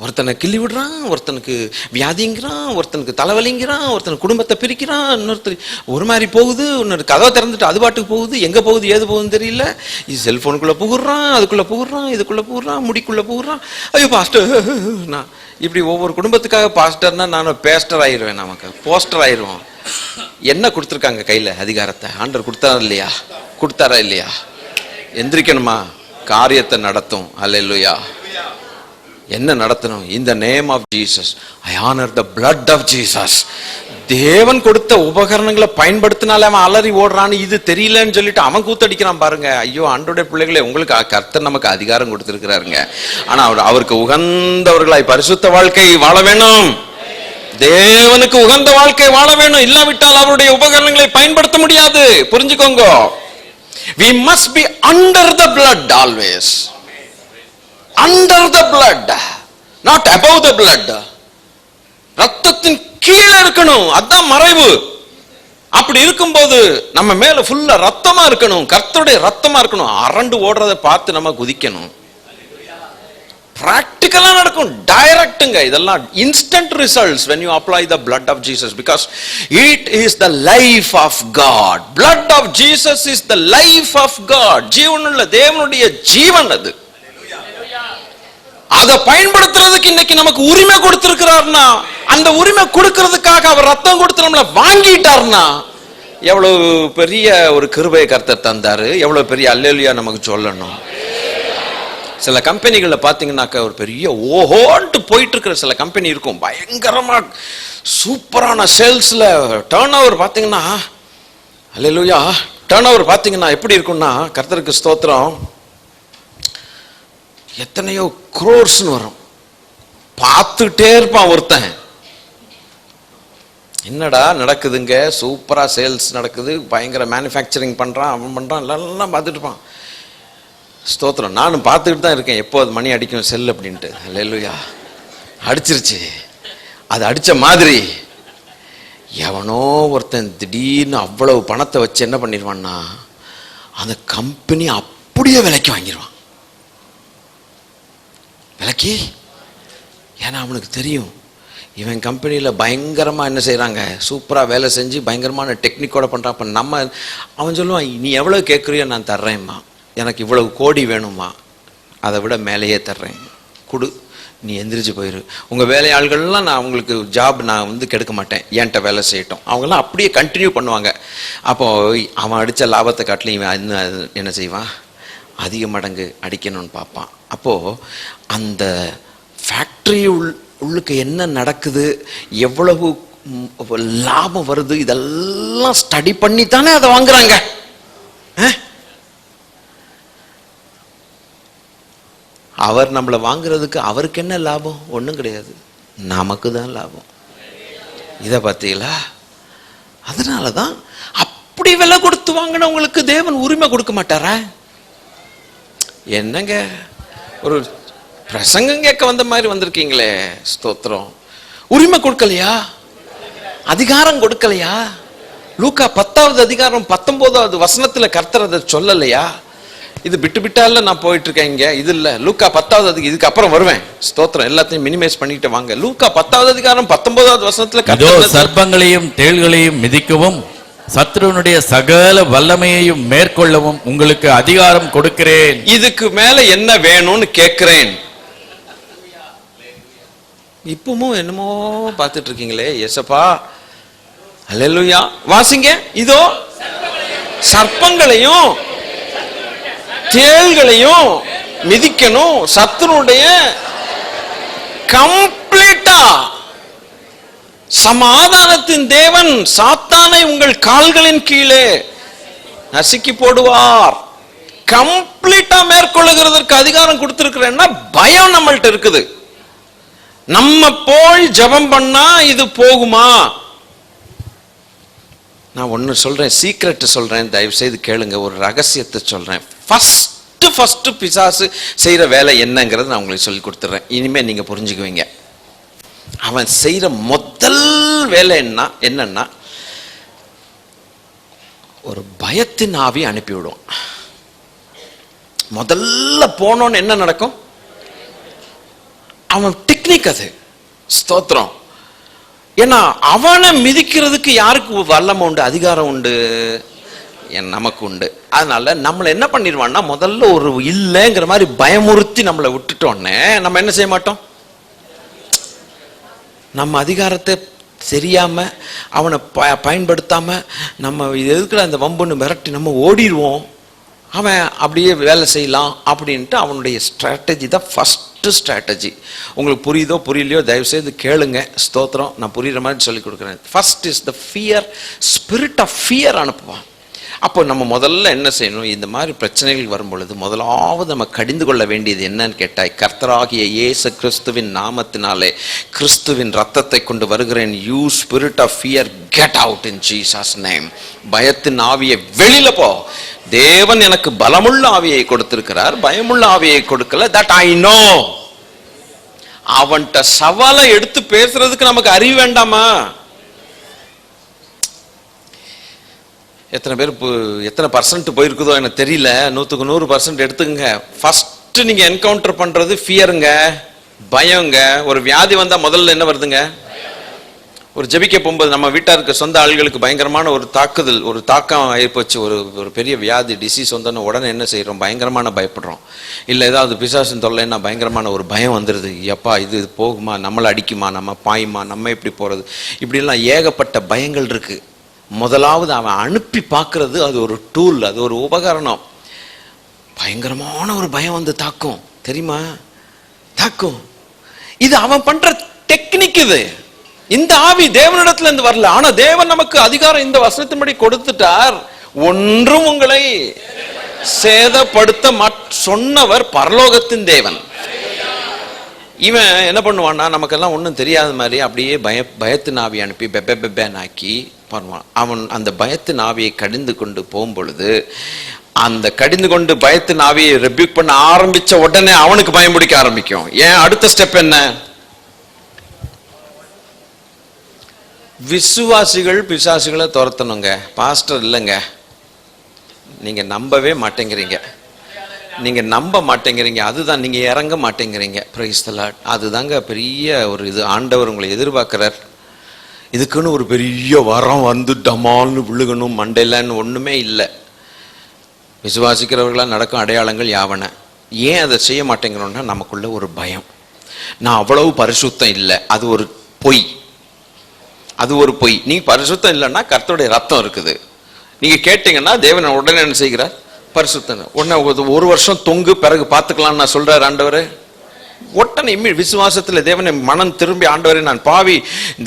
ஒருத்தனை கிள்ளி விடுறான், ஒருத்தனுக்கு வியாதிங்கிறான், ஒருத்தனுக்கு தலைவலிங்கிறான், ஒருத்தனுக்கு குடும்பத்தை பிரிக்கிறான், இன்னொருத்தர் ஒரு மாதிரி போகுது, இன்னொரு கதவை திறந்துட்டு அது பாட்டுக்கு போகுது, எங்க போகுது ஏது போகுதுன்னு தெரியல. இது செல்போனுக்குள்ள புகுறான், அதுக்குள்ள புகுறான், இதுக்குள்ள புகுறான், முடிக்குள்ள புகுறான். ஐயோ பாஸ்டர், நான் இப்படி ஒவ்வொரு குடும்பத்துக்காக பாஸ்டர்னா நான் பேஸ்டர் ஆயிடுவேன், நமக்கு போஸ்டர் ஆயிடுவோம். என்ன கொடுத்துருக்காங்க கையில அதிகாரத்தை? ஆண்டவர் கொடுத்தாரா இல்லையா? கொடுத்தாரா இல்லையா? எந்திரிக்கணுமா? காரியத்தை நடத்தும். அல்லேலூயா. என்ன நடத்தணும்? இந்த name of Jesus, I honour the blood of Jesus. தேவன் கொடுத்த உபகரணங்களை பயன்படுத்தினாலே அவன் அலறி ஓடுறான்னு இது தெரியலன்னு சொல்லிட்டு அவன் கூத்தடிக்கிறான் பாருங்க. ஐயோ ஆண்டோடைய பிள்ளைகளை, உங்களுக்கு கர்த்தர் நமக்கு அதிகாரம் கொடுத்திருக்கிறாருங்க. ஆனா அவருக்கு உகந்தவர்களாய் பரிசுத்த வாழ்க்கை வாழ வேணும். தேவனுக்கு உகந்த வாழ்க்கை வாழ வேணும். இல்லாவிட்டால் அவருடைய உபகரணங்களை பயன்படுத்த முடியாது. புரிஞ்சுக்கோங்க. we must be under the blood always. Under the blood, not above the blood. ரத்தத்தின் கீழே இருக்கணும். அதான் மறைவு. அப்படி இருக்கும்போது நம்ம மேல ஃபுல்லா ரத்தமா இருக்கணும். கர்த்தருடைய ரத்தமா இருக்கணும். அரண்டு ஓடுறதை பார்த்து நம்ம குதிக்கணும். பிராக்டிகலா நடக்கும். டைரக்ட்டுங்க. இதெல்லாம் instant results when you apply the blood of Jesus, because it is the life of God. Blood of Jesus is the life of God. ஜீவனுள்ள தேவனுடைய ஜீவன் அது. அதை பயன்படுத்துறதுக்கு இன்னைக்கு நமக்கு உரிமை கொடுத்திருக்கிறார்னா, அந்த உரிமை கொடுக்கிறதுக்காக அவர் ரத்தம் கொடுத்து நம்மளை வாங்கிட்டார்னா, எவ்வளவு பெரிய ஒரு கிருபையை கர்த்தர் தந்தாரு. எவ்வளவு பெரிய அல்லேலூயா நமக்கு சொல்லணும். சில கம்பெனிகள்ல பாத்தீங்கன்னாக்க ஒரு பெரிய ஓஹோன்ட்டு போயிட்டு இருக்கிற சில கம்பெனி இருக்கும். பயங்கரமா சூப்பரான சேல்ஸ்ல டர்ன் ஓவர் பாத்தீங்கன்னா, அல்லேலூயா, டர்ன் ஓவர் பாத்தீங்கன்னா எப்படி இருக்கும்னா, கர்த்தருக்கு ஸ்தோத்திரம், எத்தனையோ குரோர்ஸ்னு வரும். பார்த்துட்டே இருப்பான் ஒருத்தன். என்னடா நடக்குதுங்க, சூப்பரா சேல்ஸ் நடக்குது, பயங்கர மேனுஃபேக்சரிங் பண்றான், அவன் பண்றான், எல்லாம் பார்த்துட்டு இருப்பான். ஸ்தோத்திரம். நானும் பார்த்துக்கிட்டு தான் இருக்கேன், எப்போ அது மணி அடிக்கும் செல் அப்படின்ட்டு. அல்லேலூயா. அடிச்சிருச்சு. அது அடிச்ச மாதிரி எவனோ ஒருத்தன் திடீர்னு அவ்வளவு பணத்தை வச்சு என்ன பண்ணிடுவான்னா, அந்த கம்பெனி அப்படியே விலைக்கு வாங்கிடுவான். விலைக்கு. ஏன்னா அவனுக்கு தெரியும் இவன் கம்பெனியில் பயங்கரமாக என்ன செய்கிறாங்க, சூப்பராக வேலை செஞ்சு பயங்கரமான டெக்னிக்கோட பண்ணுறான். அப்போ அவன் சொல்லுவான், நீ எவ்வளோ கேட்குறியோ நான் தர்றேம்மா, எனக்கு இவ்வளவு கோடி வேணுமா, அதை விட மேலேயே தர்றேன், கொடு, நீ எந்திரிச்சு போயிரு. உங்கள் வேலையாள்கள்லாம் நான் அவங்களுக்கு ஜாப் நான் வந்து கெடுக்க மாட்டேன், என்கிட்ட வேலை செய்யட்டும். அவங்களாம் அப்படியே கண்டினியூ பண்ணுவாங்க. அப்போது அவன் அடித்த லாபத்தை காட்டிலும் இவன் என்ன செய்வான், அதிக மடங்கு அடிக்கணும்னு பார்ப்பான். அப்போது அந்த ஃபேக்ட்ரி உள்ளுக்கு என்ன நடக்குது, எவ்வளவு லாபம் வருது, இதெல்லாம் ஸ்டடி பண்ணி தானே அதை வாங்குறாங்க. அவர் நம்மளை வாங்குறதுக்கு அவருக்கு என்ன லாபம்? ஒன்றும் கிடையாது, நமக்கு தான் லாபம். இதை பார்த்தீங்களா? அதனால தான் அப்படி விலை கொடுத்து வாங்கினவங்களுக்கு தேவன் உரிமை கொடுக்க மாட்டாரா? என்னங்க ஒரு பிரசங்கம் கேட்க வந்த மாதிரி வந்திருக்கீங்களே, ஸ்தோத்திரம். உரிமை கொடுக்கலையா? அதிகாரம் கொடுக்கலையா? லூக்கா 10வது அதிகாரம் 19வது வசனத்துல கர்த்தர் அதை சொல்லலையா? இது விட்டு விட்டால நான் போயிட்டு இருக்கேன் இங்க. இது இல்ல, லூக்கா 10வது இதுக்கு அப்புறம் வருவேன். ஸ்தோத்திரம். எல்லாத்தையும் மினிமைஸ் பண்ணிட்டு வாங்க. லூக்கா 10வது அதிகாரம் 19வது வசனத்துல கர்த்தர் சர்ப்பங்களையும் தேள்களையும் மிதிக்கவும் சத்ருவனுடைய சகல வல்லமையையும் மேற்கொள்ளவும் உங்களுக்கு அதிகாரம் கொடுக்கிறேன். இதுக்கு மேல என்ன வேணும்னு கேட்கிறேன். இப்பவும் என்னமோ பார்த்துட்டு இருக்கீங்களே, எசப்பா அல்லேலூயா. வாசிங்க. இதோ சர்ப்பங்களையும் தேள்களையும் மிதிக்கணும். சத்துருடைய கம்ப்ளீட்டா சமாதானத்தின் தேவன் சாத்தானை உங்கள் கால்களின் கீழே நசுக்கி போடுவார். கம்ப்ளீட்டா மேற்கொள்ளுகிறதற்கு அதிகாரம் கொடுத்திருக்கிறேன்னா பயம் நம்மள்ட்ட இருக்குது. நம்ம போய் ஜெபம் பண்ணா இது போகுமா? நான் ஒன்னு சொல்றேன், சீக்ரெட் சொல்றேன், தயவு செய்து கேளுங்க. ஒரு ரகசியத்தை சொல்றேன். ஃபர்ஸ்ட் பிசாசு செய்யற வேலை என்னங்கிறது நான் உங்களுக்கு சொல்லி கொடுத்துறேன். இனிமே நீங்க புரிஞ்சுக்குவீங்க. அவன் செய்யற முதல் வேலை என்னன்னா ஒரு பயத்தின் ஆவி அனுப்பிவிடும். முதல்ல போனோன்னு என்ன நடக்கும்? அவன் டெக்னிக் அது. ஸ்தோத்திரம். ஏன்னா அவனை மிதிக்கிறதுக்கு யாருக்கு வல்லமை உண்டு, அதிகாரம் உண்டு? நமக்கு உண்டு. அதனால நம்மளை என்ன பண்ணிடுவான்னா, முதல்ல ஒரு இல்லைங்கிற மாதிரி பயமுறுத்தி நம்மளை விட்டுட்டோன்னே நம்ம என்ன செய்ய மாட்டோம்? நம்ம அதிகாரத்தை தெரியாம அவனை பயன்படுத்தாம நம்ம எதுக்குற அந்த வம்புன்னு மிரட்டி நம்ம ஓடிடுவோம். அவன் அப்படியே வேலை செய்யலாம் அப்படின்ட்டு அவனுடைய ஸ்ட்ராட்டஜி தான் ஃபர்ஸ்ட் ஸ்ட்ராட்டஜி. உங்களுக்கு புரியுதோ புரியலையோ தயவு செய்து கேளுங்க. ஸ்தோத்திரம். நான் புரியுற மாதிரி சொல்லி கொடுக்குறேன். First is the fear, spirit of fear அனுப்புவான். அப்போ நம்ம முதல்ல என்ன செய்யணும்? இந்த மாதிரி பிரச்சனைகள் வரும் பொழுது முதலாவது நம்ம கடிந்து கொள்ள வேண்டியது என்னன்னு கேட்டாய், கர்த்தராகிய இயேசு கிறிஸ்துவின் நாமத்தினாலே கிறிஸ்துவின் ரத்தத்தை கொண்டு வருகிறேன். You spirit of fear, get out in Jesus name. பயத்தின் ஆவியை வெளியில போ. தேவன் எனக்கு பலமுள்ள ஆவியை கொடுத்திருக்கிறார், பயமுள்ள ஆவியை கொடுக்கல. That I know. அவன்கிட்ட சவாலை எடுத்து பேசுறதுக்கு நமக்கு அறிவு வேண்டாமா? எத்தனை பேர் எத்தனை பர்சன்ட் போயிருக்குதோ எனக்கு தெரியல. 100க்கு 100% எடுத்துக்கங்க. ஃபர்ஸ்ட் நீங்க என்கவுண்டர் பண்றது ஃபியருங்க, பயங்க. ஒரு வியாதி வந்தா முதல்ல என்ன வருதுங்க? ஒரு ஜெபிக்க போகும்போது நம்ம வீட்டாருக்கு சொந்த ஆள்களுக்கு பயங்கரமான ஒரு தாக்குதல், ஒரு தாக்கம் ஆயிப்போச்சு. ஒரு பெரிய வியாதி, டிசீஸ் வந்தோன்னு உடனே என்ன செய்யறோம்? பயங்கரமான பயப்படுறோம். இல்லை ஏதாவது பிசாசின் தொல்லைன்னா பயங்கரமான ஒரு பயம் வந்துடுது. எப்பா இது போகுமா, நம்மளை அடிக்குமா, நம்ம பாயுமா, நம்ம எப்படி போறது, இப்படிலாம் ஏகப்பட்ட பயங்கள் இருக்கு. முதலாவது அவன் அனுப்பி பார்க்கறது அது ஒரு டூல், அது ஒரு உபகரணம். பயங்கரமான ஒரு பயம் வந்து தாக்கும், தெரியுமா? தாக்கும். இது அவன் பண்ற டெக்னிக். இது இந்த ஆவி தேவனிடத்துல இருந்து வரல. ஆனா தேவன் நமக்கு அதிகாரம் இந்த வசனத்தின்படி கொடுத்துட்டார். ஒன்றும் உங்களை சேதப்படுத்த சொன்னவர் பரலோகத்தின் தேவன். இவன் என்ன பண்ணுவான்னா, நமக்கெல்லாம் ஒன்றும் தெரியாத மாதிரி அப்படியே பயத்தின் ஆவி அனுப்பி பெப்பேனாக்கி பண்ணுவான். அவன் அந்த பயத்தின் ஆவியை கடிந்து கொண்டு போகும் பொழுது, அந்த கடிந்து கொண்டு பயத்தின் ஆவியை ரெபியூக் பண்ண ஆரம்பிச்ச உடனே அவனுக்கு பயம் பிடிக்க ஆரம்பிக்கும். ஏன்? அடுத்த ஸ்டெப் என்ன? விசுவாசிகள் பிசாசுகளை துரத்தணுங்க. பாஸ்டர் இல்லைங்க, நீங்க நம்பவே மாட்டேங்கிறீங்க, நீங்க நம்ப மாட்டேங்கிறீங்க, அதுதான் நீங்க இறங்க மாட்டேங்கிறீங்க. Praise the Lord. அதுதாங்க பெரிய ஒரு இது. ஆண்டவர் உங்களை எதிர்பார்க்கிறார். இதுக்குன்னு ஒரு பெரிய வரம் வந்து டமால்னு விழுகணும் மண்டையிலன்னு ஒண்ணுமே இல்லை. விசுவாசிக்கிறவர்களாக நடக்கும் அடையாளங்கள் யாவன. ஏன் அதை செய்ய மாட்டேங்கிறோம்னா, நமக்குள்ள ஒரு பயம். நான் அவ்வளவு பரிசுத்தம் இல்லை, அது ஒரு பொய், அது ஒரு பொய். நீ பரிசுத்தம் இல்லைன்னா கர்த்தருடைய ரத்தம் இருக்குது. நீங்க கேட்டீங்கன்னா தேவன் உடனே என்ன செய்கிறார்? பரிசுத்தம். உடனே ஒரு வருஷம் தொங்கு, பிறகு பார்த்துக்கலாம் நான் சொல்றாரு ஆண்டவர். உடனே விசுவாசத்துல தேவனை மனம் திரும்பி, ஆண்டவரை நான் பாவி,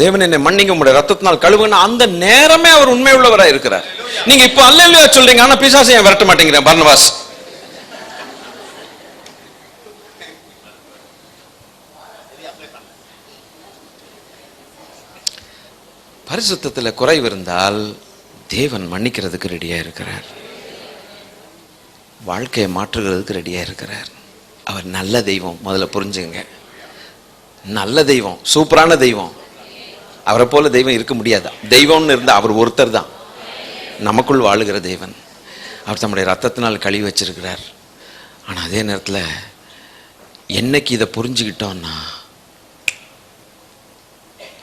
தேவன் என்னை மன்னிங்க, உங்களுடைய ரத்தத்தினால் கழுவுனா அந்த நேரமே அவர் உண்மை உள்ளவராக இருக்கிறார். நீங்க இப்ப அல்லேலூயா சொல்றீங்க, ஆனா பிசாசை ஏன் விரட்ட மாட்டேங்கிறேன்? பர்னபாஸ் பரிசுத்தத்துல குறைவு இருந்தால் தேவன் மன்னிக்கிறதுக்கு ரெடியா இருக்கிறார், வாழ்க்கையை மாற்றுகிறதுக்கு ரெடியா இருக்கிறார். அவர் நல்ல தெய்வம். முதல்ல புரிஞ்சுங்க, நல்ல தெய்வம், சூப்பரான தெய்வம். அவரை போல தெய்வம் இருக்க முடியாது. தெய்வம்னு இருந்தா அவர் ஒருத்தர் தான், நமக்குள் வாழுகிற தேவன். அவர் தம்முடைய ரத்தத்தினால் கழுவி வச்சிருக்கிறார். ஆனா அதே நேரத்தில் என்னைக்கு இதை புரிஞ்சுக்கிட்டோம்னா,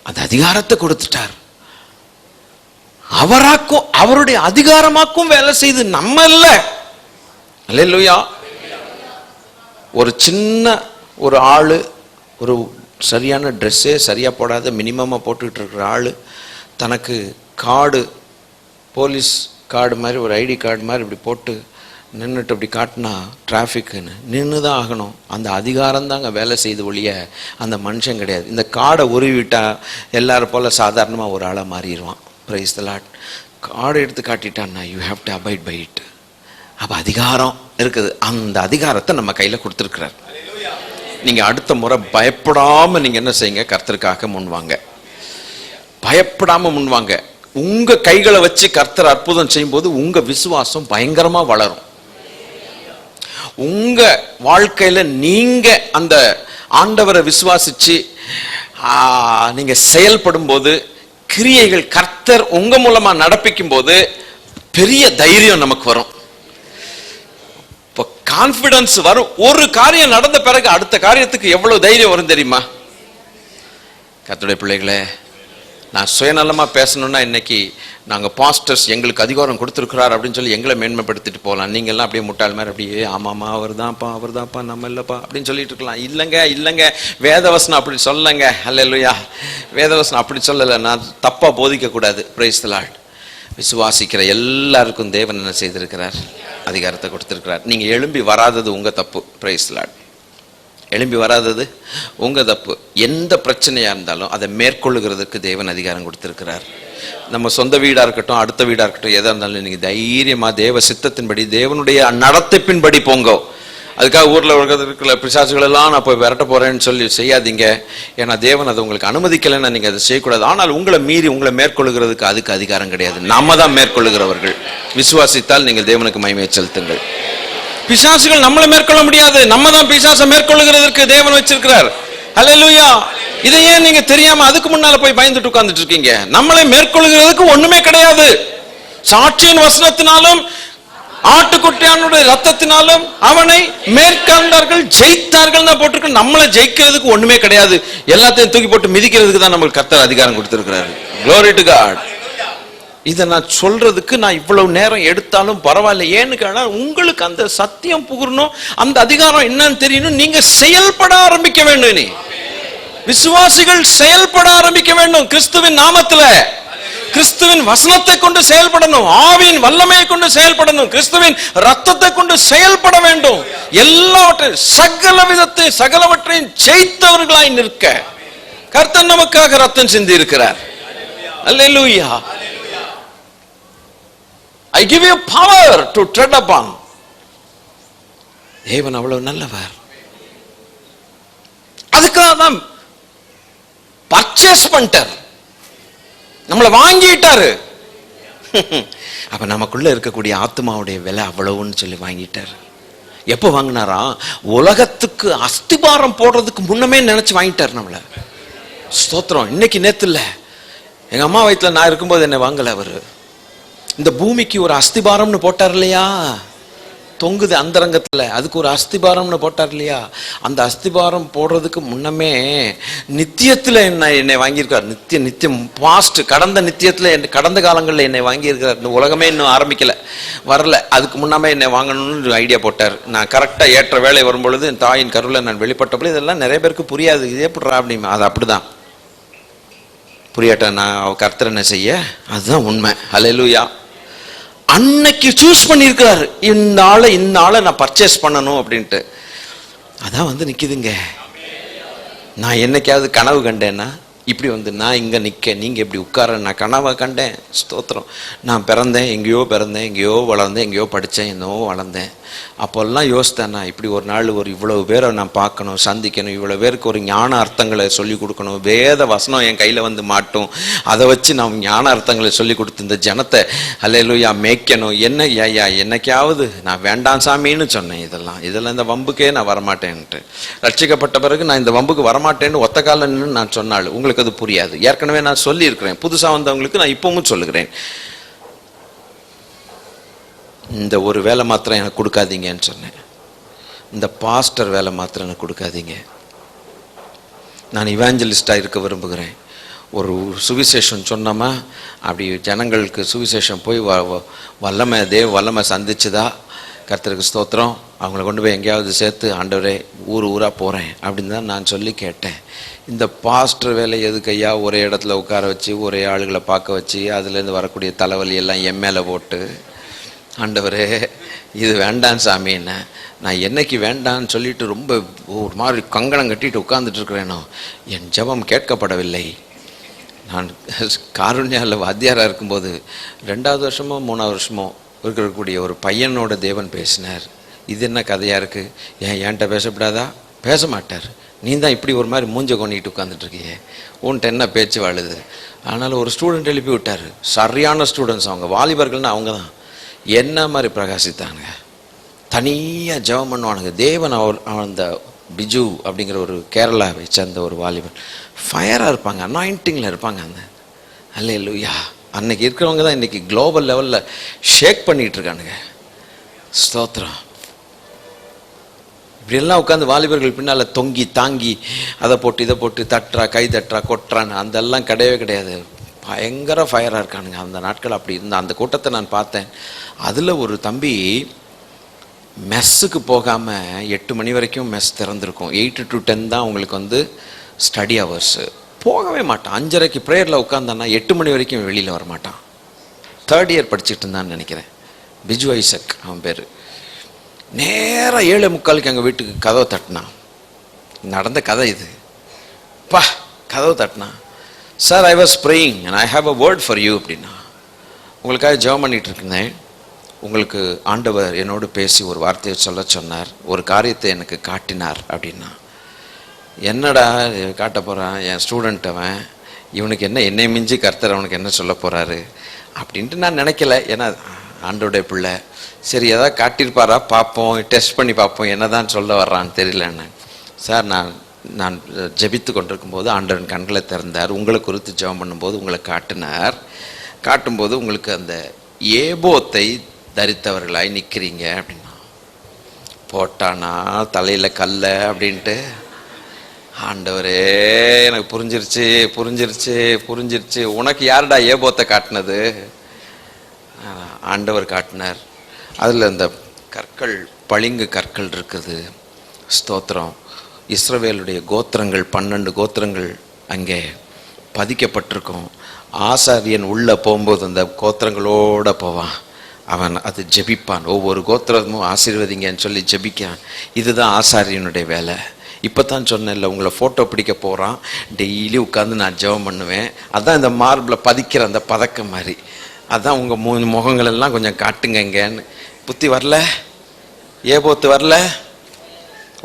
அந்த அதிகாரத்தை கொடுத்துட்டார். அவராக்கும் அவருடைய அதிகாரமாக்கும் வேலை செய்து நம்ம இல்ல. அல்லேலூயா. ஒரு சின்ன ஒரு ஆளு, ஒரு சரியான ட்ரெஸ்ஸே சரியா போடாத மினிமமா போட்டுக்கிட்டு இருக்கிற ஆளு தனக்கு கார்டு, போலீஸ் கார்டு மாதிரி, ஒரு ஐடி கார்டு மாதிரி இப்படி போட்டு நின்றுட்டு இப்படி காட்டினா டிராஃபிக்குன்னு நின்று தான் ஆகணும். அந்த அதிகாரம் தாங்க வேலை செய்து ஒழிய அந்த மனுஷன் கிடையாது. இந்த கார்டை உருவிட்டா எல்லாரும் போல் சாதாரணமாக ஒரு ஆளாக மாறிடுவான். Praise the Lord. கார்டை எடுத்து காட்டிட்டான்னா you have to abide by it. அப்போ அதிகாரம் இருக்குது. அந்த அதிகாரத்தை நம்ம கையில் கொடுத்துருக்கிறார். நீங்கள் அடுத்த முறை பயப்படாமல் நீங்கள் என்ன செய்யுங்க, கர்த்தருக்காக முன்வாங்க. பயப்படாமல் முன்வாங்க. உங்கள் கைகளை வச்சு கர்த்தர் அற்புதம் செய்யும்போது உங்கள் விசுவாசம் பயங்கரமாக வளரும். உங்க வாழ்க்கையில நீங்க அந்த ஆண்டவரை விசுவாசிச்சு நீங்க செயல்படும் போது, கிரியைகள் கர்த்தர் உங்க மூலமா நடப்பிக்கும் போது பெரிய தைரியம் நமக்கு வரும். இப்போ கான்பிடன்ஸ் வரும். ஒரு காரியம் நடந்த பிறகு அடுத்த காரியத்துக்கு எவ்வளவு தைரியம் வரும் தெரியுமா? கர்த்தருடைய பிள்ளைகளே, நான் சுயநலமாக பேசணும்னா இன்னைக்கு நாங்கள் பாஸ்டர்ஸ் எங்களுக்கு அதிகாரம் கொடுத்துருக்குறார் அப்படின்னு சொல்லி எங்களை மேன்மைப்படுத்திட்டு போகலாம். நீங்கள்லாம் அப்படியே முட்டாள் மாதிரி அப்படியே ஆமாம்மா அவர் தான்ப்பா நம்ம இல்லைப்பா அப்படின்னு சொல்லிட்டு இருக்கலாம். இல்லைங்க வேதவசனம் அப்படி சொல்லலைங்க. அல்லேலூயா. வேதவசனம் அப்படி சொல்லலை. நான் தப்பாக போதிக்கக்கூடாது. Praise the Lord. விசுவாசிக்கிற எல்லாருக்கும் தேவன் என்ன செய்திருக்கிறார்? அதிகாரத்தை கொடுத்துருக்கிறார். நீங்கள் எழும்பி வராதது உங்கள் தப்பு. Praise the Lord. எழும்பி வராதது உங்க தப்பு. எந்த பிரச்சனையா இருந்தாலும் அதை மேற்கொள்ளுகிறதுக்கு தேவன் அதிகாரம் கொடுத்திருக்கிறார். நம்ம சொந்த வீடா இருக்கட்டும், அடுத்த வீடா இருக்கட்டும், எதா இருந்தாலும் நீங்க தைரியமா தேவ சித்தத்தின்படி, தேவனுடைய நடத்திப்பின்படி போங்க. அதுக்காக ஊர்ல இருக்கிற பிசாசுகள் எல்லாம் நான் போய் விரட்ட போறேன்னு சொல்லி செய்யாதீங்க. ஏன்னா தேவன் அதை உங்களுக்கு அனுமதிக்கலைன்னா நீங்க அதை செய்யக்கூடாது. ஆனால் உங்களை மீறி உங்களை மேற்கொள்ளுகிறதுக்கு அதுக்கு அதிகாரம் கிடையாது. நாம தான் மேற்கொள்ளுகிறவர்கள். விசுவாசித்தால் நீங்கள் தேவனுக்கு மகிமையை செலுத்துங்கள். பிசாசுகள் நம்மளை மேற்கொள்ள முடியாது. நம்ம தான் பிசாசை மேற்கொள்ளுகிறதற்கு தேவன் வச்சிருக்கிறார். அல்லேலூயா. இதை ஏன் நீங்க தெரியாம அதுக்கு முன்னால போய் பயந்துட்டு உட்கார்ந்துட்டு இருக்கீங்க? நம்மளை மேற்கொள்ளுகிறதுக்கு ஒண்ணுமே கிடையாது. சாட்சியின் வசனத்தினாலும் ஆட்டுக்குட்டியானுடைய ரத்தத்தினாலும் அவனை மேற்கொண்டார்கள், ஜெயித்தார்கள் தான் போட்டிருக்கு. நம்மளை ஜெயிக்கிறதுக்கு ஒண்ணுமே கிடையாது. எல்லாத்தையும் தூக்கி போட்டு மிதிக்கிறதுக்கு தான் நம்மளுக்கு கர்த்தர் அதிகாரம் கொடுத்திருக்கிறாரு. Glory to God. இதை நான் சொல்றதுக்கு நான் இவ்வளவு நேரம் எடுத்தாலும் பரவாயில்ல. ஏன்னு கேட்டா உங்களுக்கு அந்த சத்தியம் புகழணும், அந்த அதிகாரம் என்னன்னு தெரியணும். நீங்க செயல்பட ஆரம்பிக்க வேண்டும். நீ விசுவாசிகள் செயல்பட ஆரம்பிக்க வேண்டும். கிறிஸ்துவின் நாமத்துல, கிறிஸ்துவின் வசனத்தை கொண்டு செயல்படணும். ஆவியின் வல்லமையை கொண்டு செயல்படணும். கிறிஸ்துவின் ரத்தத்தை கொண்டு செயல்பட வேண்டும். எல்லாவற்றையும் சகல விதத்தை சகலவற்றையும் ஜெயித்தவர்களாய் நிற்க கர்த்தர் நமக்காக ரத்தம் சிந்தி இருக்கிறார். அல்லேலூயா. I give you power to tread upon. தேவன் அவ்வளவு நல்லவர். அதுக்காக தான் பர்ச்சேஸ் பண்ணிட்டார், நம்மளை வாங்கிட்டாரு. அப்ப நமக்குள்ள இருக்கக்கூடிய ஆத்மாவுடைய விலை அவ்வளவுன்னு சொல்லி வாங்கிட்டார். எப்போ வாங்கினாரா? உலகத்துக்கு அஸ்திபாரம் போடுறதுக்கு முன்னமே நினைச்சு வாங்கிட்டார் நம்மள. ஸ்தோத்திரம். இன்னைக்கு நேத்து இல்ல, எங்க அம்மா வயிற்றுல நான் இருக்கும்போது என்னை வாங்கல அவரு. இந்த பூமிக்கு ஒரு அஸ்திபாரம்னு போட்டார் இல்லையா? தொங்குது அந்தரங்கத்துல, அதுக்கு ஒரு அஸ்திபாரம்னு போட்டார் இல்லையா? அந்த அஸ்திபாரம் போடுறதுக்கு முன்னமே நித்தியத்துல என்னை வாங்கியிருக்கார். நித்தியம் பாஸ்ட், கடந்த நித்தியத்துல, கடந்த காலங்களில் என்னை வாங்கியிருக்கிறார். இந்த உலகமே இன்னும் ஆரம்பிக்கல, வரல. அதுக்கு முன்னாமே என்னை வாங்கணும்னு ஐடியா போட்டார். நான் கரெக்டா ஏற்ற வேலை வரும்பொழுது என் தாயின் கருவில் நான் வெளிப்பட்டப்போ இதெல்லாம் நிறைய பேருக்கு புரியாது. இது எப்படிரா அப்படிமா? அது அப்படிதான் புரியாட்டா. நான் கர்த்தர் என்ன செய்ய, அதுதான் உண்மை. அல்லேலூயா. அன்னைக்கு சூஸ் பண்ணியிருக்கிறார், இந்த ஆளை நான் பர்ச்சேஸ் பண்ணணும் அப்படின்ட்டு. அதான் வந்து நிக்குதுங்க. நான் என்னைக்காவது கனவு கண்டேன்னா இப்படி வந்து நான் இங்க நிக்க, நீங்க இப்படி உட்கார, நான் கனவை கண்டேன். ஸ்தோத்திரம். நான் பிறந்தேன், எங்கேயோ வளர்ந்தேன், எங்கேயோ படித்தேன், என்னவோ வளர்ந்தேன். அப்போல்லாம் யோசித்தேன், நான் இப்படி ஒரு நாள் ஒரு இவ்வளவு பேரை நான் பார்க்கணும், சந்திக்கணும், இவ்வளவு பேருக்கு ஒரு ஞான அர்த்தங்களை சொல்லி கொடுக்கணும். வேத வசனம் என் கையில வந்து மாட்டும், அதை வச்சு நான் ஞான அர்த்தங்களை சொல்லி கொடுத்து இந்த ஜனத்தை அல்லேலூயா மேய்க்கணும். என்ன ஐயா, என்னைக்காவது நான் வேண்டாம் சாமின்னு சொன்னேன். இதெல்லாம் இந்த வம்புக்கே நான் வரமாட்டேன்ட்டு. ரட்சிக்கப்பட்ட பிறகு நான் இந்த வம்புக்கு வரமாட்டேன்னு ஒத்த கால நின்று நான் சொன்னாள். உங்களுக்கு அது புரியாது. ஏற்கனவே நான் சொல்லி இருக்கிறேன். புதுசா வந்தவங்களுக்கு நான் இப்பவும் சொல்லுகிறேன். இந்த ஒரு வேலை மாத்திரம் எனக்கு கொடுக்காதீங்கன்னு சொன்னேன். இந்த பாஸ்டர் வேலை மாத்திரம் எனக்கு கொடுக்காதீங்க. நான் இவாஞ்சலிஸ்டாக இருக்க விரும்புகிறேன். ஒரு சுவிசேஷம் சொன்னோமா அப்படி ஜனங்களுக்கு சுவிசேஷம் போய் வல்லமை சந்திச்சுதா, கர்த்தருக்கு ஸ்தோத்திரம். அவங்கள கொண்டு போய் எங்கேயாவது சேர்த்து ஆண்டவரே ஊராக போகிறேன் அப்படின்னு தான் நான் சொல்லி கேட்டேன். இந்த பாஸ்டர் வேலை எதுக்கு ஐயா ஒரே இடத்துல உட்கார வச்சு ஒரே ஆளுகளை பார்க்க வச்சு அதுலேருந்து வரக்கூடிய தலைவலி எல்லாம் என் மேலே போட்டு, ஆண்டவரே இது வேண்டாம் சாமின்னு நான் என்னைக்கு வேண்டான்னு சொல்லிட்டு ரொம்ப ஒரு மாதிரி கங்கணம் கட்டிட்டு உட்கார்ந்துட்டு இருக்கிறேனோ என் ஜெபம் கேட்கப்படவில்லை. நான் காருண்யாவில் வாத்தியாராக இருக்கும்போது 2வது வருஷமோ 3வது வருஷமோ இருக்கக்கூடிய ஒரு பையனோட தேவன் பேசினார். இது என்ன கதையாக இருக்குது, என்கிட்ட பேசப்படாதா? பேச மாட்டார். நீ தான் இப்படி ஒரு மாதிரி மூஞ்ச கொண்டிட்டு உட்காந்துட்ருக்கியே, உன்ட்ட என்ன பேச்சு வாழுது? அதனால் ஒரு ஸ்டூடெண்ட் எழுப்பி விட்டார். சரியான ஸ்டூடெண்ட்ஸ் அவங்க, வாலிபர்கள்னு அவங்க தான் என்ன மாதிரி பிரகாசித்தாங்க. தனியாக ஜெபம் பண்ணுவானுங்க. தேவன் அந்த பிஜு அப்படிங்கிற ஒரு கேரளாவை சேர்ந்த ஒரு வாலிபன் ஃபயராக இருப்பாங்க, அனாயிண்டிங்கில் இருப்பாங்க. அந்த அல்லேலூயா. அன்னைக்கு இருக்கிறவங்க தான் இன்றைக்கி குளோபல் லெவலில் ஷேக் பண்ணிகிட்டு இருக்கானுங்க. ஸ்தோத்திரம். இப்படியெல்லாம் உட்காந்து வாலிபர்கள் பின்னால் தொங்கி தாங்கி அதை போட்டு இதை போட்டு தட்டுறா கை தட்டுறா கொட்டுறான்னு அதெல்லாம் கிடையவே கிடையாது. பயங்கர ஃபயராக இருக்கானுங்க. அந்த நாட்கள் அப்படி இருந்த அந்த கூட்டத்தை நான் பார்த்தேன். அதில் ஒரு தம்பி மெஸ்ஸுக்கு போகாமல் 8 மணி வரைக்கும் மெஸ் திறந்துருக்கும். 8 to 10 தான் உங்களுக்கு வந்து ஸ்டடி ஹவர்ஸு. போகவே மாட்டான். 5:30க்கு ப்ரேயரில் உட்காந்தான்னா 8 மணி வரைக்கும் வெளியில் வரமாட்டான். 3rd இயர் படிச்சுட்டு இருந்தான்னு நினைக்கிறேன். பிஜு ஐசக் அவன் பேர். நேராக 7:45 எங்கள் வீட்டுக்கு கதவை தட்டினான். நடந்த கதை இது. கதவை தட்டினான். Sir, I was praying and I have a word for you அப்படின்னா. உங்களுக்காக ஜெபம் பண்ணிகிட்டு இருக்கேன். உங்களுக்கு ஆண்டவர் என்னோடு பேசி ஒரு வார்த்தையை சொல்ல சொன்னார், ஒரு காரியத்தை எனக்கு காட்டினார் அப்படின்னா. என்னடா காட்ட போகிறான் என் ஸ்டூடெண்ட், அவன் இவனுக்கு என்ன என்னை மிஞ்சி கர்த்தர் அவனுக்கு என்ன சொல்ல போகிறாரு அப்படின்ட்டு நான் நினைக்கல. ஏன்னா ஆண்டோடைய பிள்ளை, சரி ஏதாவது காட்டியிருப்பாரா பார்ப்போம், டெஸ்ட் பண்ணி பார்ப்போம் என்ன தான் சொல்ல வர்றான்னு தெரியலன்னு. சார், நான் ஜெபித்து கொண்டிருக்கும்போது ஆண்டவன் கண்களை திறந்தார். உங்களை குறித்து ஜெபம் பண்ணும்போது உங்களை காட்டும்போது உங்களுக்கு அந்த ஏபோத்தை தரித்தவர்களாய் நிற்கிறீங்க அப்படின்னா. போட்டானா தலையில் கல்ல அப்படின்ட்டு. ஆண்டவரே எனக்கு புரிஞ்சிருச்சு. உனக்கு யாருடா ஏபோத்தை காட்டினது? ஆண்டவர் காட்டினார். அதில் அந்த கற்கள், பளிங்கு கற்கள் இருக்குது. ஸ்தோத்திரம். இஸ்ரவேலுடைய கோத்திரங்கள் 12 கோத்திரங்கள் அங்கே பதிக்கப்பட்டிருக்கும். ஆசாரியன் உள்ளே போகும்போது அந்த கோத்திரங்களோடு போவான். அவன் அது ஜெபிப்பான். ஒவ்வொரு கோத்திரமும் ஆசீர்வதிங்கன்னு சொல்லி ஜெபிக்கான். இதுதான் ஆசாரியனுடைய வேலை. இப்போ தான் சொன்னேன்ல, உங்களை ஃபோட்டோ பிடிக்க போகிறான். டெய்லி உட்காந்து நான் ஜெபம் பண்ணுவேன். அதான் இந்த மார்பில் பதிக்கிற அந்த பதக்கம் மாதிரி. அதான் உங்கள் முகங்களெல்லாம் கொஞ்சம் காட்டுங்கங்கன்னு. புத்தி வரல? ஏபோத்து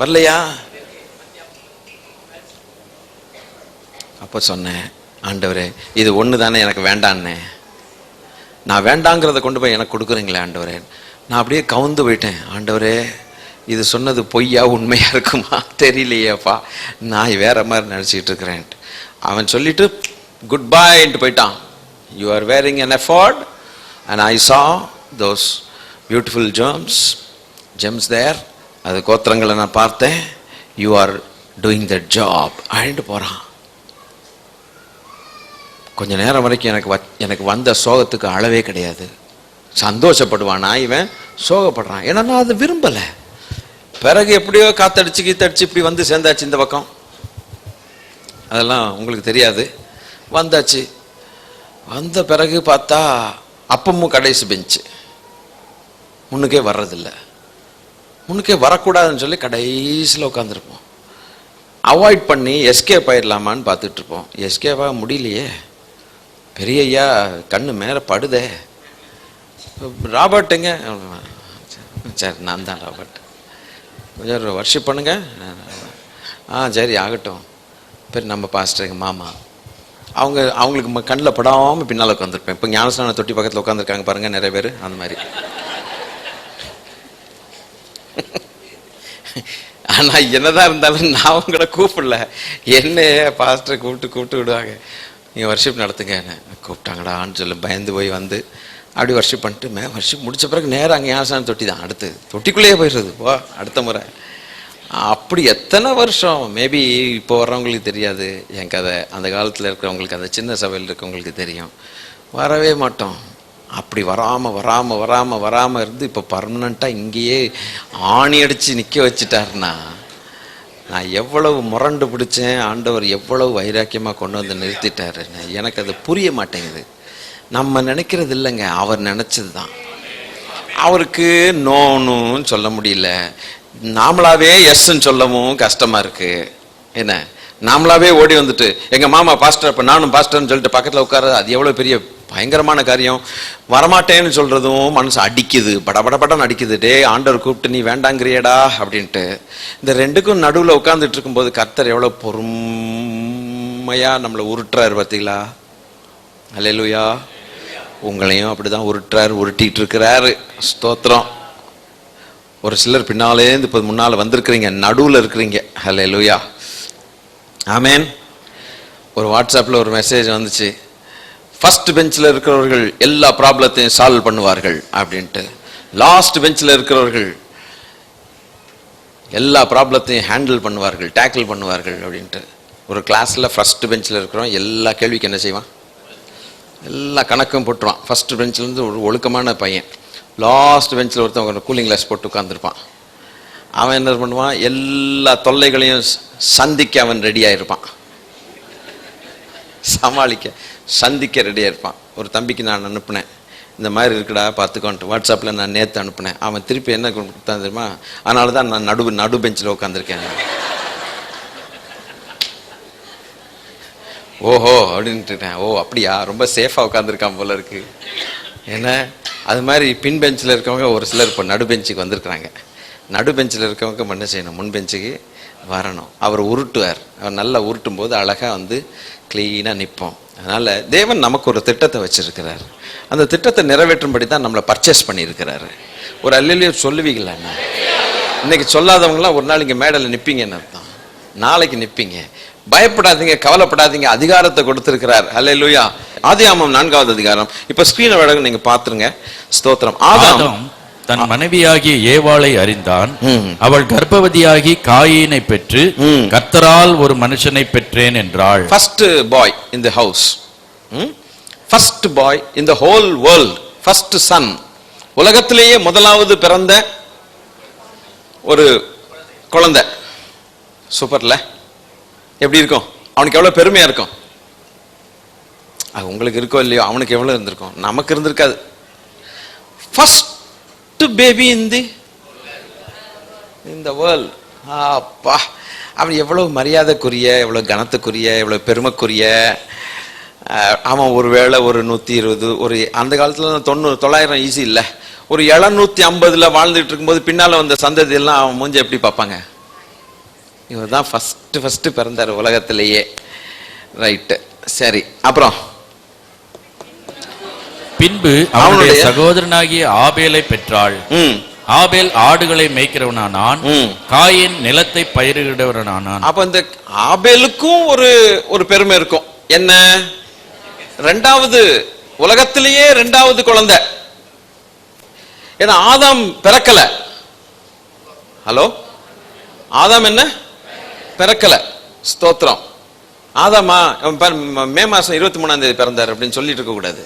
வரலையா? அப்போ சொன்னேன், ஆண்டவரே இது ஒன்று தானே எனக்கு வேண்டான்னே, நான் வேண்டாங்கிறத கொண்டு போய் எனக்கு கொடுக்குறீங்களே ஆண்டவரே. நான் அப்படியே கவுந்து போயிட்டேன். ஆண்டவரே இது சொன்னது பொய்யா உண்மையா இருக்குமா தெரியலையேப்பா, நான் வேற மாதிரி நினச்சிக்கிட்டு இருக்கிறேன். அவன் சொல்லிட்டு குட் பைன்ட்டு போயிட்டான். You are wearing an effort and I saw those beautiful gems there. அது கோத்திரங்களை நான் பார்த்தேன். You are doing the job ஆயிட்டு போகிறான். கொஞ்ச நேரம் வரைக்கும் எனக்கு வந்த சோகத்துக்கு அளவே கிடையாது. சந்தோஷப்படுவானா இவன், சோகப்படுறான். ஏன்னா நான் அதை விரும்பலை. பிறகு எப்படியோ காத்தடிச்சு இப்படி வந்து சேர்ந்தாச்சு இந்த பக்கம். அதெல்லாம் உங்களுக்கு தெரியாது. வந்தாச்சு. வந்த பிறகு பார்த்தா அப்பமும் கடைசி பெஞ்சு, முன்னுக்கே வர்றதில்லை. முன்னுக்கே வரக்கூடாதுன்னு சொல்லி கடைசியில் உட்காந்துருப்போம். அவாய்ட் பண்ணி எஸ்கேப் ஆயிடலாமான்னு பார்த்துட்டு இருப்போம். எஸ்கேப்பாக முடியலையே. பெரிய ஐயா கண்ணு மேலே படுதே. ராபர்ட்டுங்க, சரி நான் தான் ராபர்ட், கொஞ்சம் வர்ஷிப் பண்ணுங்க. சரி ஆகட்டும். பேர் நம்ம பாஸ்டருங்க மாமா. அவங்களுக்கு கண்ணில் படாமல் பின்னால் உட்காந்துருப்பேன். இப்போ ஞானஸ்நான தொட்டி பக்கத்தில் உட்காந்துருக்காங்க பாருங்கள் நிறைய பேர், அந்த மாதிரி. ஆனால் என்னதான் இருந்தாலும் நான் அவங்கள கூப்பிடல. என்ன பாஸ்டரை கூப்பிட்டு விடுவாங்க, நீங்கள் வர்ஷிப் நடத்துங்க. கூப்பிட்டாங்கடான்னு சொல்லி பயந்து போய் வந்து அப்படி வர்ஷிப் பண்ணிட்டு வர்ஷிப் முடித்த பிறகு நேரம் அங்கே ஞானஸ்நான தொட்டி தான். அடுத்து தொட்டிக்குள்ளேயே போயிடுறது. அடுத்த முறை. அப்படி எத்தனை வருஷம். மேபி இப்போ வர்றவங்களுக்கு தெரியாது என் கதை. அந்த காலத்தில் இருக்கிறவங்களுக்கு, அந்த சின்ன சபையில் இருக்கிறவங்களுக்கு தெரியும். வரவே மாட்டோம். அப்படி வராம இருந்து இப்போ பர்மனண்ட்டாக இங்கேயே ஆணி அடித்து நிற்க வச்சுட்டாருன்னா நான் எவ்வளவு முரண்டு பிடிச்சேன், ஆண்டவர் எவ்வளவு வைராக்கியமாக கொண்டு வந்து நிறுத்திட்டாரு. எனக்கு அது புரிய மாட்டேங்குது. நம்ம நினைக்கிறது இல்லைங்க, அவர் நினச்சது தான். அவருக்கு நோன்னு சொல்ல முடியல, நாமளாவே எஸ்ன்னு சொல்லவும் கஷ்டமாக இருக்குது. என்ன, நாமளாவே ஓடி வந்துட்டு எங்கள் மாமா பாஸ்டர், இப்போ நானும் பாஸ்டர்னு சொல்லிட்டு பக்கத்தில் உட்கார, அது எவ்வளோ பெரிய பயங்கரமான காரியம். வரமாட்டேன்னு சொல்கிறதும் மனசு அடிக்குது, படபடன்னு அடிக்குது. டே, ஆண்டவர் கூப்பிட்டு நீ வேண்டாங்கிறியடா அப்படின்ட்டு. இந்த ரெண்டுக்கும் நடுவில் உட்காந்துட்டு இருக்கும்போது கர்த்தர் எவ்வளோ பொறுமையாக நம்மளை உருட்டுறாரு பார்த்தீங்களா? அல்லேலூயா. உங்களையும் அப்படிதான் உருட்டுறாரு, உருட்டிகிட்டு இருக்கிறாரு. ஸ்தோத்திரம். ஒரு சிலர் பின்னாலேருந்து இப்போ முன்னால் வந்திருக்கிறீங்க, நடுவில் இருக்கிறீங்க. அல்லேலூயா, ஆமேன். ஒரு வாட்ஸ்அப்பில் ஒரு மெசேஜ் வந்துச்சு, ஃபர்ஸ்ட் பெஞ்சில் இருக்கிறவர்கள் எல்லா ப்ராப்ளத்தையும் சால்வ் பண்ணுவார்கள் அப்படின்ட்டு, லாஸ்ட் பெஞ்சில் இருக்கிறவர்கள் எல்லா ப்ராப்ளத்தையும் ஹேண்டில் பண்ணுவார்கள், டேக்கிள் பண்ணுவார்கள் அப்படின்ட்டு. ஒரு கிளாஸில் ஃபர்ஸ்ட் பெஞ்சில் இருக்கிறவன் எல்லா கேள்விக்கு என்ன செய்வான்? எல்லா கணக்கும் போட்டுருவான். ஃபர்ஸ்ட் பெஞ்சிலேருந்து ஒரு ஒழுக்கமான பையன். லாஸ்ட் பெஞ்சில் ஒருத்தவங்க கூலிங் கிளாஸ் போட்டு உட்காந்துருப்பான். அவன் என்ன பண்ணுவான்? எல்லா தொல்லைகளையும் சந்திக்க அவன் ரெடியாக இருப்பான், சந்திக்க ரெடியாக இருப்பான். ஒரு தம்பிக்கு நான் அனுப்புனேன், இந்த மாதிரி இருக்குடா பார்த்துக்கோன்ட்டு. வாட்ஸ்அப்பில் நான் நேற்று அனுப்புனேன். அவன் திருப்பி என்ன கொடுத்தான் தெரியுமா? அதனால தான் நான் நடு பெஞ்சில் உட்காந்துருக்கேன். ஓஹோ அப்படின்ட்டுட்டேன். ஓ அப்படியா, ரொம்ப சேஃபாக உட்காந்துருக்கான் போல இருக்கு. ஏன்னா அது மாதிரி பின் பெஞ்சில் இருக்கவங்க ஒரு சிலர் இப்போ நடு பெஞ்சுக்கு வந்திருக்கிறாங்க. நடு பெஞ்சில் இருக்கவங்க என்ன செய்யணும்? முன் பெஞ்சுக்கு வரணும். அவர் உருட்டுவார். அவர் நல்லா உருட்டும் போது அழகாக வந்து கிளீனாக நிற்போம். அதனால் தேவன் நமக்கு ஒரு திட்டத்தை வச்சுருக்கிறார். அந்த திட்டத்தை நிறைவேற்றும்படி தான் நம்மளை பர்ச்சேஸ் பண்ணியிருக்கிறாரு. ஒரு அல்லேலூயா சொல்லுவீங்களா? இன்னைக்கு சொல்லாதவங்களாம் ஒரு நாள் இங்கே மேடையில் நிற்பீங்கன்னு அர்த்தம். நாளைக்கு நிற்பீங்க. பயப்படாதீங்க, கவலைப்படாதீங்க. அதிகாரத்தை கொடுத்திருக்கிறார். அல்லேலூயா. ஆதியாகமம் 4வது அதிகாரம். இப்ப ஸ்கிரீன் வழங்க நீங்க பாத்துருங்க. ஸ்தோத்திரம். ஆதாம் தன் மனைவியாகிய ஏவாளை அறிந்தான். அவள் கர்ப்பவதியாகி காயீனை பெற்று கர்த்தரால் ஒரு மனுஷனை பெற்றேன் என்றாள். First boy in the house, first boy in the whole world, first son. உலகத்திலேயே முதலாவது பிறந்த ஒரு குழந்தை. சூப்பர்ல, எப்படி இருக்கும்? அவனுக்கு எவ்வளவு பெருமையா இருக்கும். அது உங்களுக்கு இருக்கோ இல்லையோ, அவனுக்கு எவ்வளவு இருந்திருக்கும், நமக்கு இருந்திருக்காது. First baby in the world. அப்பா, அவன் எவ்வளவு மரியாதைக்குரிய, எவ்வளவு கனத்துக்குரிய, எவ்வளவு பெருமைக்குரிய. அவன் ஒருவேளை ஒரு 120, ஒரு அந்த காலத்துல 900 ஈஸி இல்லை, ஒரு 750 வாழ்ந்துட்டு இருக்கும்போது பின்னால வந்த சந்ததி எல்லாம் அவன் மூஞ்ச எப்படி பார்ப்பாங்க? இவர் தான் ஃபர்ஸ்ட் பிறந்தார் உலகத்திலேயே. ரைட்டு, சரி. அப்புறம் பின்பு அவனுடைய சகோதரனாகிய ஆபேலை பெற்றாள். ஆபேல் ஆடுகளை மேய்க்கிறவனானான், காயின் நிலத்தை பயிரிடுகிறவனானான். அப்ப இந்த ஆபேலுக்கும் ஒரு பெருமை இருக்கும். என்ன? ரெண்டாவது, உலகத்திலேயே ரெண்டாவது குழந்தை. ஏன்னா ஆதாம் பிறக்கல. ஹலோ, ஆதாம் என்ன பிறக்கல. ஸ்தோத்திரம். ஆதாமா மே மாசம் 23ஆம் தேதி பிறந்தார் அப்படின்னு சொல்லிட்டு இருக்க கூடாது.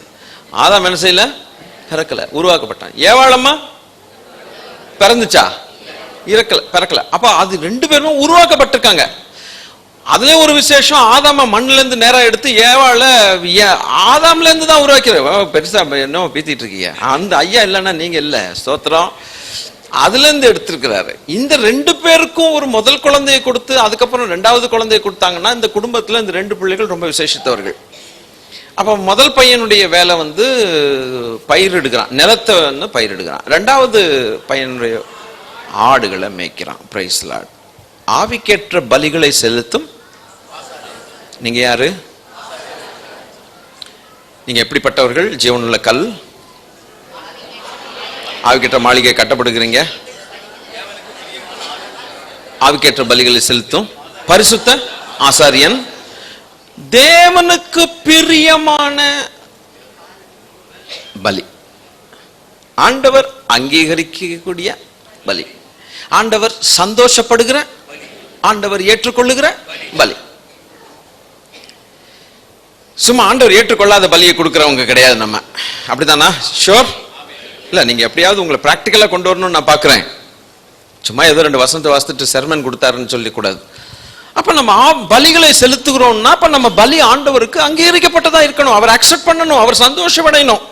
ஆதாம் என்ன செய்யல? பிறக்கல, உருவாக்கப்பட்டான். ஏவாளம்மா பிறந்துச்சா? பிறக்கல. அப்ப அது 2 பேரும் உருவாக்கப்பட்டிருக்காங்க. அதுல ஒரு விசேஷம், ஆதாம மண்ணுல இருந்து நேரா எடுத்து ஏவாள ஆதாம்ல இருந்து தான் உருவாக்கிற. பெருசா என்ன பீத்திட்டு இருக்கீங்க? அந்த ஐயா இல்லைன்னா நீங்க இல்ல. ஸ்தோத்திரம். அதுல இருந்து எடுத்திருக்கிறாரு. இந்த 2 பேருக்கும் ஒரு முதல் குழந்தையை கொடுத்து அதுக்கப்புறம் 2வது குழந்தையை கொடுத்தாங்கன்னா இந்த குடும்பத்துல இந்த 2 பிள்ளைகள் ரொம்ப விசேஷித்தவர்கள். அப்ப முதல் பையனுடைய வேலை பயிரிடுகிறான், நிலத்தை பயிரிடுகிறான். 2வது பையனுடைய ஆடுகளை மேய்க்கிறான். Price Lord. ஆவிக்கேற்ற பலிகளை செலுத்தும். நீங்க யாரு? நீங்க எப்படிப்பட்டவர்கள்? ஜீவனுள்ள கல், ஆவிக்கேற்ற மாளிகை கட்டப்படுகிறீங்க. ஆவிக்கேற்ற பலிகளை செலுத்தும் பரிசுத்த ஆசாரியன், தேவனுக்கு பிரியமான பலி, ஆண்டவர் அங்கீகரிக்கக்கூடிய பலி, ஆண்டவர் சந்தோஷப்படுகிற, ஆண்டவர் ஏற்றுக்கொள்ளுகிற பலி. சும்மா ஆண்டவர் ஏற்றுக்கொள்ளாத பலியை கொடுக்கறவங்க கிடையாது நம்ம, அப்படிதானா? ஷோர் இல்ல? நீங்க எப்படியாவது உங்களை பிராக்டிக்கலா கொண்டு வரணும்னு நான் பாக்குறேன். சும்மா ஏதோ 2 வசனத்தை வாசித்துட்டு செர்மன் கொடுத்தாருன்னு சொல்லி கூடாது. அப்ப நம்ம பலிகளை செலுத்துகிறோம்னா அப்ப நம்ம பலி ஆண்டவருக்கு அங்கீகரிக்கப்பட்டதா இருக்கணும், அவர் அக்செப்ட் பண்ணணும், அவர் சந்தோஷப்படையணும்.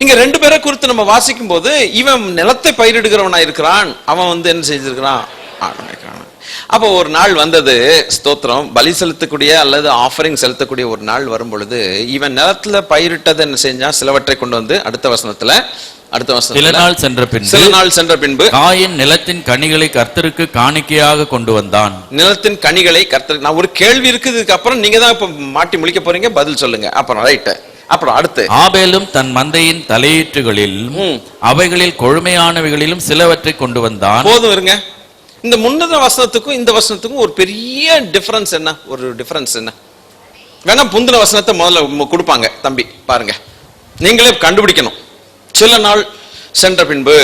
இங்க 2 பேரை குறித்து நம்ம வாசிக்கும் போது, இவன் நிலத்தை பயிரிடுகிறவனா இருக்கிறான், அவன் என்ன செஞ்சிருக்கிறான்? அப்போ ஒரு நாள் வந்தது, ஸ்தோத்திரம், பலி செலுத்தக்கூடிய அல்லது ஆஃபரிங் செலுத்தக்கூடிய ஒரு நாள் வரும் பொழுது, இவன் நிலத்துல பயிரிட்டதை என்ன செஞ்சான்? சிலவற்றை கொண்டு வந்து அடுத்த வசனத்துல சில நாள் சென்ற பின்பு காயின் நிலத்தின் கனிகளை கர்த்தருக்கு காணிக்கையாக கொண்டு வந்தான். நிலத்தின் கனிகளை கர்த்தருக்கு. நான் ஒரு கேள்வி இருக்குது, இதுக்கு அப்புறம் நீங்க தான் இப்ப மாட்டி முடிக்க போறீங்க, பதில் சொல்லுங்க. அப்புறம் ரைட். அப்புறம் அடுத்து, ஆபேலும் தன் மந்தையின் தலையீற்றுகளில் அவைகளில் கொழுமையானவைகளிலும் சிலவற்றை கொண்டு வந்தான். போதும் இருங்க. இந்த முன்னத வசனத்துக்கும் இந்த வசனத்துக்கும் ஒரு பெரிய டிஃபரன்ஸ் என்ன? ஒரு டிஃபரன்ஸ் என்ன வேணா புந்தின வசனத்தை முதல்ல கொடுப்பாங்க தம்பி, பாருங்க, நீங்களே கண்டுபிடிக்கணும். சில நாள் சென்ற பின்பு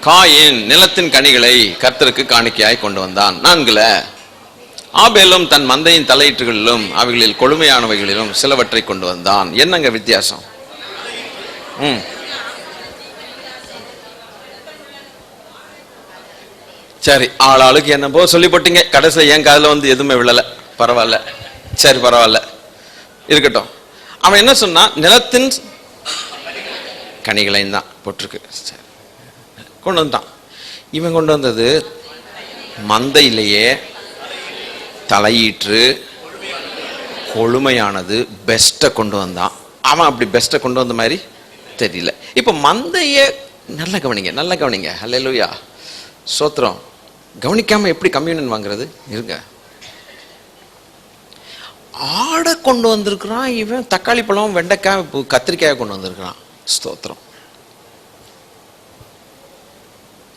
காயின் நிலத்தின் கனிகளை கர்த்தருக்கு காணிக்கையாய் கொண்டு வந்தான். 4 ஆபேலும் தன் மந்தையின் தலையீற்றுகளிலும் அவைகளில் கொழுமையானவைகளிலும் சிலவற்றை கொண்டு வந்தான். என்னங்க வித்தியாசம்? சரி, ஆளாளுக்கு என்ன போ சொல்லி போட்டீங்க. கடைசியில் என் காதுல எதுவுமே விழல. பரவாயில்ல, சரி பரவாயில்ல, இருக்கட்டும். அவன் என்ன சொன்னா? நிலத்தின் கனிகளை தான் போட்டிருக்கு, கொண்டு வந்தான். இவன் கொண்டு வந்தது மந்தையிலேயே தலையீற்று கொழுமையானது, பெஸ்ட்டை கொண்டு வந்தான். அவன் அப்படி பெஸ்ட்டை கொண்டு வந்த மாதிரி தெரியல. இப்ப மந்தைய நல்ல கவனிங்க. ஹல்லேலூயா, ஸ்தோத்திரம். கவனிக்காம எப்படி கம்யூனியன் வாங்குறது? இருங்க. ஆடை கொண்டு வந்திருக்கிறான் இவன், தக்காளி பழம், வெண்டைக்காய், கத்திரிக்காயை கொண்டு வந்திருக்கிறான். ஸ்தோத்திரம்.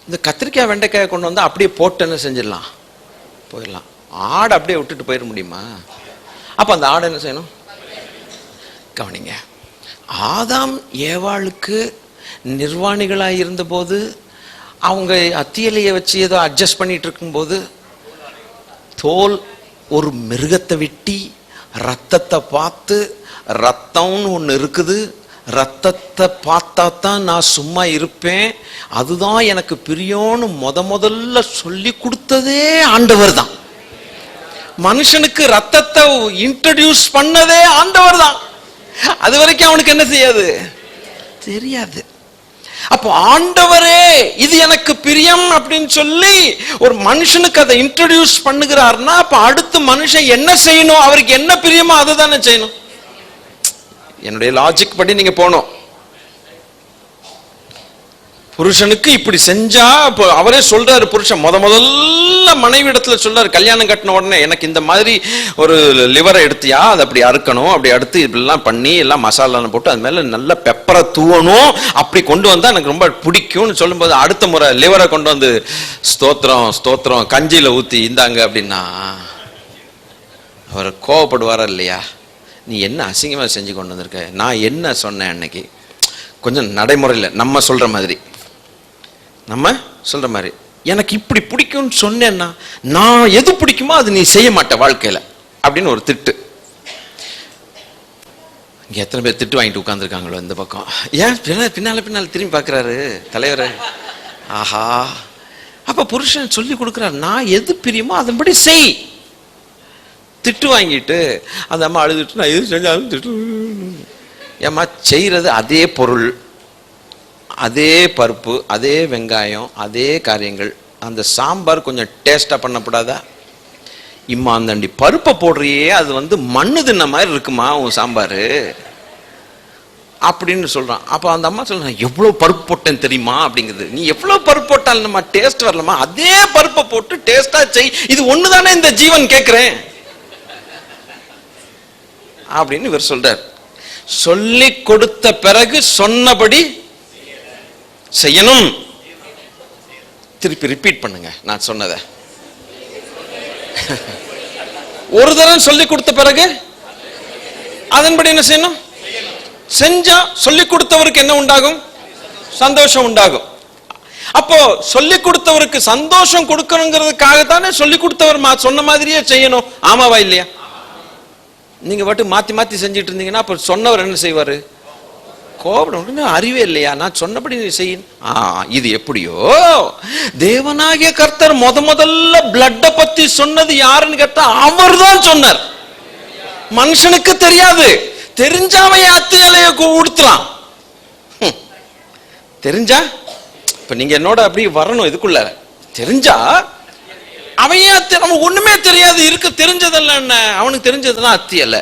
இந்த கத்திரிக்காய் வெண்டைக்காயை கொண்டு வந்தா அப்படியே போட்டு என்ன செஞ்சிடலாம்? போயிடலாம். ஆடை அப்படியே விட்டுட்டு போயிட முடியுமா? அப்ப அந்த ஆடை என்ன செய்யணும்? கவனிங்க. ஆதாம் ஏவாளுக்கு நிர்வாணிகளாக இருந்த போது, அவங்க அத்தியலையை வச்சு ஏதோ அட்ஜஸ்ட் பண்ணிட்டு இருக்கும்போது, தோல் ஒரு மிருகத்தை வெட்டி ரத்தத்தை பார்த்து, ரத்தம்னு ஒன்று இருக்குது, ரத்தத்தை பார்த்தா தான் நான் சும்மா இருப்பேன், அதுதான் எனக்கு பிரியம்னு முதல்ல சொல்லி கொடுத்ததே ஆண்டவர் தான். மனுஷனுக்கு ரத்தத்தை இன்ட்ரோடியூஸ் பண்ணதே ஆண்டவர் தான். அது வரைக்கும் அவனுக்கு என்ன செய்யாது? தெரியாது. அப்போ ஆண்டவரே இது எனக்கு பிரியம் அப்படின்னு சொல்லி ஒரு மனுஷனுக்கு அதை இன்ட்ரோடியூஸ் பண்ணுகிறார்னா, அப்ப அடுத்து மனுஷன் என்ன செய்யணும்? அவருக்கு என்ன பிரியமோ அதை தானே செய்யணும். என்னுடைய லாஜிக் படி நீங்க போனோம். புருஷனுக்கு இப்படி செஞ்சா, அவரே சொல்றாரு, புருஷன் முதல்ல மனைவி இடத்துல சொல்றாரு, கல்யாணம் கட்டின உடனே, எனக்கு இந்த மாதிரி ஒரு லிவரை எடுத்தியா, அதை அப்படி அறுக்கணும், அப்படி அடுத்து இப்படிலாம் பண்ணி எல்லாம் மசாலா போட்டு அது மேல நல்ல பெப்பரை தூவணும், அப்படி கொண்டு வந்தா எனக்கு ரொம்ப பிடிக்கும்னு சொல்லும்போது, அடுத்த முறை லிவரை கொண்டு வந்து ஸ்தோத்திரம் கஞ்சியில ஊத்தி இந்தாங்க அப்படின்னா அவர் கோவப்படுவாரா இல்லையா? நீ என்ன அசிங்கமா செஞ்சு கொண்டு வந்திருக்க, நான் என்ன சொன்னேன் அன்னைக்கு? கொஞ்சம் நடைமுறையில் நம்ம சொல்ற மாதிரி எனக்கு இப்படி பிடிக்கும்னு சொன்னேன்னா, நான் எது பிடிக்குமோ அது நீ செய்ய மாட்ட வாழ்க்கையில அப்படின்னு ஒரு திட்டு. இங்க எத்தனை பேர் திட்டு வாங்கிட்டு உட்கார்ந்துருக்காங்களோ இந்த பக்கம்? ஏன் பின்னால திரும்பி பார்க்கிறாரு தலைவர்? ஆஹா, அப்ப புருஷன் சொல்லி கொடுக்கிறார், நான் எது பிரியுமோ அதன்படி செய். திட்டு வாங்கிட்டு அந்த அம்மா அழுதுட்டு, நான் எது செஞ்சாலும் திட்டு. ஏம்மா, செய்யறது அதே பொருள், அதே பருப்பு, அதே வெங்காயம், அதே காரியங்கள். அந்த சாம்பார் கொஞ்சம் டேஸ்டா பண்ணப்படாதா? இம்மா அந்தண்டி பருப்பை போடுறியே, அது மண்ணு தின்ன மாதிரி இருக்குமா உன் சாம்பாரு அப்படின்னு சொல்றான். அப்ப அந்த அம்மா சொல்றான், எவ்வளவு பருப்பு போட்டேன்னு தெரியுமா அப்படிங்குது. நீ எவ்வளவு பருப்பு போட்டாலும் நம்ம டேஸ்ட் வரலாமா? அதே பருப்பை போட்டு டேஸ்டா செய், இது ஒண்ணுதானே இந்த ஜீவன் கேட்கிறேன் அப்படின்னு இவர் சொல்றார். சொல்லி கொடுத்த பிறகு சொன்னபடி செய்யணும். திருப்பி ரிப்பீட் பண்ணுங்க நான் சொன்னத. ஒரு தடவை சொல்லி கொடுத்த பிறகு அதன்படி என்ன செய்யணும்? செஞ்சா சொல்லி கொடுத்தவருக்கு என்ன உண்டாகும்? சந்தோஷம் உண்டாகும். அப்போ சொல்லி கொடுத்தவருக்கு சந்தோஷம் கொடுக்கணுங்கிறதுக்காக தானே சொல்லி கொடுத்தவர் சொன்ன மாதிரியே செய்யணும். ஆமாவா இல்லையா? நீங்க பாட்டு மாத்தி மாத்தி செஞ்சுட்டு இருந்தீங்கன்னா அப்ப சொன்னவர் என்ன செய்வாரு? கோபம். அறிவே இல்லையா? நான் சொன்னபடி நீ செய்ய. இது எப்படியோ தேவனாகிய கர்த்தர் முதல்ல பிளட்ட பத்தி சொன்னது யாருன்னு கேட்டா அவர் தான் சொன்னார். மனுஷனுக்கு தெரியாது. தெரிஞ்சாவே அத்தியலைய உடுத்தலாம். தெரிஞ்சா இப்ப நீங்க என்னோட அப்படி வரணும் இதுக்குள்ள. தெரிஞ்சா அவன் ஒண்ணுமே தெரியாது இருக்கு. தெரிஞ்சதெல்லாம் என்ன? அவனுக்கு தெரிஞ்சதெல்லாம் அத்தியல.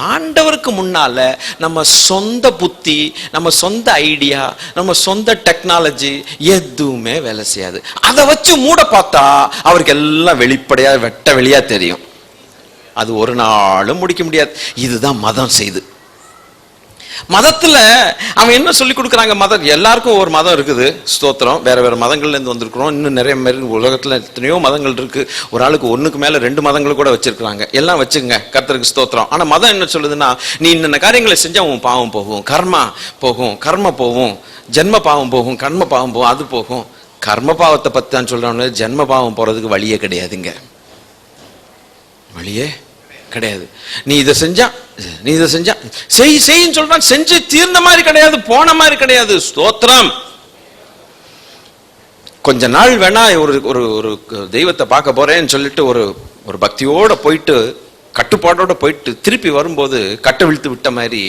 ஆண்டவருக்கு முன்னால நம்ம சொந்த புத்தி, நம்ம சொந்த ஐடியா, நம்ம சொந்த டெக்னாலஜி எதுவுமே வேலை செய்யாது. அதை வச்சு மூட பார்த்தா அவருக்கு எல்லாம் வெளிப்படையா வெட்ட வெளியா தெரியும். அது ஒரு நாளும் முடிக்க முடியாது. இதுதான் மதம் செய்து. மதத்துல அவன் என்ன சொல்லி கொடுக்குறாங்க? மதம் எல்லாருக்கும் ஒரு மதம் இருக்குது. ஸ்தோத்திரம். வேற வேற மதங்கள்ல இருந்து வந்திருக்கிறோம். இன்னும் நிறைய உலகத்துல எத்தனையோ மதங்கள் இருக்கு. ஒரு ஆளுக்கு ஒண்ணுக்கு மேல 2 மதங்கள் கூட வச்சிருக்காங்க. எல்லாம் வச்சுங்க, கர்த்தருக்கு ஸ்தோத்திரம். ஆனா மதம் என்ன சொல்லுதுன்னா, நீ இந்த காரியங்களை செஞ்சா உன் பாவம் போகும், கர்மா போகும், கர்ம போகும், ஜென்ம பாவம் போகும், கர்ம பாவம் போகும், அது போகும். கர்ம பாவத்தை பத்தி தான் சொல்றோம். ஜென்ம பாவம் போறதுக்கு வழியே கிடையாதுங்க. வழியே கிடையாது. நீ இதை செஞ்சா செய்யின்னு சொல்றான். செஞ்சு தீர்ந்த மாதிரி கிடையாது, போன மாதிரி கிடையாது. ஸ்தோத்திரம். கொஞ்ச நாள் வேணா ஒரு தெய்வத்தை பார்க்க போறேன்னு சொல்லிட்டு ஒரு பக்தியோட போயிட்டு, கட்டுப்பாடோட போயிட்டு திருப்பி வரும்போது கட்டை விழுத்து விட்ட மாதிரி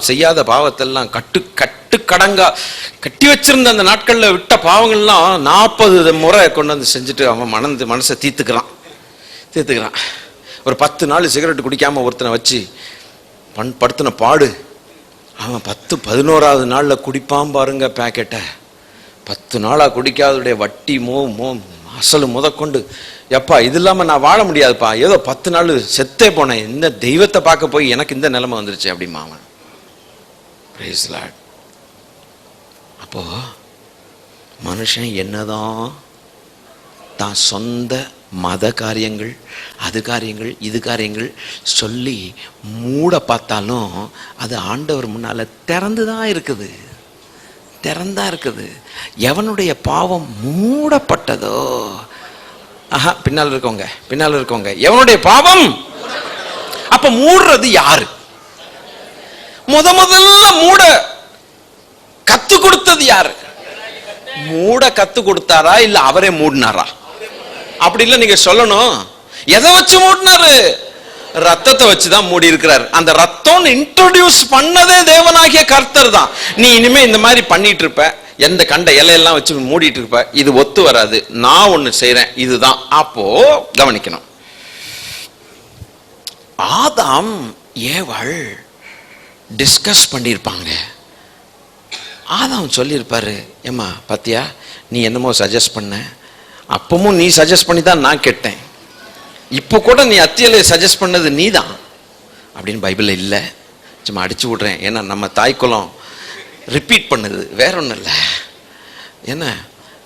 செய்யாத பாவத்தெல்லாம் கட்டு கடங்கா கட்டி வச்சிருந்த அந்த நாட்கள்ல விட்ட பாவங்கள்லாம் 40 முறை கொண்டு வந்து செஞ்சுட்டு அவன் மனசை தீர்த்துக்கிறான். ஒரு 10 நாள் சிகரெட் குடிக்காம ஒருத்தனை வச்சு படுத்தின பாடு. அவன் 11வது நாள்ல குடிப்பான் பாருங்க பேக்கெட்டை. 10 நாளா குடிக்காதடைய வட்டி அசலு முதற்கொண்டு, எப்பா இது இல்லாம நான் வாழ முடியாதுப்பா, ஏதோ 10 நாள் செத்தே போனேன், இந்த தெய்வத்தை பார்க்க போய் எனக்கு இந்த நிலைமை வந்துருச்சு அப்படிமா அவன். Praise lord. அப்போ மனுஷன் என்னதான் தான் சொந்த மத காரியங்கள், அது காரியங்கள், இது காரியங்கள் சொல்லி மூட பார்த்தாலும் அது ஆண்டவர் முன்னால திறந்துதான் இருக்குது. எவனுடைய பாவம் மூடப்பட்டதோ, பின்னால் இருக்கவங்க எவனுடைய பாவம். அப்ப மூடுறது யாரு? முதல்ல மூட கத்து கொடுத்தது யாரு? மூட கத்து கொடுத்தாரா இல்ல அவரே மூடினாரா? அப்படி இல்ல, நீங்க சொல்லணும். எதை வச்சு மூடினாரு? ரத்தத்தை வச்சுதான் மூடி இருக்கிறார். அந்த ரத்தம் இன்ட்ரோடியூஸ் பண்ணதே தேவனாகிய கர்த்தர் தான். நீ இனிமே இந்த மாதிரி பண்ணிட்டு இருப்ப, எந்த கண்ட இலையெல்லாம் வச்சு மூடிட்டு இருப்ப, இது ஒத்து வராது, நான் ஒண்ணு செய்யறேன், இதுதான். அப்போ கவனிக்கணும். ஆதாம் ஏவாள் டிஸ்கஸ் பண்ணிருப்பாங்க. ஆதாம் சொல்லியிருப்பாரு, ஏமா பாத்தியா நீ என்னமோ சஜஸ்ட் பண்ண, அப்பவும் நீ சஜஸ்ட் பண்ணி தான் நான் கேட்டேன், இப்போ கூட நீ அத்தியலை சஜஸ்ட் பண்ணது நீ தான் அப்படின்னு பைபிள்ல இல்லை, சும்மா அடிச்சு விடுறேன். ஏன்னா நம்ம தாய்க்குலம் ரிப்பீட் பண்ணுது, வேற ஒன்றும் இல்லை. என்ன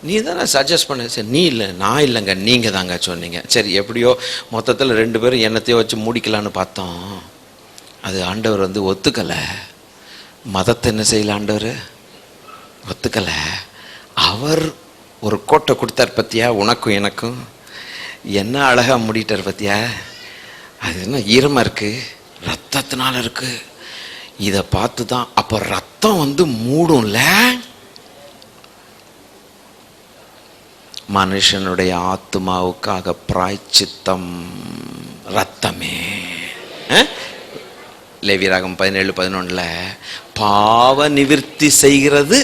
நீ தானே சஜஸ்ட் பண்ண? சரி நீ இல்லை, நான் இல்லைங்க, நீங்க தாங்க சொன்னீங்க. சரி எப்படியோ மொத்தத்தில் 2 பேரும் எண்ணத்தையோ வச்சு மூடிக்கலான்னு பார்த்தோம். அது ஆண்டவர் ஒத்துக்கலை. மதத்தை என்ன செய்யல ஆண்டவர்? ஒத்துக்கலை. அவர் ஒரு கோட்டை கொடுத்தார் பத்தியா, உனக்கும் எனக்கும். என்ன அழகா மூடிட்டார் பத்தியா. அது என்ன ஈரமா இருக்கு, ரத்தத்தினால இருக்கு. இத பார்த்துதான் அப்ப ரத்தம் மூடும்ல. மனுஷனுடைய ஆத்மாவுக்காக பிராய்ச்சித்தம் ரத்தமே. லேவியராகமம் 17:11 பாவ நிவிர்த்தி செய்கிறது.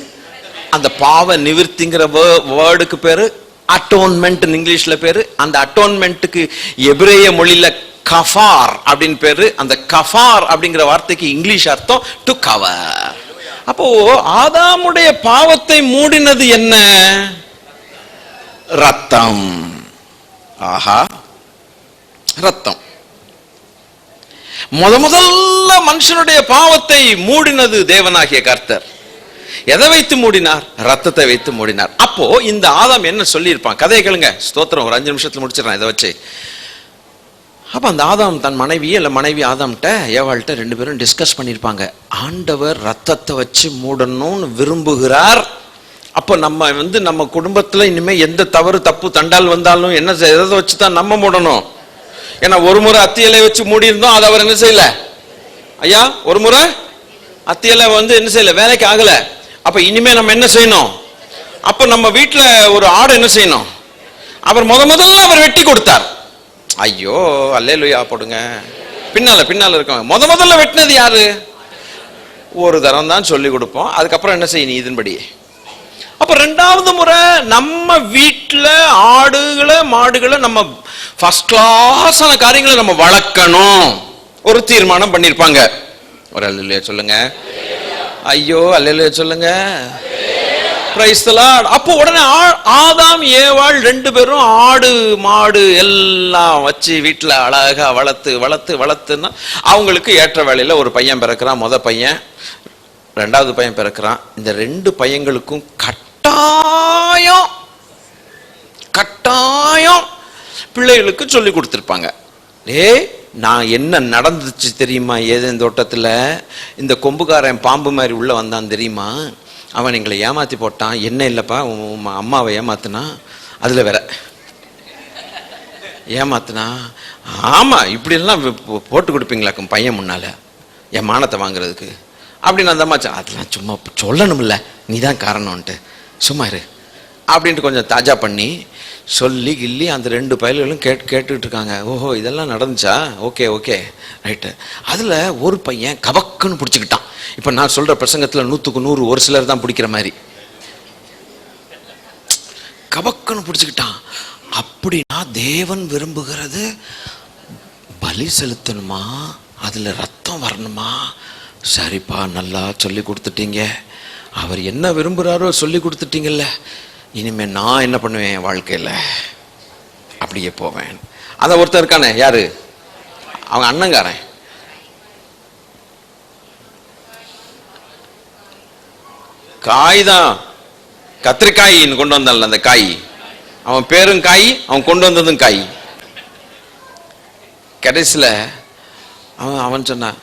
அந்த பாவ நிவிர்த்திங்கிற வேர்டுக்கு பேரு அட்டோன்மெண்ட், இங்கிலீஷ்ல பேரு. அந்த அட்டோன்மெண்ட்டுக்கு எபிரேய மொழியில கஃபார் அப்படின்னு பேரு. அந்த கஃபார் அப்படிங்கிற வார்த்தைக்கு இங்கிலீஷ் அர்த்தம் டு கவர். அப்போ ஆதாமுடைய பாவத்தை மூடினது என்ன? ரத்தம். ஆஹா, ரத்தம். முதல்ல மனுஷனுடைய பாவத்தை மூடினது தேவனாகிய கர்த்தர். எதை வைத்து மூடினார்? ரத்தத்தை வைத்து மூடினார். அப்போ இந்த ஆதாம் என்ன சொல்லி இருப்பான்? கதையை கேளுங்க. ஸ்தோத்திரம். ஒரு 5 நிமிஷத்துல முடிச்சிடறேன் இதை வச்சு. அப்ப அந்த ஆதாம் தன் மனைவி ஆதாம்கிட்ட ஏவாள்கிட்ட 2 பேரும் டிஸ்கஸ் பண்ணிருப்பாங்க. ஆண்டவர் ரத்தத்தை வச்சு மூடணும்னு விரும்புகிறார். அப்ப நம்ம நம்ம குடும்பத்துல இனிமே எந்த தவறு தப்பு தண்டால் வந்தாலும் என்ன எதை வச்சுதான் நம்ம மூடணும்? ஏன்னா ஒரு முறை அத்தி இலை வச்சு மூடி இருந்தோம், அதை அவர் என்ன செய்யல ஐயா, ஒரு முறை அத்தி இலை என்ன செய்யல, வேலைக்கு ஆகல. அப்ப இனிமே நம்ம என்ன செய்யணும்? அப்ப நம்ம வீட்டுல ஒரு ஆடு என்ன செய்யணும்? அவர் முதல்ல அவர் வெட்டி கொடுத்தார். ஐயோ அல்லேலூயா போடுங்க. பின்னால இருக்காங்க. முதல்ல வெட்டினது யாரு? ஒரு தரம் தான் சொல்லி கொடுப்போம், அதுக்கப்புறம் என்ன செய்யணும் இதன்படி. அப்ப ரெண்டாவது முறை நம்ம வீட்டுல ஆடுகளை மாடுகளை நம்ம ஃபர்ஸ்ட் கிளாஸான காரியங்களை நம்ம வளர்க்கணும் ஒரு தீர்மானம் பண்ணிருப்பாங்க. ஒரு அல்லேலூயா சொல்லுங்க. ஐயோ அல்லேலூயா சொல்லுங்க. Praise the Lord. அப்போ உடனே ஆதாம் ஏவாள் 2 பேரும் ஆடு மாடு எல்லாம் வச்சு வீட்டுல அழகா வளர்த்துன்னா அவங்களுக்கு ஏற்ற வேலையில ஒரு பையன் பிறக்கிறான். பையன், 2வது பையன் பிறக்கிறான். இந்த 2 பையங்களுக்கும் கட்டாயம் பிள்ளைகளுக்கு சொல்லி கொடுத்திருப்பாங்க. நான் என்ன நடந்துச்சு தெரியுமா? ஏதேன் தோட்டத்துல இந்த கொம்புக்காரன் பாம்பு மாதிரி உள்ள வந்தான் தெரியுமா? அவன் எங்களை ஏமாத்தி போட்டான். என்ன இல்லப்பா, அம்மாவை ஏமாத்துனா, அதுல வேற ஏமாத்துனா. ஆமா, இப்படி எல்லாம் போட்டு கொடுப்பீங்களாக்கும் பையன் முன்னால என் மானத்தை வாங்குறதுக்கு அப்படின்னு அந்த அம்மா. அதெல்லாம் சும்மா சொல்லணும்ல, நீ தான் காரணம்ன்ட்டு சும்மா இரு அப்படின்ட்டு கொஞ்சம் தாஜா பண்ணி சொல்லி கிள்ளி அந்த 2 பயல்களும் கேட்டுக்கிட்டு இருக்காங்க. ஓஹோ இதெல்லாம் நடந்துச்சா, ஓகே ரைட்டு. அதுல ஒரு பையன் கபக்குன்னு பிடிச்சிக்கிட்டான். இப்ப நான் சொல்ற பிரசங்கத்துல 100க்கு 100 ஒரு சிலர் தான் பிடிக்கிற மாதிரி கபக்குன்னு பிடிச்சிக்கிட்டான். அப்படின்னா தேவன் விரும்புகிறது பலி செலுத்தணுமா, அதுல ரத்தம் வரணுமா? சரிப்பா, நல்லா சொல்லி கொடுத்துட்டீங்க, அவர் என்ன விரும்புறாரோ சொல்லி கொடுத்துட்டீங்கல்ல, இனிமே நான் என்ன பண்ணுவேன் என் வாழ்க்கையில, அப்படியே போவேன். அத ஒருத்தர் இருக்கானே, யாரு? அவங்க அண்ணங்காரன். காய் தான், கத்திரிக்காயின்னு கொண்டு வந்தான்ல அந்த காய், அவன் பேரும் காய், அவன் கொண்டு வந்ததும் காய். கடைசியில அவன் சொன்னான்,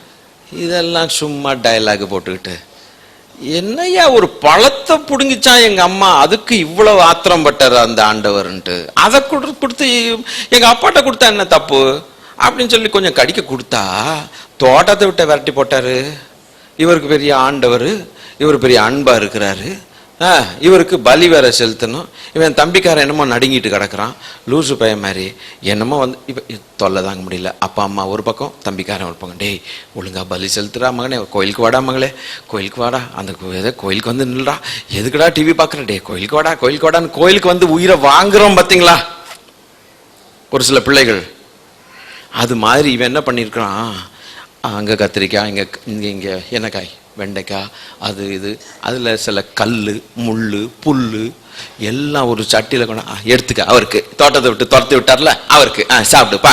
இதெல்லாம் சும்மா டயலாக் போட்டுக்கிட்டு, என்னையா ஒரு பழத்தை புடுங்கிச்சான் எங்க அம்மா, அதுக்கு இவ்வளவு ஆத்திரம் பட்டார் அந்த ஆண்டவர்ன்ட்டு. அதை கொடுத்து எங்க அப்பாட்ட கொடுத்தா என்ன தப்பு அப்படின்னு சொல்லி கொஞ்சம் கடிக்க கொடுத்தா தோட்டத்தை விட்ட விரட்டி போட்டாரு. இவருக்கு பெரிய ஆண்டவர், இவர் பெரிய அன்பா இருக்கிறாரு, இவருக்கு பலி வேற செலுத்தணும். இவன் தம்பிக்காரன் என்னமோ நடுங்கிட்டு கிடக்குறான் லூசு பையன் மாதிரி. என்னமோ இப்ப தொல்லை தாங்க முடியல. அப்பா அம்மா ஒரு பக்கம், தம்பிக்காரன் ஒரு பக்கம். டேய் ஒழுங்கா பலி செலுத்துறா மகனே, கோயிலுக்கு வாடா மகளே, கோயிலுக்கு வாடா, அந்த கோயிலுக்கு வந்து நில்றா, எதுக்குடா டிவி பாக்குற, டே கோயிலுக்கு வாடான்னு கோயிலுக்கு உயிரை வாங்குறோம் பாத்தீங்களா ஒரு சில பிள்ளைகள். அது மாதிரி இவன் என்ன பண்ணிருக்கான், அங்க கத்திரிக்காய், இங்க என்ன காய், வெண்டைக்காய், அது இது, அதுல சில கல்லு முள்ளு புல்லு எல்லாம் ஒரு சட்டியில கொண்டு எடுத்துக்க, அவருக்கு தோட்டத்தை விட்டு துரத்தி விட்டார்ல, அவருக்கு சாப்பிடுப்பா.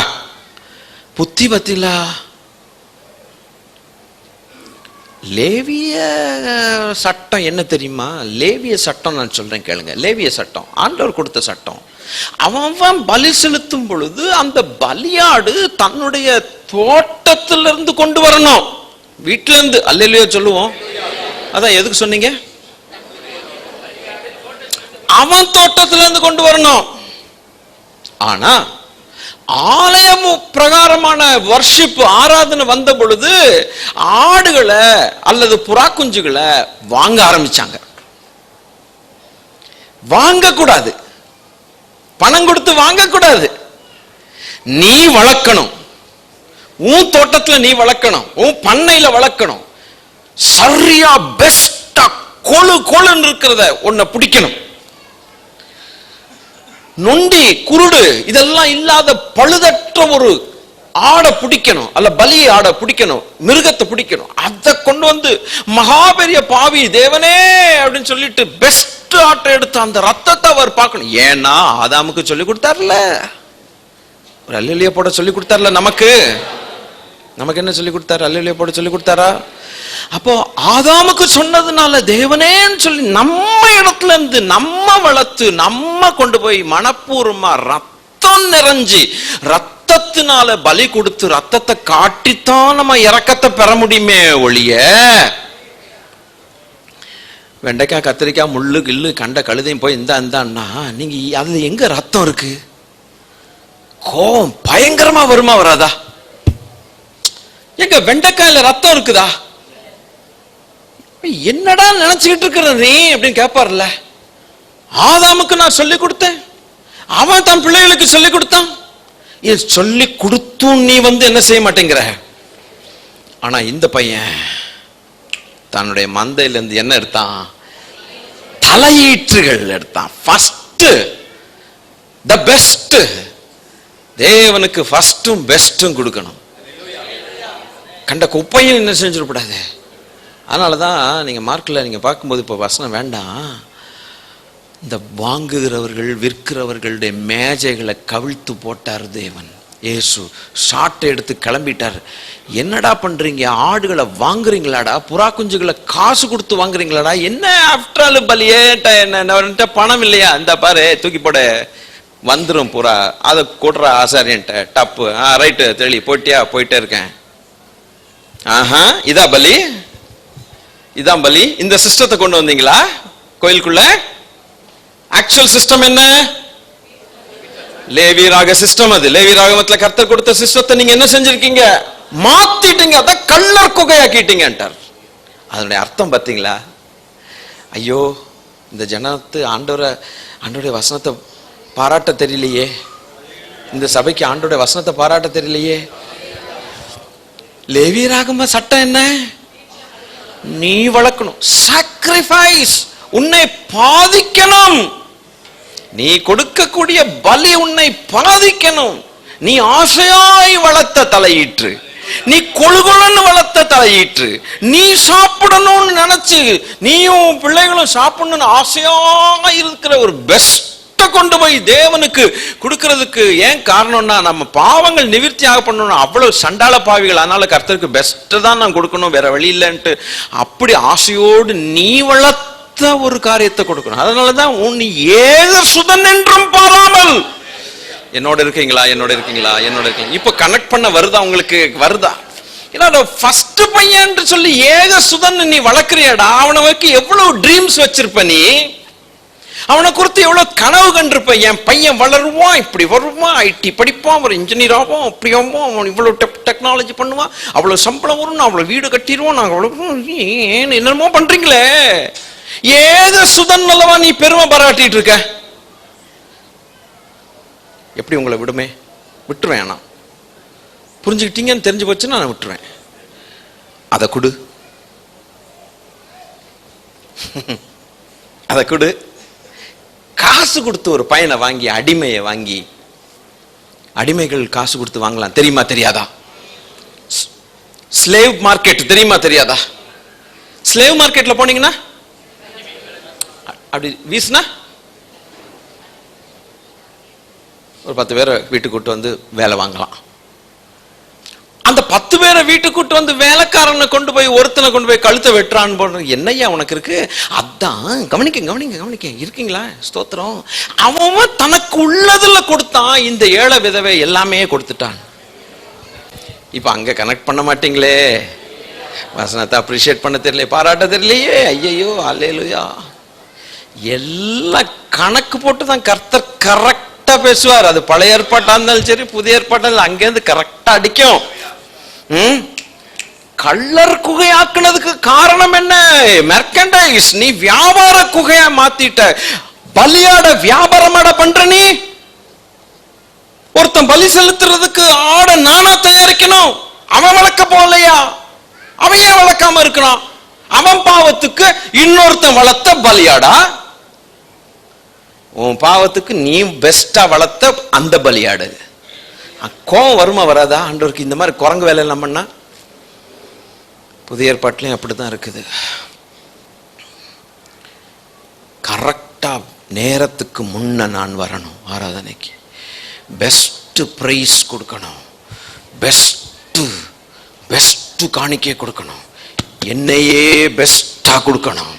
புத்தி பத்திலா. லேவிய சட்டம் என்ன தெரியுமா? லேவிய சட்டம் நான் சொல்றேன் கேளுங்க. லேவிய சட்டம் ஆண்டவர் கொடுத்த சட்டம். அவன் பலி செலுத்தும் பொழுது அந்த பலியாடு தன்னுடைய தோட்டத்திலிருந்து கொண்டு வரணும், வீட்டுல இருந்து. அல்லேலூயா சொல்லுவோம். அதான் எதுக்கு சொன்னீங்க? அவன் தோட்டத்தில இருந்து கொண்டு வரணும். ஆனா ஆலயம் பிரகாரமான வர்ஷிப் ஆராதனை வந்த பொழுது ஆடுகளை அல்லது புறா குஞ்சுகளை வாங்க ஆரம்பிச்சாங்க. வாங்க கூடாது, பணம் கொடுத்து வாங்க கூடாது. நீ வளர்க்கணும், உன் தோட்டத்துல நீ வளர்க்கணும், உன் பண்ணையில வளர்க்கணும். சரியா பெஸ்டா கொழுன்னு இருக்கிறத உன்னை பிடிக்கணும். நொண்டி குருடு இதெல்லாம் இல்லாத பழுதற்ற ஒரு ஆடை பிடிக்கணும், அல்ல பலி ஆடை பிடிக்கணும், மிருகத்தை பிடிக்கணும். அதை கொண்டு வந்து மகாபெரிய பாவி தேவனே அப்படின்னு சொல்லிட்டு பெஸ்ட் ஆட்டை எடுத்து அந்த ரத்தத்தை அவர் பார்க்கணும். ஏன்னா ஆதாமுக்கு சொல்லி கொடுத்தார்ல, ஒரு அல்லேலூயா போட சொல்லி கொடுத்தார்ல. நமக்கு என்ன சொல்லி கொடுத்தாரு? அல்லேலூயா போட சொல்லி கொடுத்தாரா? அப்போ ஆதாமுக்கு சொன்னதுனால தேவனேன்னு சொல்லி நம்ம இடத்துல இருந்து நம்ம வளர்த்து நம்ம கொண்டு போய் மனப்பூர்வமா ரத்தம் நிறைஞ்சி ரத்தத்தினால பலி கொடுத்து ரத்தத்தை காட்டித்தான் நம்ம இரக்கத்தை பெற முடியுமே ஒழிய வெண்டைக்காய் கத்திரிக்காய் முள்ளு கில்லு கண்ட கழுதையும் போய் இந்தான்னா நீங்க அதுல எங்க ரத்தம் இருக்கு? கோபம் பயங்கரமா வருமா வராதா? எங்க வெண்டைக்காயில ரத்தம் இருக்குதா? என்னடா நினைச்சுக்கிட்டு இருக்கிற நீ அப்படின்னு கேட்பார்ல. ஆதாமுக்கு நான் சொல்லி கொடுத்தேன், அவன் தன் பிள்ளைகளுக்கு சொல்லி கொடுத்தான். சொல்லி கொடுத்தும் நீ என்ன செய்ய மாட்டேங்கிற. ஆனா இந்த பையன் தன்னுடைய மந்தையில இருந்து என்ன எடுத்தான்? தலையீற்றுகள் எடுத்தான். First the best. தேவனுக்கு ஃபர்ஸ்டும் பெஸ்டும் கொடுக்கணும். கண்ட குப்பையும் என்ன செஞ்சிடக்கூடாது. அதனாலதான் நீங்க மார்க்ல நீங்க பார்க்கும்போது இப்ப வசனம் வேண்டாம், இந்த வாங்குகிறவர்கள் விற்கிறவர்களுடைய மேஜைகளை கவிழ்த்து போட்டார் தேவன். இயேசு ஷாட்டை எடுத்து கிளம்பிட்டார். என்னடா பண்றீங்க? ஆடுகளை வாங்குறீங்களாடா, புறா குஞ்சுகளை காசு கொடுத்து வாங்குறீங்களாடா? என்ன ஆஃப்டர் பலியே, என்ன பணம் இல்லையா? இந்த பாரு தூக்கி போட வந்துரும் புறா, அதை கூட்டுற ஆசாரியன்ட்ட டப்பு. ரைட்டு தெளி போட்டியா? போயிட்டே இருக்கேன். ஆஹா, இதா பலி, இதான் பலி. இந்த சிஸ்டத்தை கொண்டு வந்தீங்களா கோயிலுக்குள்ள? ஆக்சுவல் சிஸ்டம் என்ன? லேவியராக சிஸ்டம். அது லேவியராகமத்துல கர்த்தர் கொடுத்த சிஸ்டத்தை நீங்க என்ன செஞ்சிருக்கீங்க? மாத்திட்டீங்க. அதான் கள்ளர் குகையாக்கிட்டீங்கன்றார். அதனுடைய அர்த்தம் பாத்தீங்களா? ஐயோ, இந்த ஜனத்து ஆண்டவருடைய வசனத்தை பாராட்ட தெரியலையே, இந்த சபைக்கு ஆண்டவருடைய வசனத்தை பாராட்ட தெரியலையே. லேவியராகம சட்டம் என்ன? நீ வளர்க்கணும். சாக்ரிஃபைஸ், உன்னை பாதிக்கணும். நீ கொடுக்கக்கூடிய பலி உன்னை பாதிக்கணும். நீ ஆசையாய் வளர்த்த தலையீற்று, நீ கொழுகொழுன்னு வளர்த்த தலையீற்று, நீ சாப்பிடணும்னு நினைச்சு நீயும் பிள்ளைகளும் சாப்பிடணும்னு ஆசையா இருக்கிற ஒரு பெஸ்ட் கொண்டு போய் தேவனுக்கு கொடுக்கிறதுக்கு ஏன் காரணம்னா, நம்ம பாவங்கள் நிவர்த்தி ஆக பண்ணணும். அவ்வளவு சண்டாள பாவிகள். அதனால கர்த்தருக்கு பெஸ்ட் தான் நான் கொடுக்கணும், வேற வழி இல்லைன்ட்டு அப்படி ஆசையோடு நீ வளர்த்த ஒரு காரியத்தை கொடுக்கணும். அதனாலதான் நீ ஏக சுதன் என்றும் பாராமல். என்னோட இருக்கீங்களா? என்னோட இருக்கீங்களா? என்னோட இருக்கீங்க. இப்ப கனெக்ட் பண்ண வருதா? உங்களுக்கு வருதா? ஏன்னா ஃபர்ஸ்ட் பையன் சொல்லி ஏக சுதன் நீ வளர்க்கிறியடா. அவனுக்கு எவ்வளவு ட்ரீம்ஸ் வச்சிருப்ப நீ, அவனை குறித்து எவ்வளவு கனவு கண்டிருப்ப. என் பையன் வளருவான், இப்படி வருவான், ஐடி படிப்பான், ஒரு இன்ஜினியர் ஆகும், அப்படி ஆகும், அவன் இவ்வளவு டெக்னாலஜி பண்ணுவான், அவ்வளவு சம்பளம் வரும், அவ்வளவு வீடு கட்டிடுவான், நாங்க அவ்வளவு என்னமோ பண்றீங்களே. ஏக சுதன் அல்லவா நீ பெருமை பாராட்டிட்டு இருக்க. எப்படி உங்களை விடுமே? விட்டுருவேன். நான் புரிஞ்சுக்கிட்டீங்கன்னு தெரிஞ்சு போச்சுன்னா நான் விட்டுருவேன். அதை கொடு, அதை கொடு. காசு கொடுத்து ஒரு பையனை வாங்கி, அடிமையை வாங்கி, அடிமைகள் காசு கொடுத்து வாங்கலாம், தெரியுமா தெரியாதா? ஸ்லேவ் மார்க்கெட் தெரியுமா தெரியாதா? ஸ்லேவ் மார்க்கெட்ல போனீங்கன்னா அப்படி வீசுனா ஒரு 10 பேரை வீட்டுக்கு கூட்டு வந்து வேலை வாங்கலாம். அந்த 10 பேரை வீட்டுக்கு கூட்டு வந்து வேலைக்காரனை கொண்டு போய் ஒருத்தனை கொண்டு போய் கழுத்தை வெட்டுறான்னு போடுற என்னையா உனக்கு இருக்கு? அதான் கவனிக்க கவனிக்க கவனிக்க இருக்கீங்களா? ஸ்தோத்திரம். அவன் தனக்கு உள்ளதுல கொடுத்தான். இந்த ஏழை விதவை எல்லாமே கொடுத்துட்டான். இப்ப அங்க கனெக்ட் பண்ண மாட்டீங்களே. வசனத்தை அப்ரிஷியேட் பண்ண தெரியல, பாராட்ட தெரியலையே. ஐயோ, அல்லேலூயா. எல்லாம் கணக்கு போட்டு தான் கர்த்தர் கரெக்டா பேசுவார். அது பழைய ஏற்பாட்டா இருந்தாலும் சரி, புதிய ஏற்பாட்டா அங்கேருந்து கரெக்டா அடிக்கும். கள்ளர் குகையாக்குனதுக்கு காரணம் என்ன? மெர்கண்டைஸ். நீ வியாபார குகையா மாத்திட்ட. பலியாட வியாபாரமாட பண்ற நீ. ஒருத்தன் பலி செலுத்துறதுக்கு ஆட நானா தயாரிக்கணும். அவன் வளர்க்க போகலையா? அவன் ஏன் வளர்க்காம இருக்கிறான்? அவன் பாவத்துக்கு இன்னொருத்தன் வளர்த்த பலியாடா. உன் பாவத்துக்கு நீ பெஸ்டா வளர்த்த அந்த பலியாடு. கோவம் வருமா வராதா ஆண்டவருக்கு? இந்த மாதிரி குரங்கு வேலை எல்லாம் பண்ணா. புதிய ஏற்பாட்டிலையும் அப்படிதான் இருக்குது. கரெக்டா நேரத்துக்கு முன்ன நான் வரணும். ஆராதனைக்கு பெஸ்ட் பிரைஸ் கொடுக்கணும், பெஸ்ட் பெஸ்ட் காணிக்கை கொடுக்கணும், என்னையே பெஸ்டா கொடுக்கணும்.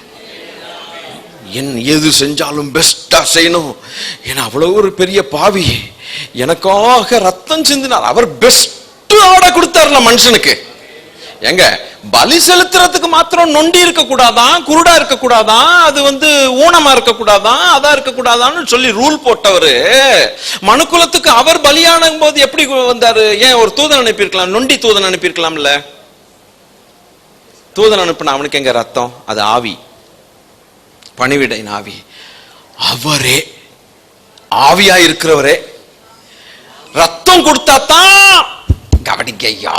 எது செஞ்சாலும் பெஸ்டா செய்யணும். ஏன்னா அவ்வளவு ஒரு பெரிய பாவி, எனக்காக ரத்தம் சிந்தினார். அவர் பெஸ்ட் ஆட கொடுத்தார்ல மனுஷனுக்கு. எங்க பலி செலுத்துறதுக்கு மாத்திரம் நொண்டி இருக்க கூடாதான், குருடா இருக்க கூடாதான், அது ஊனமா இருக்க கூடாதான், அதா இருக்க கூடாதான்னு சொல்லி ரூல் போட்டவரு மனுக்குலத்துக்கு அவர் பலியான போது எப்படி வந்தாரு? ஏன் ஒரு தூதன் அனுப்பியிருக்கலாம், நொண்டி தூதன் அனுப்பியிருக்கலாம்ல? தூதன் அனுப்பின அவனுக்கு எங்க ரத்தம்? அது ஆவி, பணிவிடையின் ஆவி. அவரே ஆவியா இருக்கிறவரே ரத்தம் கொடுத்தா தான், கவனிக்க ஐயா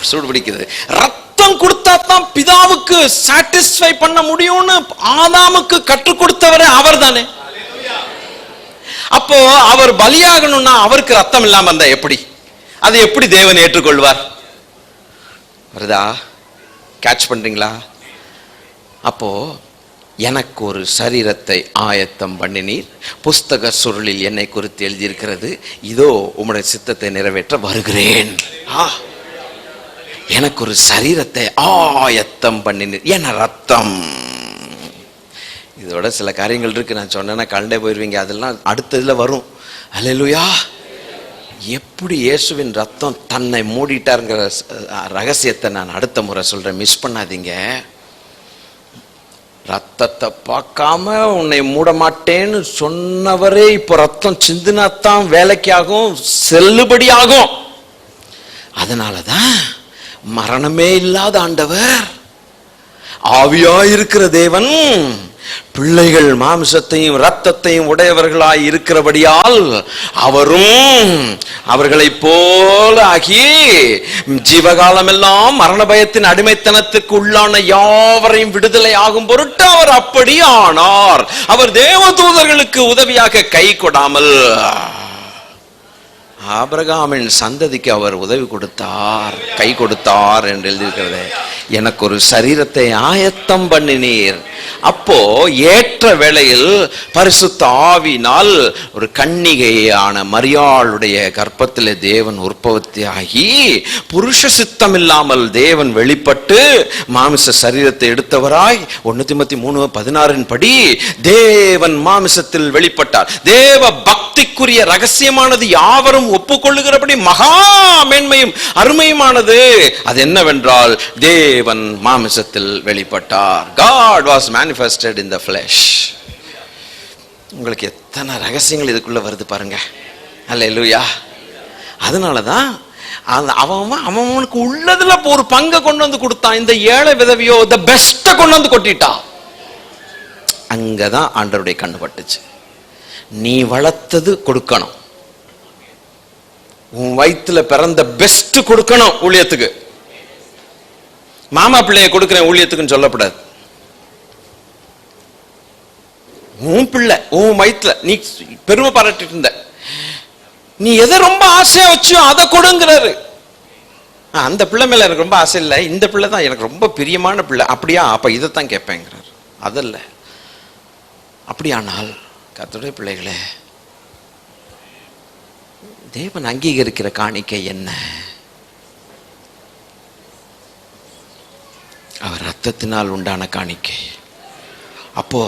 சூடு பிடிக்குது, ரத்தம் கொடுத்தா தான் பிதாவுக்கு சாட்டிஸ்ஃபை பண்ண முடியும்னு ஆதாமுக்கு கற்றுக் கொடுத்தவரே அவர் தானே. அப்போ அவர் பலியாகணும்னா அவருக்கு ரத்தம் இல்லாம இருந்தா எப்படி? அதை எப்படி தேவன் ஏற்றுக்கொள்வார்? வருதா? கேட்ச் பண்றீங்களா? அப்போ எனக்கு ஒரு சரீரத்தை ஆயத்தம் பண்ணினீர், புஸ்தக சுருளில் என்னை குறித்து எழுதியிருக்கிறது, இதோ உம்முடைய சித்தத்தை நிறைவேற்ற வருகிறேன். எனக்கு ஒரு சரீரத்தை ஆயத்தம் பண்ணினீர், என ரத்தம். இதோட சில காரியங்கள் இருக்கு, நான் சொன்னேன்னா கலண்டே போயிருவீங்க, அதெல்லாம் அடுத்ததுல வரும். அல்லேலூயா. எப்படி இயேசுவின் ரத்தம் தன்னை மூடிட்டாருங்கிற ரகசியத்தை நான் அடுத்த முறை சொல்றேன், மிஸ் பண்ணாதீங்க. ரத்தத்தை பார்க்காம உன்னை மூட மாட்டேன்னு சொன்னவரே இப்போ ரத்தம் சிந்தினாத்தான் வேலைக்காகும், செல்லுபடியாகும். அதனாலதான் மரணமே இல்லாத ஆண்டவர், ஆவியாயிருக்கிற தேவன், பிள்ளைகள் மாம்சத்தையும் இரத்தத்தையும் உடையவர்களாய் இருக்கிறபடியால் அவரும் அவர்களை போல ஆகி ஜீவகாலம் எல்லாம் மரண பயத்தின் அடிமைத்தனத்துக்கு உள்ளான யாவரையும் விடுதலை ஆகும் பொருட்டு அவர் அப்படி ஆனார். அவர் தேவதூதர்களுக்கு உதவியாக கை கொடாமல் ஆபிரகாமின் சந்ததிக்கு அவர் உதவி கொடுத்தார், கை கொடுத்தார் என்று எழுதியிருக்கிறது. எனக்கு ஒரு சரீரத்தை ஆயத்தம் பண்ணினீர். அப்போ ஏற்ற வேளையில் பரிசுத்த ஆவியினால் ஒரு கன்னிகையான மரியாளுடைய கர்ப்பத்திலே தேவன் உற்பத்தி ஆகி, புருஷ சித்தம் இல்லாமல் தேவன் வெளிப்பட்டு மாமிச சரீரத்தை எடுத்தவராய் 1 தீமோத்தேயு 3:16 படி தேவன் மாமிசத்தில் வெளிப்பட்டார். தேவ பக்திக்குரிய ரகசியமானது யாவரும் ஒப்புக்கொள்ளுகிறபடி மகா மேன்மையும் அருமையுமானது. அது என்னவென்றால் தேவன் மாமிசத்தில் வெளிப்பட்டார். God was manifested in the flesh. உங்களுக்கு எத்தனை ரகசியங்கள் இதுக்குள்ள வருது பாருங்க. அல்லேலூயா. அதனாலதான் அவனுக்கு உள்ளதுல ஒரு பங்கை கொண்டு வந்து கொடுத்தான். இந்த ஏழை விதவியோ த பெஸ்ட கொண்டு வந்து கொட்டிட்டா. அங்கதான் ஆண்டவருடைய கண்ணு பட்டுச்சு. நீ வளர்த்தது கொடுக்கணும், உன் வயிற்றுல பிறந்த பெஸ்ட் கொடுக்கணும் ஊழியத்துக்கு. மாமா பிள்ளைய கொடுக்கிறேன் ஊழியத்துக்குன்னு சொல்லப்படாது. உன் பிள்ளை உன் வயிற்றுல நீ பெருமை பாராட்டிட்டு இருந்த, நீ எதை ரொம்ப ஆசையா வச்சியோ அதை கொடுங்கிறாரு. அந்த பிள்ளை மேல எனக்கு ரொம்ப ஆசை இல்லை, இந்த பிள்ளை தான் எனக்கு ரொம்ப பிரியமான பிள்ளை. அப்படியா? அப்ப இதைத்தான் கேட்பேங்கிறார். அதல்ல. அப்படியானால் கர்த்தருடைய பிள்ளைகளே, தேவன் அங்கீகரிக்கிற காணிக்கை என்ன? அவர் ரத்தத்தினால் உண்டான காணிக்கை. அப்போ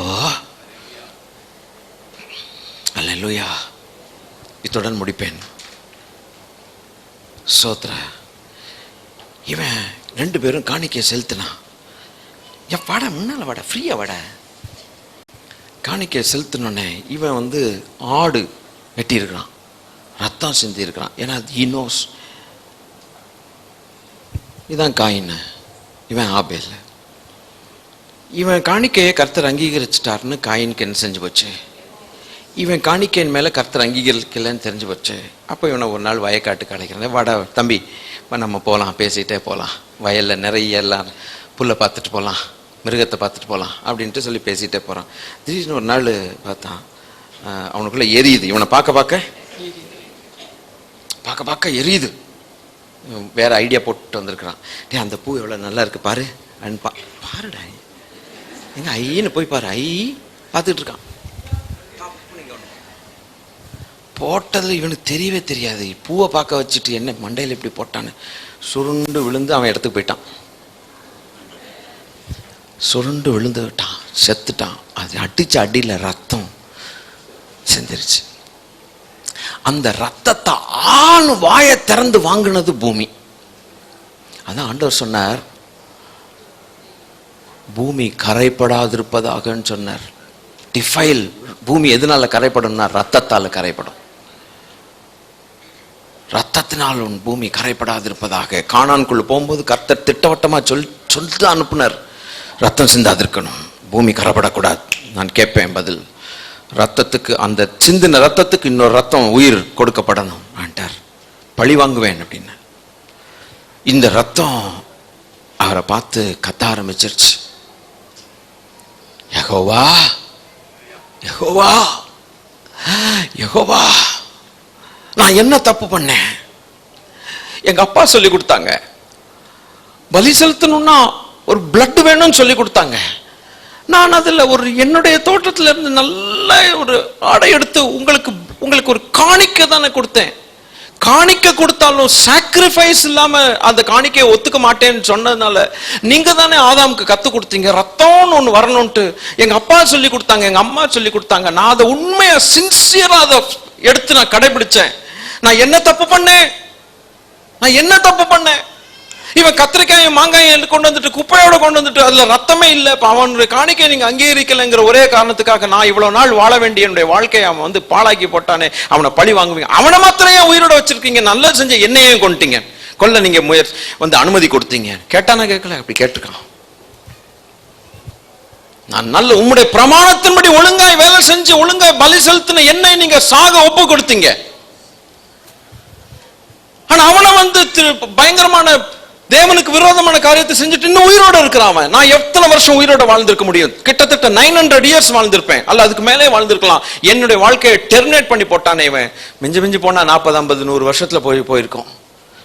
அல்லேலூயா. இத்துடன் முடிப்பேன். சோத்ரா, இவன் 2 பேரும் காணிக்கை செலுத்தினான். என் வாடா, முன்னால வாடா, ஃப்ரீயா வாடா. காணிக்கை செலுத்தினோடனே இவன் ஆடு வெட்டி இருக்கிறான், ரத்தம் சிந்தி இருக்கிறான். ஏன்னா he knows. இதான் காயின், இவன் ஆபேல். இவன் காணிக்கையை கர்த்தர் அங்கீகரிச்சிட்டாருன்னு காயினுக்கு என்ன செஞ்சு போச்சு? இவன் காணிக்கையின் மேலே கர்த்தர் அங்கீகரிக்கலன்னு தெரிஞ்சு போச்சு. அப்போ இவனை ஒரு நாள் வயக்காட்டுக்கு அழைக்கிறேன். வாடா தம்பி, நம்ம போகலாம், பேசிகிட்டே போகலாம், வயலில் நிறைய எல்லாம் புல்லை பார்த்துட்டு போகலாம், மிருகத்தை பார்த்துட்டு போகலாம் அப்படின்ட்டு சொல்லி பேசிகிட்டே போகிறான். திடீர்னு ஒரு நாள் பார்த்தான், அவனுக்குள்ளே எரியுது. இவனை பார்க்க பார்க்க எரியுது. வேற ஐடியா போட்டு வந்திருக்கிறான். டே, அந்த பூ எவ்வளோ நல்லா இருக்கு பாரு அப்படின்னு பாருடா. எங்க ஐன்னு போய் பாரு. ஐ பார்த்துட்டு இருக்கான். போட்டதுல இவனுக்கு தெரியவே தெரியாது. பூவை பார்க்க வச்சுட்டு என்ன மண்டையில் எப்படி போட்டான்னு சுருண்டு விழுந்து அவன் இடத்துக்கு போயிட்டான். சுருண்டு விழுந்து விட்டான், செத்துட்டான். அது அடிச்ச அடியில் ரத்தம் செஞ்சிருச்சு. அந்த ரத்தத்தை ஆண் வாயை திறந்து வாங்கினது பூமி. அதான் ஆண்டவர் சொன்னார், பூமி கரைப்படாதிருப்பதாக சொன்னார். டிஃபைல், பூமி எதனால கரைப்படும்னா ரத்தத்தால கரைப்படும். ரத்தத்தினால் உன் பூமி கரைப்படாதிருப்பதாக. கானான்குள்ள போகும்போது கர்த்தர் திட்டவட்டமா சொல்லிட்டு அனுப்புனர், ரத்தம் சிந்தாதிருக்கணும், பூமி கரைப்படக்கூடாது. நான் கேட்பேன் பதில், ரத்தத்துக்கு, அந்த சிந்தின ரத்தத்துக்கு இன்னொரு ரத்தம் உயிர் கொடுக்கப்படணும் ஆண்டார். பழி வாங்குவேன் அப்படின்னு. இந்த ரத்தம் அவரை பார்த்து கத்த ஆரம்பிச்சிருச்சு. யெகோவா, யெகோவா, யெகோவா, நான் என்ன தப்பு பண்ணேன்? எங்க அப்பா சொல்லி கொடுத்தாங்க, பலி செலுத்தணும்னா ஒரு பிளட் வேணும்னு சொல்லி கொடுத்தாங்க. நான் அதுல ஒரு என்னுடைய தோட்டத்துல இருந்து நல்ல ஒரு ஆடை எடுத்து உங்களுக்கு ஒரு காணிக்கை தானே கொடுத்தேன். காணிக்கை கொடுத்தாலும் சாக்ரிஃபைஸ் இல்லாம அந்த காணிக்கையை ஒத்துக்க மாட்டேன்னு சொன்னதுனால நீங்க தானே ஆதாமுக்கு கத்து கொடுத்தீங்க ரத்தம்னு ஒண்ணு வரணும்ட்டு. எங்க அப்பா சொல்லி கொடுத்தாங்க, எங்க அம்மா சொல்லி கொடுத்தாங்க. நான் அதை உண்மையா சின்சியரா அதை எடுத்து நான் கடைபிடிச்சேன். நான் என்ன தப்பு பண்ணேன்? நான் என்ன தப்பு பண்ணேன்? இவன் கத்திரிக்காயும் மாங்காயும் கொண்டு வந்துட்டு குப்பையோட கொண்டு வந்துட்டு அதுல ரத்தமே இல்லை, அவனுடைய காணிக்கை நீங்க அங்கீகரிக்கலைங்கிற ஒரே காரணத்துக்காக நான் இவ்வளவு நாள் வாழ வேண்டிய என்னுடைய வாழ்க்கையை அவன் வந்து பாழாக்கி போட்டானே, அவனை பழி வாங்குவீங்க. அவனை மாத்திரையே உயிரோட வச்சிருக்கீங்க, நல்லது செஞ்ச என்னையும் கொண்டுட்டீங்க, கொல்ல நீங்க வந்து அனுமதி கொடுத்தீங்க. கேட்டானா கேட்கல, அப்படி கேட்டிருக்கான். நான் நல்ல உம்முடைய பிரமாணத்தின்படி ஒழுங்காய் வேலை செஞ்சு ஒழுங்காய் பலி செலுத்தின என்னை நீங்க சாக ஒப்பு கொடுத்தீங்க. ஆனா அவனை வந்து பயங்கரமான தேவனுக்கு விரோதமான காரியத்தை செஞ்சுட்டு இன்னும் உயிரோட இருக்கிறான். நான் எத்தனை வருஷம் உயிரோட வாழ்ந்திருக்க முடியும்? கிட்டத்தட்ட 900 years வாழ்ந்திருப்பேன், அல்ல அதுக்கு மேலே வாழ்ந்திருக்கலாம். என்னுடைய வாழ்க்கையை டெர்மினேட் பண்ணி போட்டானே இவன். மிஞ்சி மிஞ்சி போனா 40, 50, 100 வருஷத்துல போயிருக்கோம்.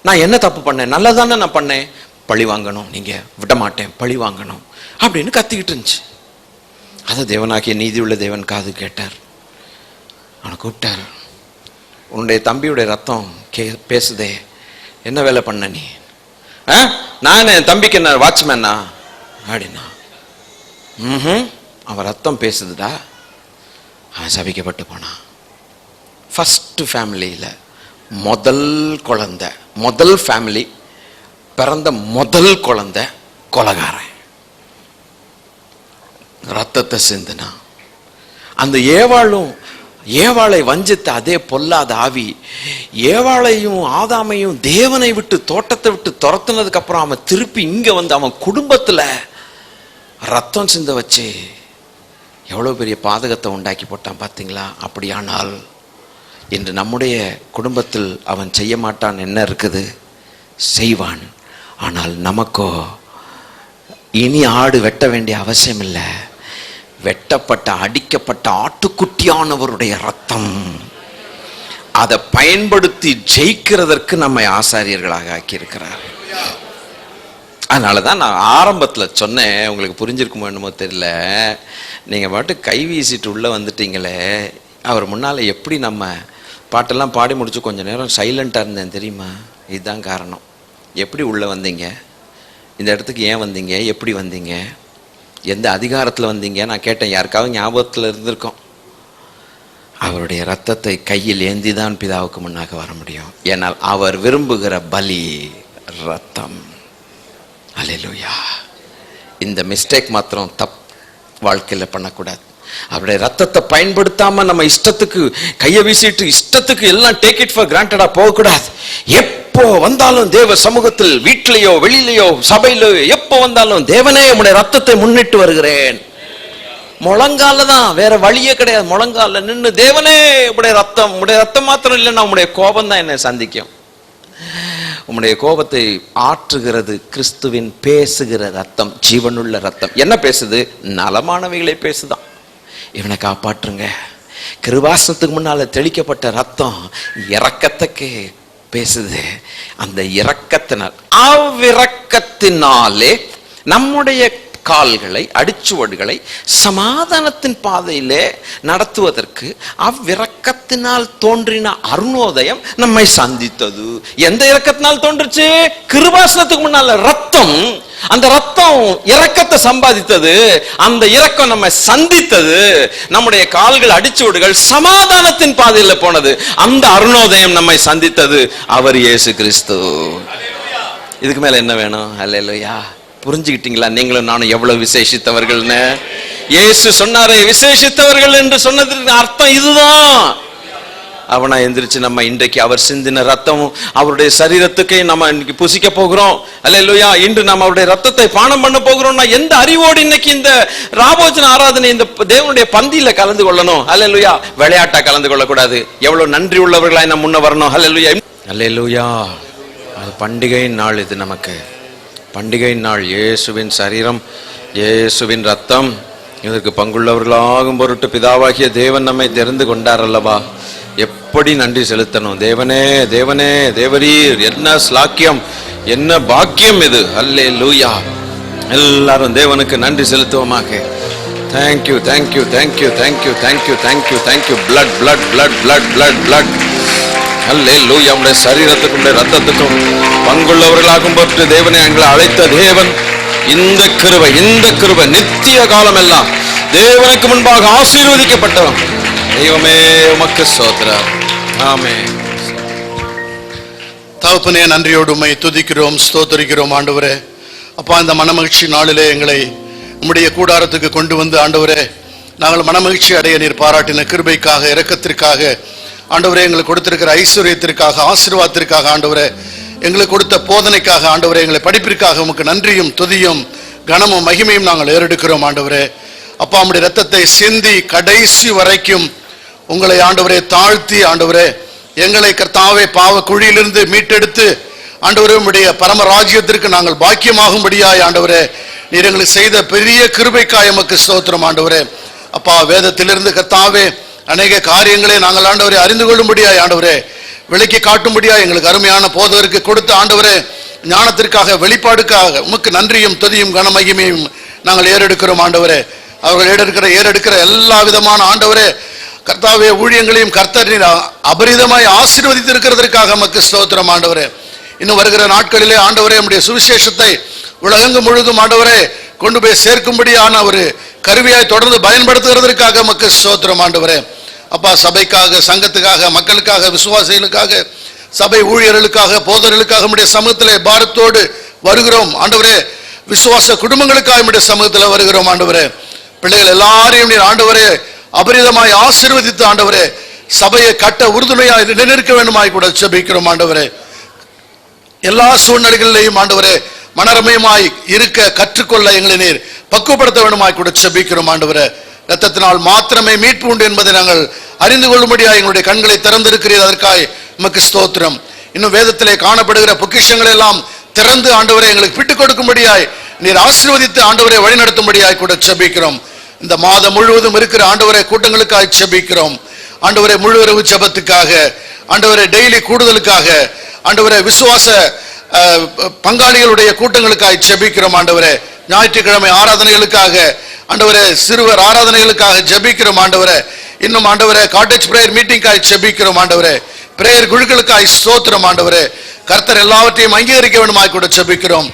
நான் என்ன தப்பு பண்ணேன்? நல்லதானே நான் பண்ணேன். பழி வாங்கணும், நீங்க விட மாட்டேன், பழி வாங்கணும் அப்படின்னு கத்திக்கிட்டு இருந்துச்சு. அதை தேவனாகிய நீதி உள்ள தேவன் காது கேட்டார். அவனை கூப்பிட்டார். உன்னுடைய தம்பியுடைய ரத்தம் பேசுதே, என்ன வேலை பண்ண நீ? நான் என் தம்பிக்கு என்ன வாட்ச்மேனா அப்படின்னா, அவன் ரத்தம் பேசுதுடா. அவன் சபிக்கப்பட்டு போனான். ஃபர்ஸ்ட் ஃபேமிலியில முதல் குழந்தை, முதல் ஃபேமிலி பிறந்த முதல் குழந்தை கொலைகாரன், ரத்தத்தை சிந்தினா. அந்த ஏவாளை வஞ்சித்த அதே பொல்லாத ஆவி ஏவாளையும் ஆதாமையும் தேவனை விட்டு தோட்டத்தை விட்டு துரத்துனதுக்கு அப்புறம் அவன் திருப்பி இங்க வந்து அவன் குடும்பத்துல ரத்தம் சிந்த வச்சு எவ்வளவு பெரிய பாதகத்தை உண்டாக்கி போட்டான் பாத்தீங்களா? அப்படியானால் இன்று நம்முடைய குடும்பத்தில் அவன் செய்ய மாட்டான் என்ன இருக்குது? செய்வான். ஆனால் நமக்கோ இனி ஆடு வெட்ட வேண்டிய அவசியம் இல்லை. வெட்டப்பட்ட அடிக்கப்பட்ட ஆட்டுக்குட்டியானவருடைய ரத்தம், அதை பயன்படுத்தி ஜெயிக்கிறதற்கு நம்மை ஆசாரியர்களாக ஆக்கியிருக்கிறார். அதனாலதான் நான் ஆரம்பத்துல சொன்னேன், உங்களுக்கு புரிஞ்சிருக்குமோ என்னமோ தெரியல, நீங்க பாட்டு கை வீசிட்டு உள்ள வந்துட்டீங்களே, அவர் முன்னால எப்படி நம்ம பாட்டெல்லாம் பாடி முடிச்சு கொஞ்ச நேரம் சைலண்டா இருந்தேன் தெரியுமா? இதுதான் காரணம். எப்படி உள்ள வந்தீங்க? இந்த இடத்துக்கு ஏன் வந்தீங்க? எப்படி வந்தீங்க? எந்த அதிகாரத்தில் வந்தீங்க? நான் கேட்டேன். யாருக்காவது ஞாபகத்தில் இருந்திருக்கோம். அவருடைய ரத்தத்தை கையில் ஏந்திதான் பிதாவுக்கு முன்னாக வர முடியும். ஏனால் அவர் விரும்புகிற பலி ரத்தம். அல்லேலூயா. இந்த மிஸ்டேக் மாத்திரம் வாழ்க்கையில் பண்ணக்கூடாது. அவருடைய ரத்தத்தை பயன்படுத்தாம நம்ம இஷ்டத்துக்கு கையை வீசிட்டு இஷ்டத்துக்கு எல்லாம் டேக் இட் ஃபார் கிராண்டடா போகக்கூடாது. எப்போ வந்தாலும் தேவ சமூகத்தில், வீட்டிலேயோ வெளியிலையோ சபையிலோ எப்போ வந்தாலும் தேவனே உம்முடைய ரத்தத்தை முன்னிட்டு வருகிறேன். முழங்கால தான், வேற வழியே கிடையாது. முழங்கால நின்று தேவனே உம்முடைய ரத்தம் மாத்திரம் இல்லைன்னா உம்முடைய கோபம் தான் என்னை சந்திக்கும். உம்முடைய கோபத்தை ஆற்றுகிறது கிறிஸ்துவின் பேசுகிற ரத்தம், ஜீவனுள்ள ரத்தம். என்ன பேசுது? நலமானவைகளை பேசுதான். இவனை காப்பாற்றுங்க. கிருபாசனத்துக்கு முன்னால தெளிக்கப்பட்ட ரத்தம் இரக்கத்துக்கு பேசுது. அந்த இரக்கத்தினால், அவ்விரக்கத்தினாலே நம்முடைய கால்களை, அடிச்சுவடுகளை சமாதானத்தின் பாதையிலே நடத்துவதற்கு அவ்விரக்கத்தினால் தோன்றின அருணோதயம் நம்மை சந்தித்தது. எந்த இரக்கத்தினால் தோன்றுச்சு? கிருபாசனத்துக்கு முன்னால ரத்தம். அந்த ரத்தம் இரக்கத்தை சம்பாதித்தது. அந்த இரக்கம் நம்ம சந்தித்தது. நம்முடைய கால்கள், அடிச்சுவடுகள் சமாதானத்தின் பாதையில போனது. அந்த அருணோதயம் நம்மை சந்தித்தது அவர் இயேசு கிறிஸ்து. இதுக்கு மேல என்ன வேணும்? அல்லேலூயா. புரிஞ்சுக்கிட்டீங்களா நீங்களும் நானும் எவ்வளவு விசேஷித்தவர்கள்னு? இயேசு சொன்னாரே விசேஷித்தவர்கள் என்று சொன்னதுக்கு அர்த்தம் இதுதான். அவனா எந்திரிச்சு நம்ம இன்றைக்கு அவர் சிந்தின ரத்தமும் அவருடைய சரீரத்துக்கே நம்ம இன்னைக்கு புசிக்க போகிறோம். அல்லேலூயா. இன்று நம்ம அவருடைய ரத்தத்தை பானம் பண்ண போகிறோம்னா எந்த அறிவோடு இன்னைக்கு இந்த ராபோஜன ஆராதனை இந்த தேவனுடைய பந்தியில கலந்து கொள்ளணும்? அல்லேலூயா. விளையாட்டா கலந்து கொள்ளக்கூடாது. எவ்வளவு நன்றி உள்ளவர்களாய் நம்ம முன்ன வரணும். அல்லேலூயா. அல்லேலூயா. அது பண்டிகை நாள். இது நமக்கு பண்டிகை நாள். இயேசுவின் சரீரம், இயேசுவின் ரத்தம், இதற்கு பங்குள்ளவர்களாகும் பொருட்டு பிதாவாகிய தேவன் நம்மை தெரிந்து கொண்டார் அல்லவா? எப்படி நன்றி செலுத்தணும்? தேவனே, தேவனே, தேவரீர், என்ன ஸ்லாக்கியம், என்ன பாக்கியம் இது. அல்லேலூயா. எல்லாரும் தேவனுக்கு நன்றி செலுத்துவோமாக. Thank you, thank you, thank you, thank you, thank you, thank you, thank you. Blood, blood, blood, blood, blood, blood. அல்லேலூயா. நம்முடைய சரீரத்துக்கும் ரத்தத்துக்கும் பங்குள்ளவர்களாகும் பொருட்டு தேவனை எங்களை அழைத்த தேவன், இந்த கிருபை நித்திய காலம் எல்லாம் தேவனுக்கு முன்பாக ஆசீர்வதிக்கப்பட்டவன். தெய்வமே உமக்கு ஸ்தோத்திரம். ஆமென். தகப்பனே, நன்றியோடு உம்மை துதிக்கிறோம், ஸ்தோத்திரிக்கிறோம் ஆண்டவரே. அப்பா, இந்த மனமகிழ்ச்சி நாளிலே எங்களை நம்முடைய கூடாரத்துக்கு கொண்டு வந்து ஆண்டவரே, நாங்கள் மனமகிழ்ச்சி அடைய நீர் பாராட்டின கிருபைக்காக, இரக்கத்திற்காக ஆண்டவரே, எங்களுக்கு கொடுத்திருக்கிற ஐஸ்வர்யத்திற்காக, ஆசீர்வாதத்திற்காக ஆண்டவரே, எங்களுக்கு கொடுத்த போதனைக்காக ஆண்டவரே, எங்களை படிப்பிற்காக உமக்கு நன்றியும் துதியும் கனமும் மகிமையும் நாங்கள் ஏறெடுக்கிறோம் ஆண்டவரே. அப்பா, நம்முடைய ரத்தத்தை சிந்தி கடைசி வரைக்கும் உங்களை ஆண்டவரே தாழ்த்தி ஆண்டவரே, எங்களை கர்த்தாவே பாவ குழியிலிருந்து மீட்டெடுத்து ஆண்டவரே உம்முடைய பரம ராஜ்யத்திற்கு நாங்கள் பாக்கியமாகும்படியாய் ஆண்டவரே நீர் எங்களுக்கு செய்த பெரிய கிருபைக்காய் எமக்கு ஸ்தோத்திரம் ஆண்டவரே. அப்பா, வேதத்திலிருந்து கர்த்தாவே அநேக காரியங்களை நாங்கள் ஆண்டவரே அறிந்து கொள்ளும்படியாய் ஆண்டவரே விளக்கி காட்டும்படியாய் எங்களுக்கு அருமையான போதகருக்கு கொடுத்த ஆண்டவரே ஞானத்திற்காக, வெளிப்பாடுக்காக உமக்கு நன்றியும் துதியும் கனமகிமையும் நாங்கள் ஏறெடுக்கிறோம் ஆண்டவரே. அவர்கள் ஏறெடுக்கிற எல்லா விதமான ஆண்டவரே கர்த்தாவே ஊழியங்களையும் கர்த்தர் அபரிதமாய் ஆசீர்வதித்திருக்கிறதற்காக உமக்கு ஸ்தோத்திரம் ஆண்டவரே. இன்னும் வருகிற நாட்களிலே ஆண்டவரே நம்முடைய சுவிசேஷத்தை உலகெங்கும் முழுதும் ஆண்டவரே கொண்டு போய் சேர்க்கும்படியான ஒரு கருவியாய் தொடர்ந்து பயன்படுத்துகிறதற்காக உமக்கு ஸ்தோத்திரம் ஆண்டவரே. அப்பா, சபைக்காக, சங்கத்துக்காக, மக்களுக்காக, விசுவாசிகளுக்காக, சபை ஊழியர்களுக்காக, போதர்களுக்காக நம்முடைய சமூகத்திலே பாரத்தோடு வருகிறோம் ஆண்டவரே. விசுவாச குடும்பங்களுக்காக நம்முடைய சமூகத்தில் வருகிறோம் ஆண்டவரே. பிள்ளைகள் எல்லாரையும் நீர் ஆண்டவரே அபரிதமாய் ஆசீர்வதித்து ஆண்டவரே சபையை கட்ட உறுதுணையாய் நிற்க வேண்டுமாய் கூட ஜெபிக்கிறோம் ஆண்டவரே. எல்லா சூழ்நிலைகளிலேயும் ஆண்டவரே மனரமயமாய் இருக்க கற்றுக்கொள்ள எங்களை நீர் பக்குவப்படுத்த வேண்டுமாய் கூட ஜெபிக்கிறோம் ஆண்டவரே. இரத்தத்தினால் மாத்திரமே மீட்பு உண்டு என்பதை நாங்கள் அறிந்து கொள்ளும்படியாய் எங்களுடைய கண்களை திறந்திருக்கிறீர். அதற்காய் உமக்கு ஸ்தோத்திரம். இன்னும் வேதத்திலே காணப்படுகிற பொக்கிஷங்கள் எல்லாம் திறந்து ஆண்டவரை எங்களுக்கு விட்டுக் கொடுக்கும்படியாய் நீர் ஆசீர்வதித்து ஆண்டவரை வழிநடத்தும்படியாய் கூட ஜெபிக்கிறோம். இந்த மாதம் முழுவதும் இருக்கிற ஆண்டவரை கூட்டங்களுக்காக ஜெபிக்கிறோம் ஆண்டவரை. முழு இரவு ஜெபத்துக்காக ஆண்டவரை, டெய்லி கூடுதலுக்காக ஆண்டவரை, விசுவாச பங்காளிகளுடைய கூட்டங்களுக்காக ஜெபிக்கிறோம் ஆண்டவரே. ஞாயிற்றுக்கிழமை ஆராதனைகளுக்காக ஆண்டவரே, சிறுவர் ஆராதனைகளுக்காக ஜெபிக்கிறோம் ஆண்டவரே. இன்னும் ஆண்டவரே காட்டேஜ் பிரேயர் மீட்டிங்காக ஜெபிக்கிறோம் ஆண்டவரே. பிரேயர் குழுக்களுக்காக ஸ்தோத்திரம் ஆண்டவரே. கர்த்தர் எல்லாவற்றையும் அங்கீகரிக்க வேண்டுமாய் கூட ஜெபிக்கிறோம்.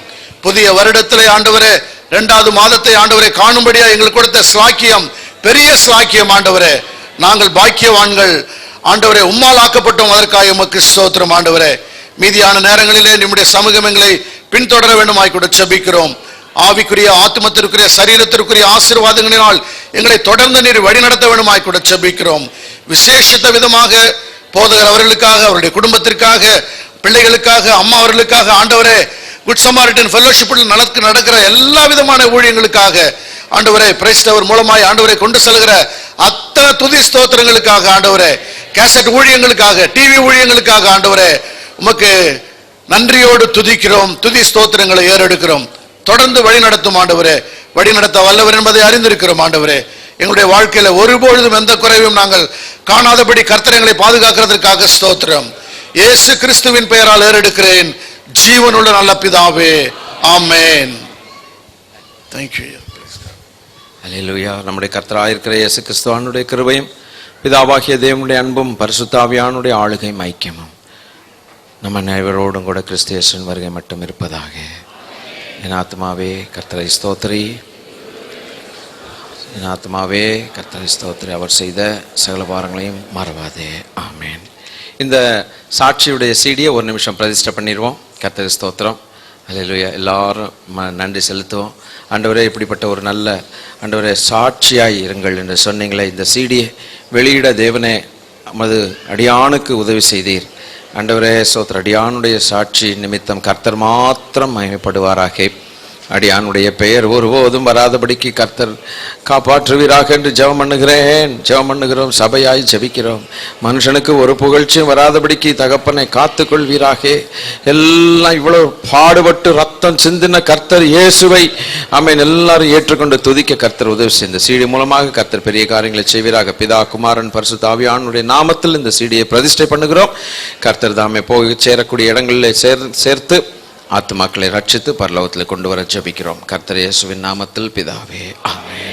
புதிய வருடத்திலே ஆண்டவரே 2வது மாதத்தை ஆண்டவரை காணும்படியா எங்களுக்கு கொடுத்த ஸ்லாக்கியம் பெரிய ஸ்லாக்கியம் ஆண்டவரே. நாங்கள் பாக்கியவான்கள் ஆண்டவரே, உம்மால் ஆக்கப்பட்டோம். அதற்காக உமக்கு ஸ்தோத்திரம் ஆண்டவரே. மீதியான நேரங்களிலே நம்முடைய சமூகம் எங்களை பின்தொடர வேண்டுமாய் கூட ஜெபிக்கிறோம். ஆவிக்குரிய, ஆத்மத்திற்குரிய, சரீரத்திற்குரிய ஆசீர்வாதங்களினால் எங்களை தொடர்ந்து நீர் வழிநடத்த வேண்டுமாய் கூட ஜெபிக்கிறோம். விசேஷித்த விதமாக போதகர் அவர்களுக்காக, அவருடைய குடும்பத்திற்காக, பிள்ளைகளுக்காக, அம்மா அவர்களுக்காக ஆண்டவரே, குட் சமாரிட்டன் ஃபெல்லோஷிப்பில் நடக்கிற எல்லா விதமான ஊழியங்களுக்காக ஆண்டவரே, பிரைஸ் டவர் மூலமாய் ஆண்டவரை கொண்டு செல்கிற அத்தனை துதி ஸ்தோத்திரங்களுக்காக ஆண்டவரே, கேசட் ஊழியங்களுக்காக, டிவி ஊழியங்களுக்காக ஆண்டவரே உமக்கு நன்றியோடு துதிக்கிறோம். துதி ஸ்தோத்திரங்களை ஏறெடுக்கிறோம். தொடர்ந்து வழி நடத்தும் ஆண்டவரே. வழி நடத்த வல்லவர் என்பதை அறிந்திருக்கிறோம் ஆண்டவரே. எங்களுடைய வாழ்க்கையில ஒருபொழுதும் எந்த குறைவும் நாங்கள் காணாதபடி கர்த்தர் எங்களை பாதுகாக்கிறதற்காக ஸ்தோத்திரம். இயேசு கிறிஸ்துவின் பெயரால் ஏறெடுக்கிறேன், ஜீவனுள்ள நல்ல பிதாவே, ஆமென். Thank you. அல்லேலூயா. நம்முடைய கர்த்தராயிருக்கிற இயேசு கிறிஸ்துவினுடைய கிருபையும் பிதாவாகிய தேவனுடைய அன்பும் பரிசுத்த ஆவியானுடைய ஆளுகையும் ஐக்கியமும் நம்ம அனைவரோடும் கூட கிறிஸ்து இயேசுவின் வருகை மட்டும் இருப்பதாக. என் ஆத்மாவே கர்த்தரை ஸ்தோத்திரி, என் ஆத்மாவே கர்த்தரை ஸ்தோத்திரி, அவர் செய்த சகல பாரங்களையும் மறவாதே. ஆமென். இந்த சாட்சியுடைய சீடியை ஒரு நிமிஷம் பிரதிஷ்டை பண்ணிடுவோம். கர்த்தரை ஸ்தோத்திரம். அல்லேலூயா. எல்லாரும் நன்றி செலுத்துவோம். ஆண்டவரே, இப்படிப்பட்ட ஒரு நல்ல ஆண்டவரே சாட்சியாய் இருங்கள் என்று சொன்னீங்களே, இந்த சீடியை வெளியிட தேவனே நமது அடியானுக்கு உதவி செய்தீர். ஆண்டவரே சோத்திர, அடியானுடைய சாட்சி நிமித்தம் கர்த்தர் மாத்திரம் மகிமைப்படுவாராக. அடியானுடைய பெயர் ஒருபோதும் வராதபடிக்கு கர்த்தர் காப்பாற்றுவீராக என்று ஜெபம் பண்ணுகிறோம். சபையாய் ஜெபிக்கிறோம். மனுஷனுக்கு ஒரு புகழ்ச்சியும் வராதபடிக்கு தகப்பனை காத்து கொள்வீராக. எல்லாம் இவ்வளவு பாடுபட்டு ரத்தம் சிந்தின கர்த்தர் இயேசுவை ஆமென் எல்லாரும் ஏற்றுக்கொண்டு துதிக்க கர்த்தர் உதவி செய்த சீடி மூலமாக கர்த்தர் பெரிய காரியங்களை செய்வீராக. பிதா, குமாரன், பரிசுத்த ஆவியானவருடைய நாமத்தில் இந்த சீடியை பிரதிஷ்டை பண்ணுகிறோம். கர்த்தர் தாமே போய் சேரக்கூடிய இடங்களில் சேர்த்து ஆத்துமாக்களை ரட்சித்து பரலோகத்தில் கொண்டு வர ஜெபிக்கிறோம். கர்த்தர் இயேசுவின் நாமத்தில் பிதாவே, ஆமென்.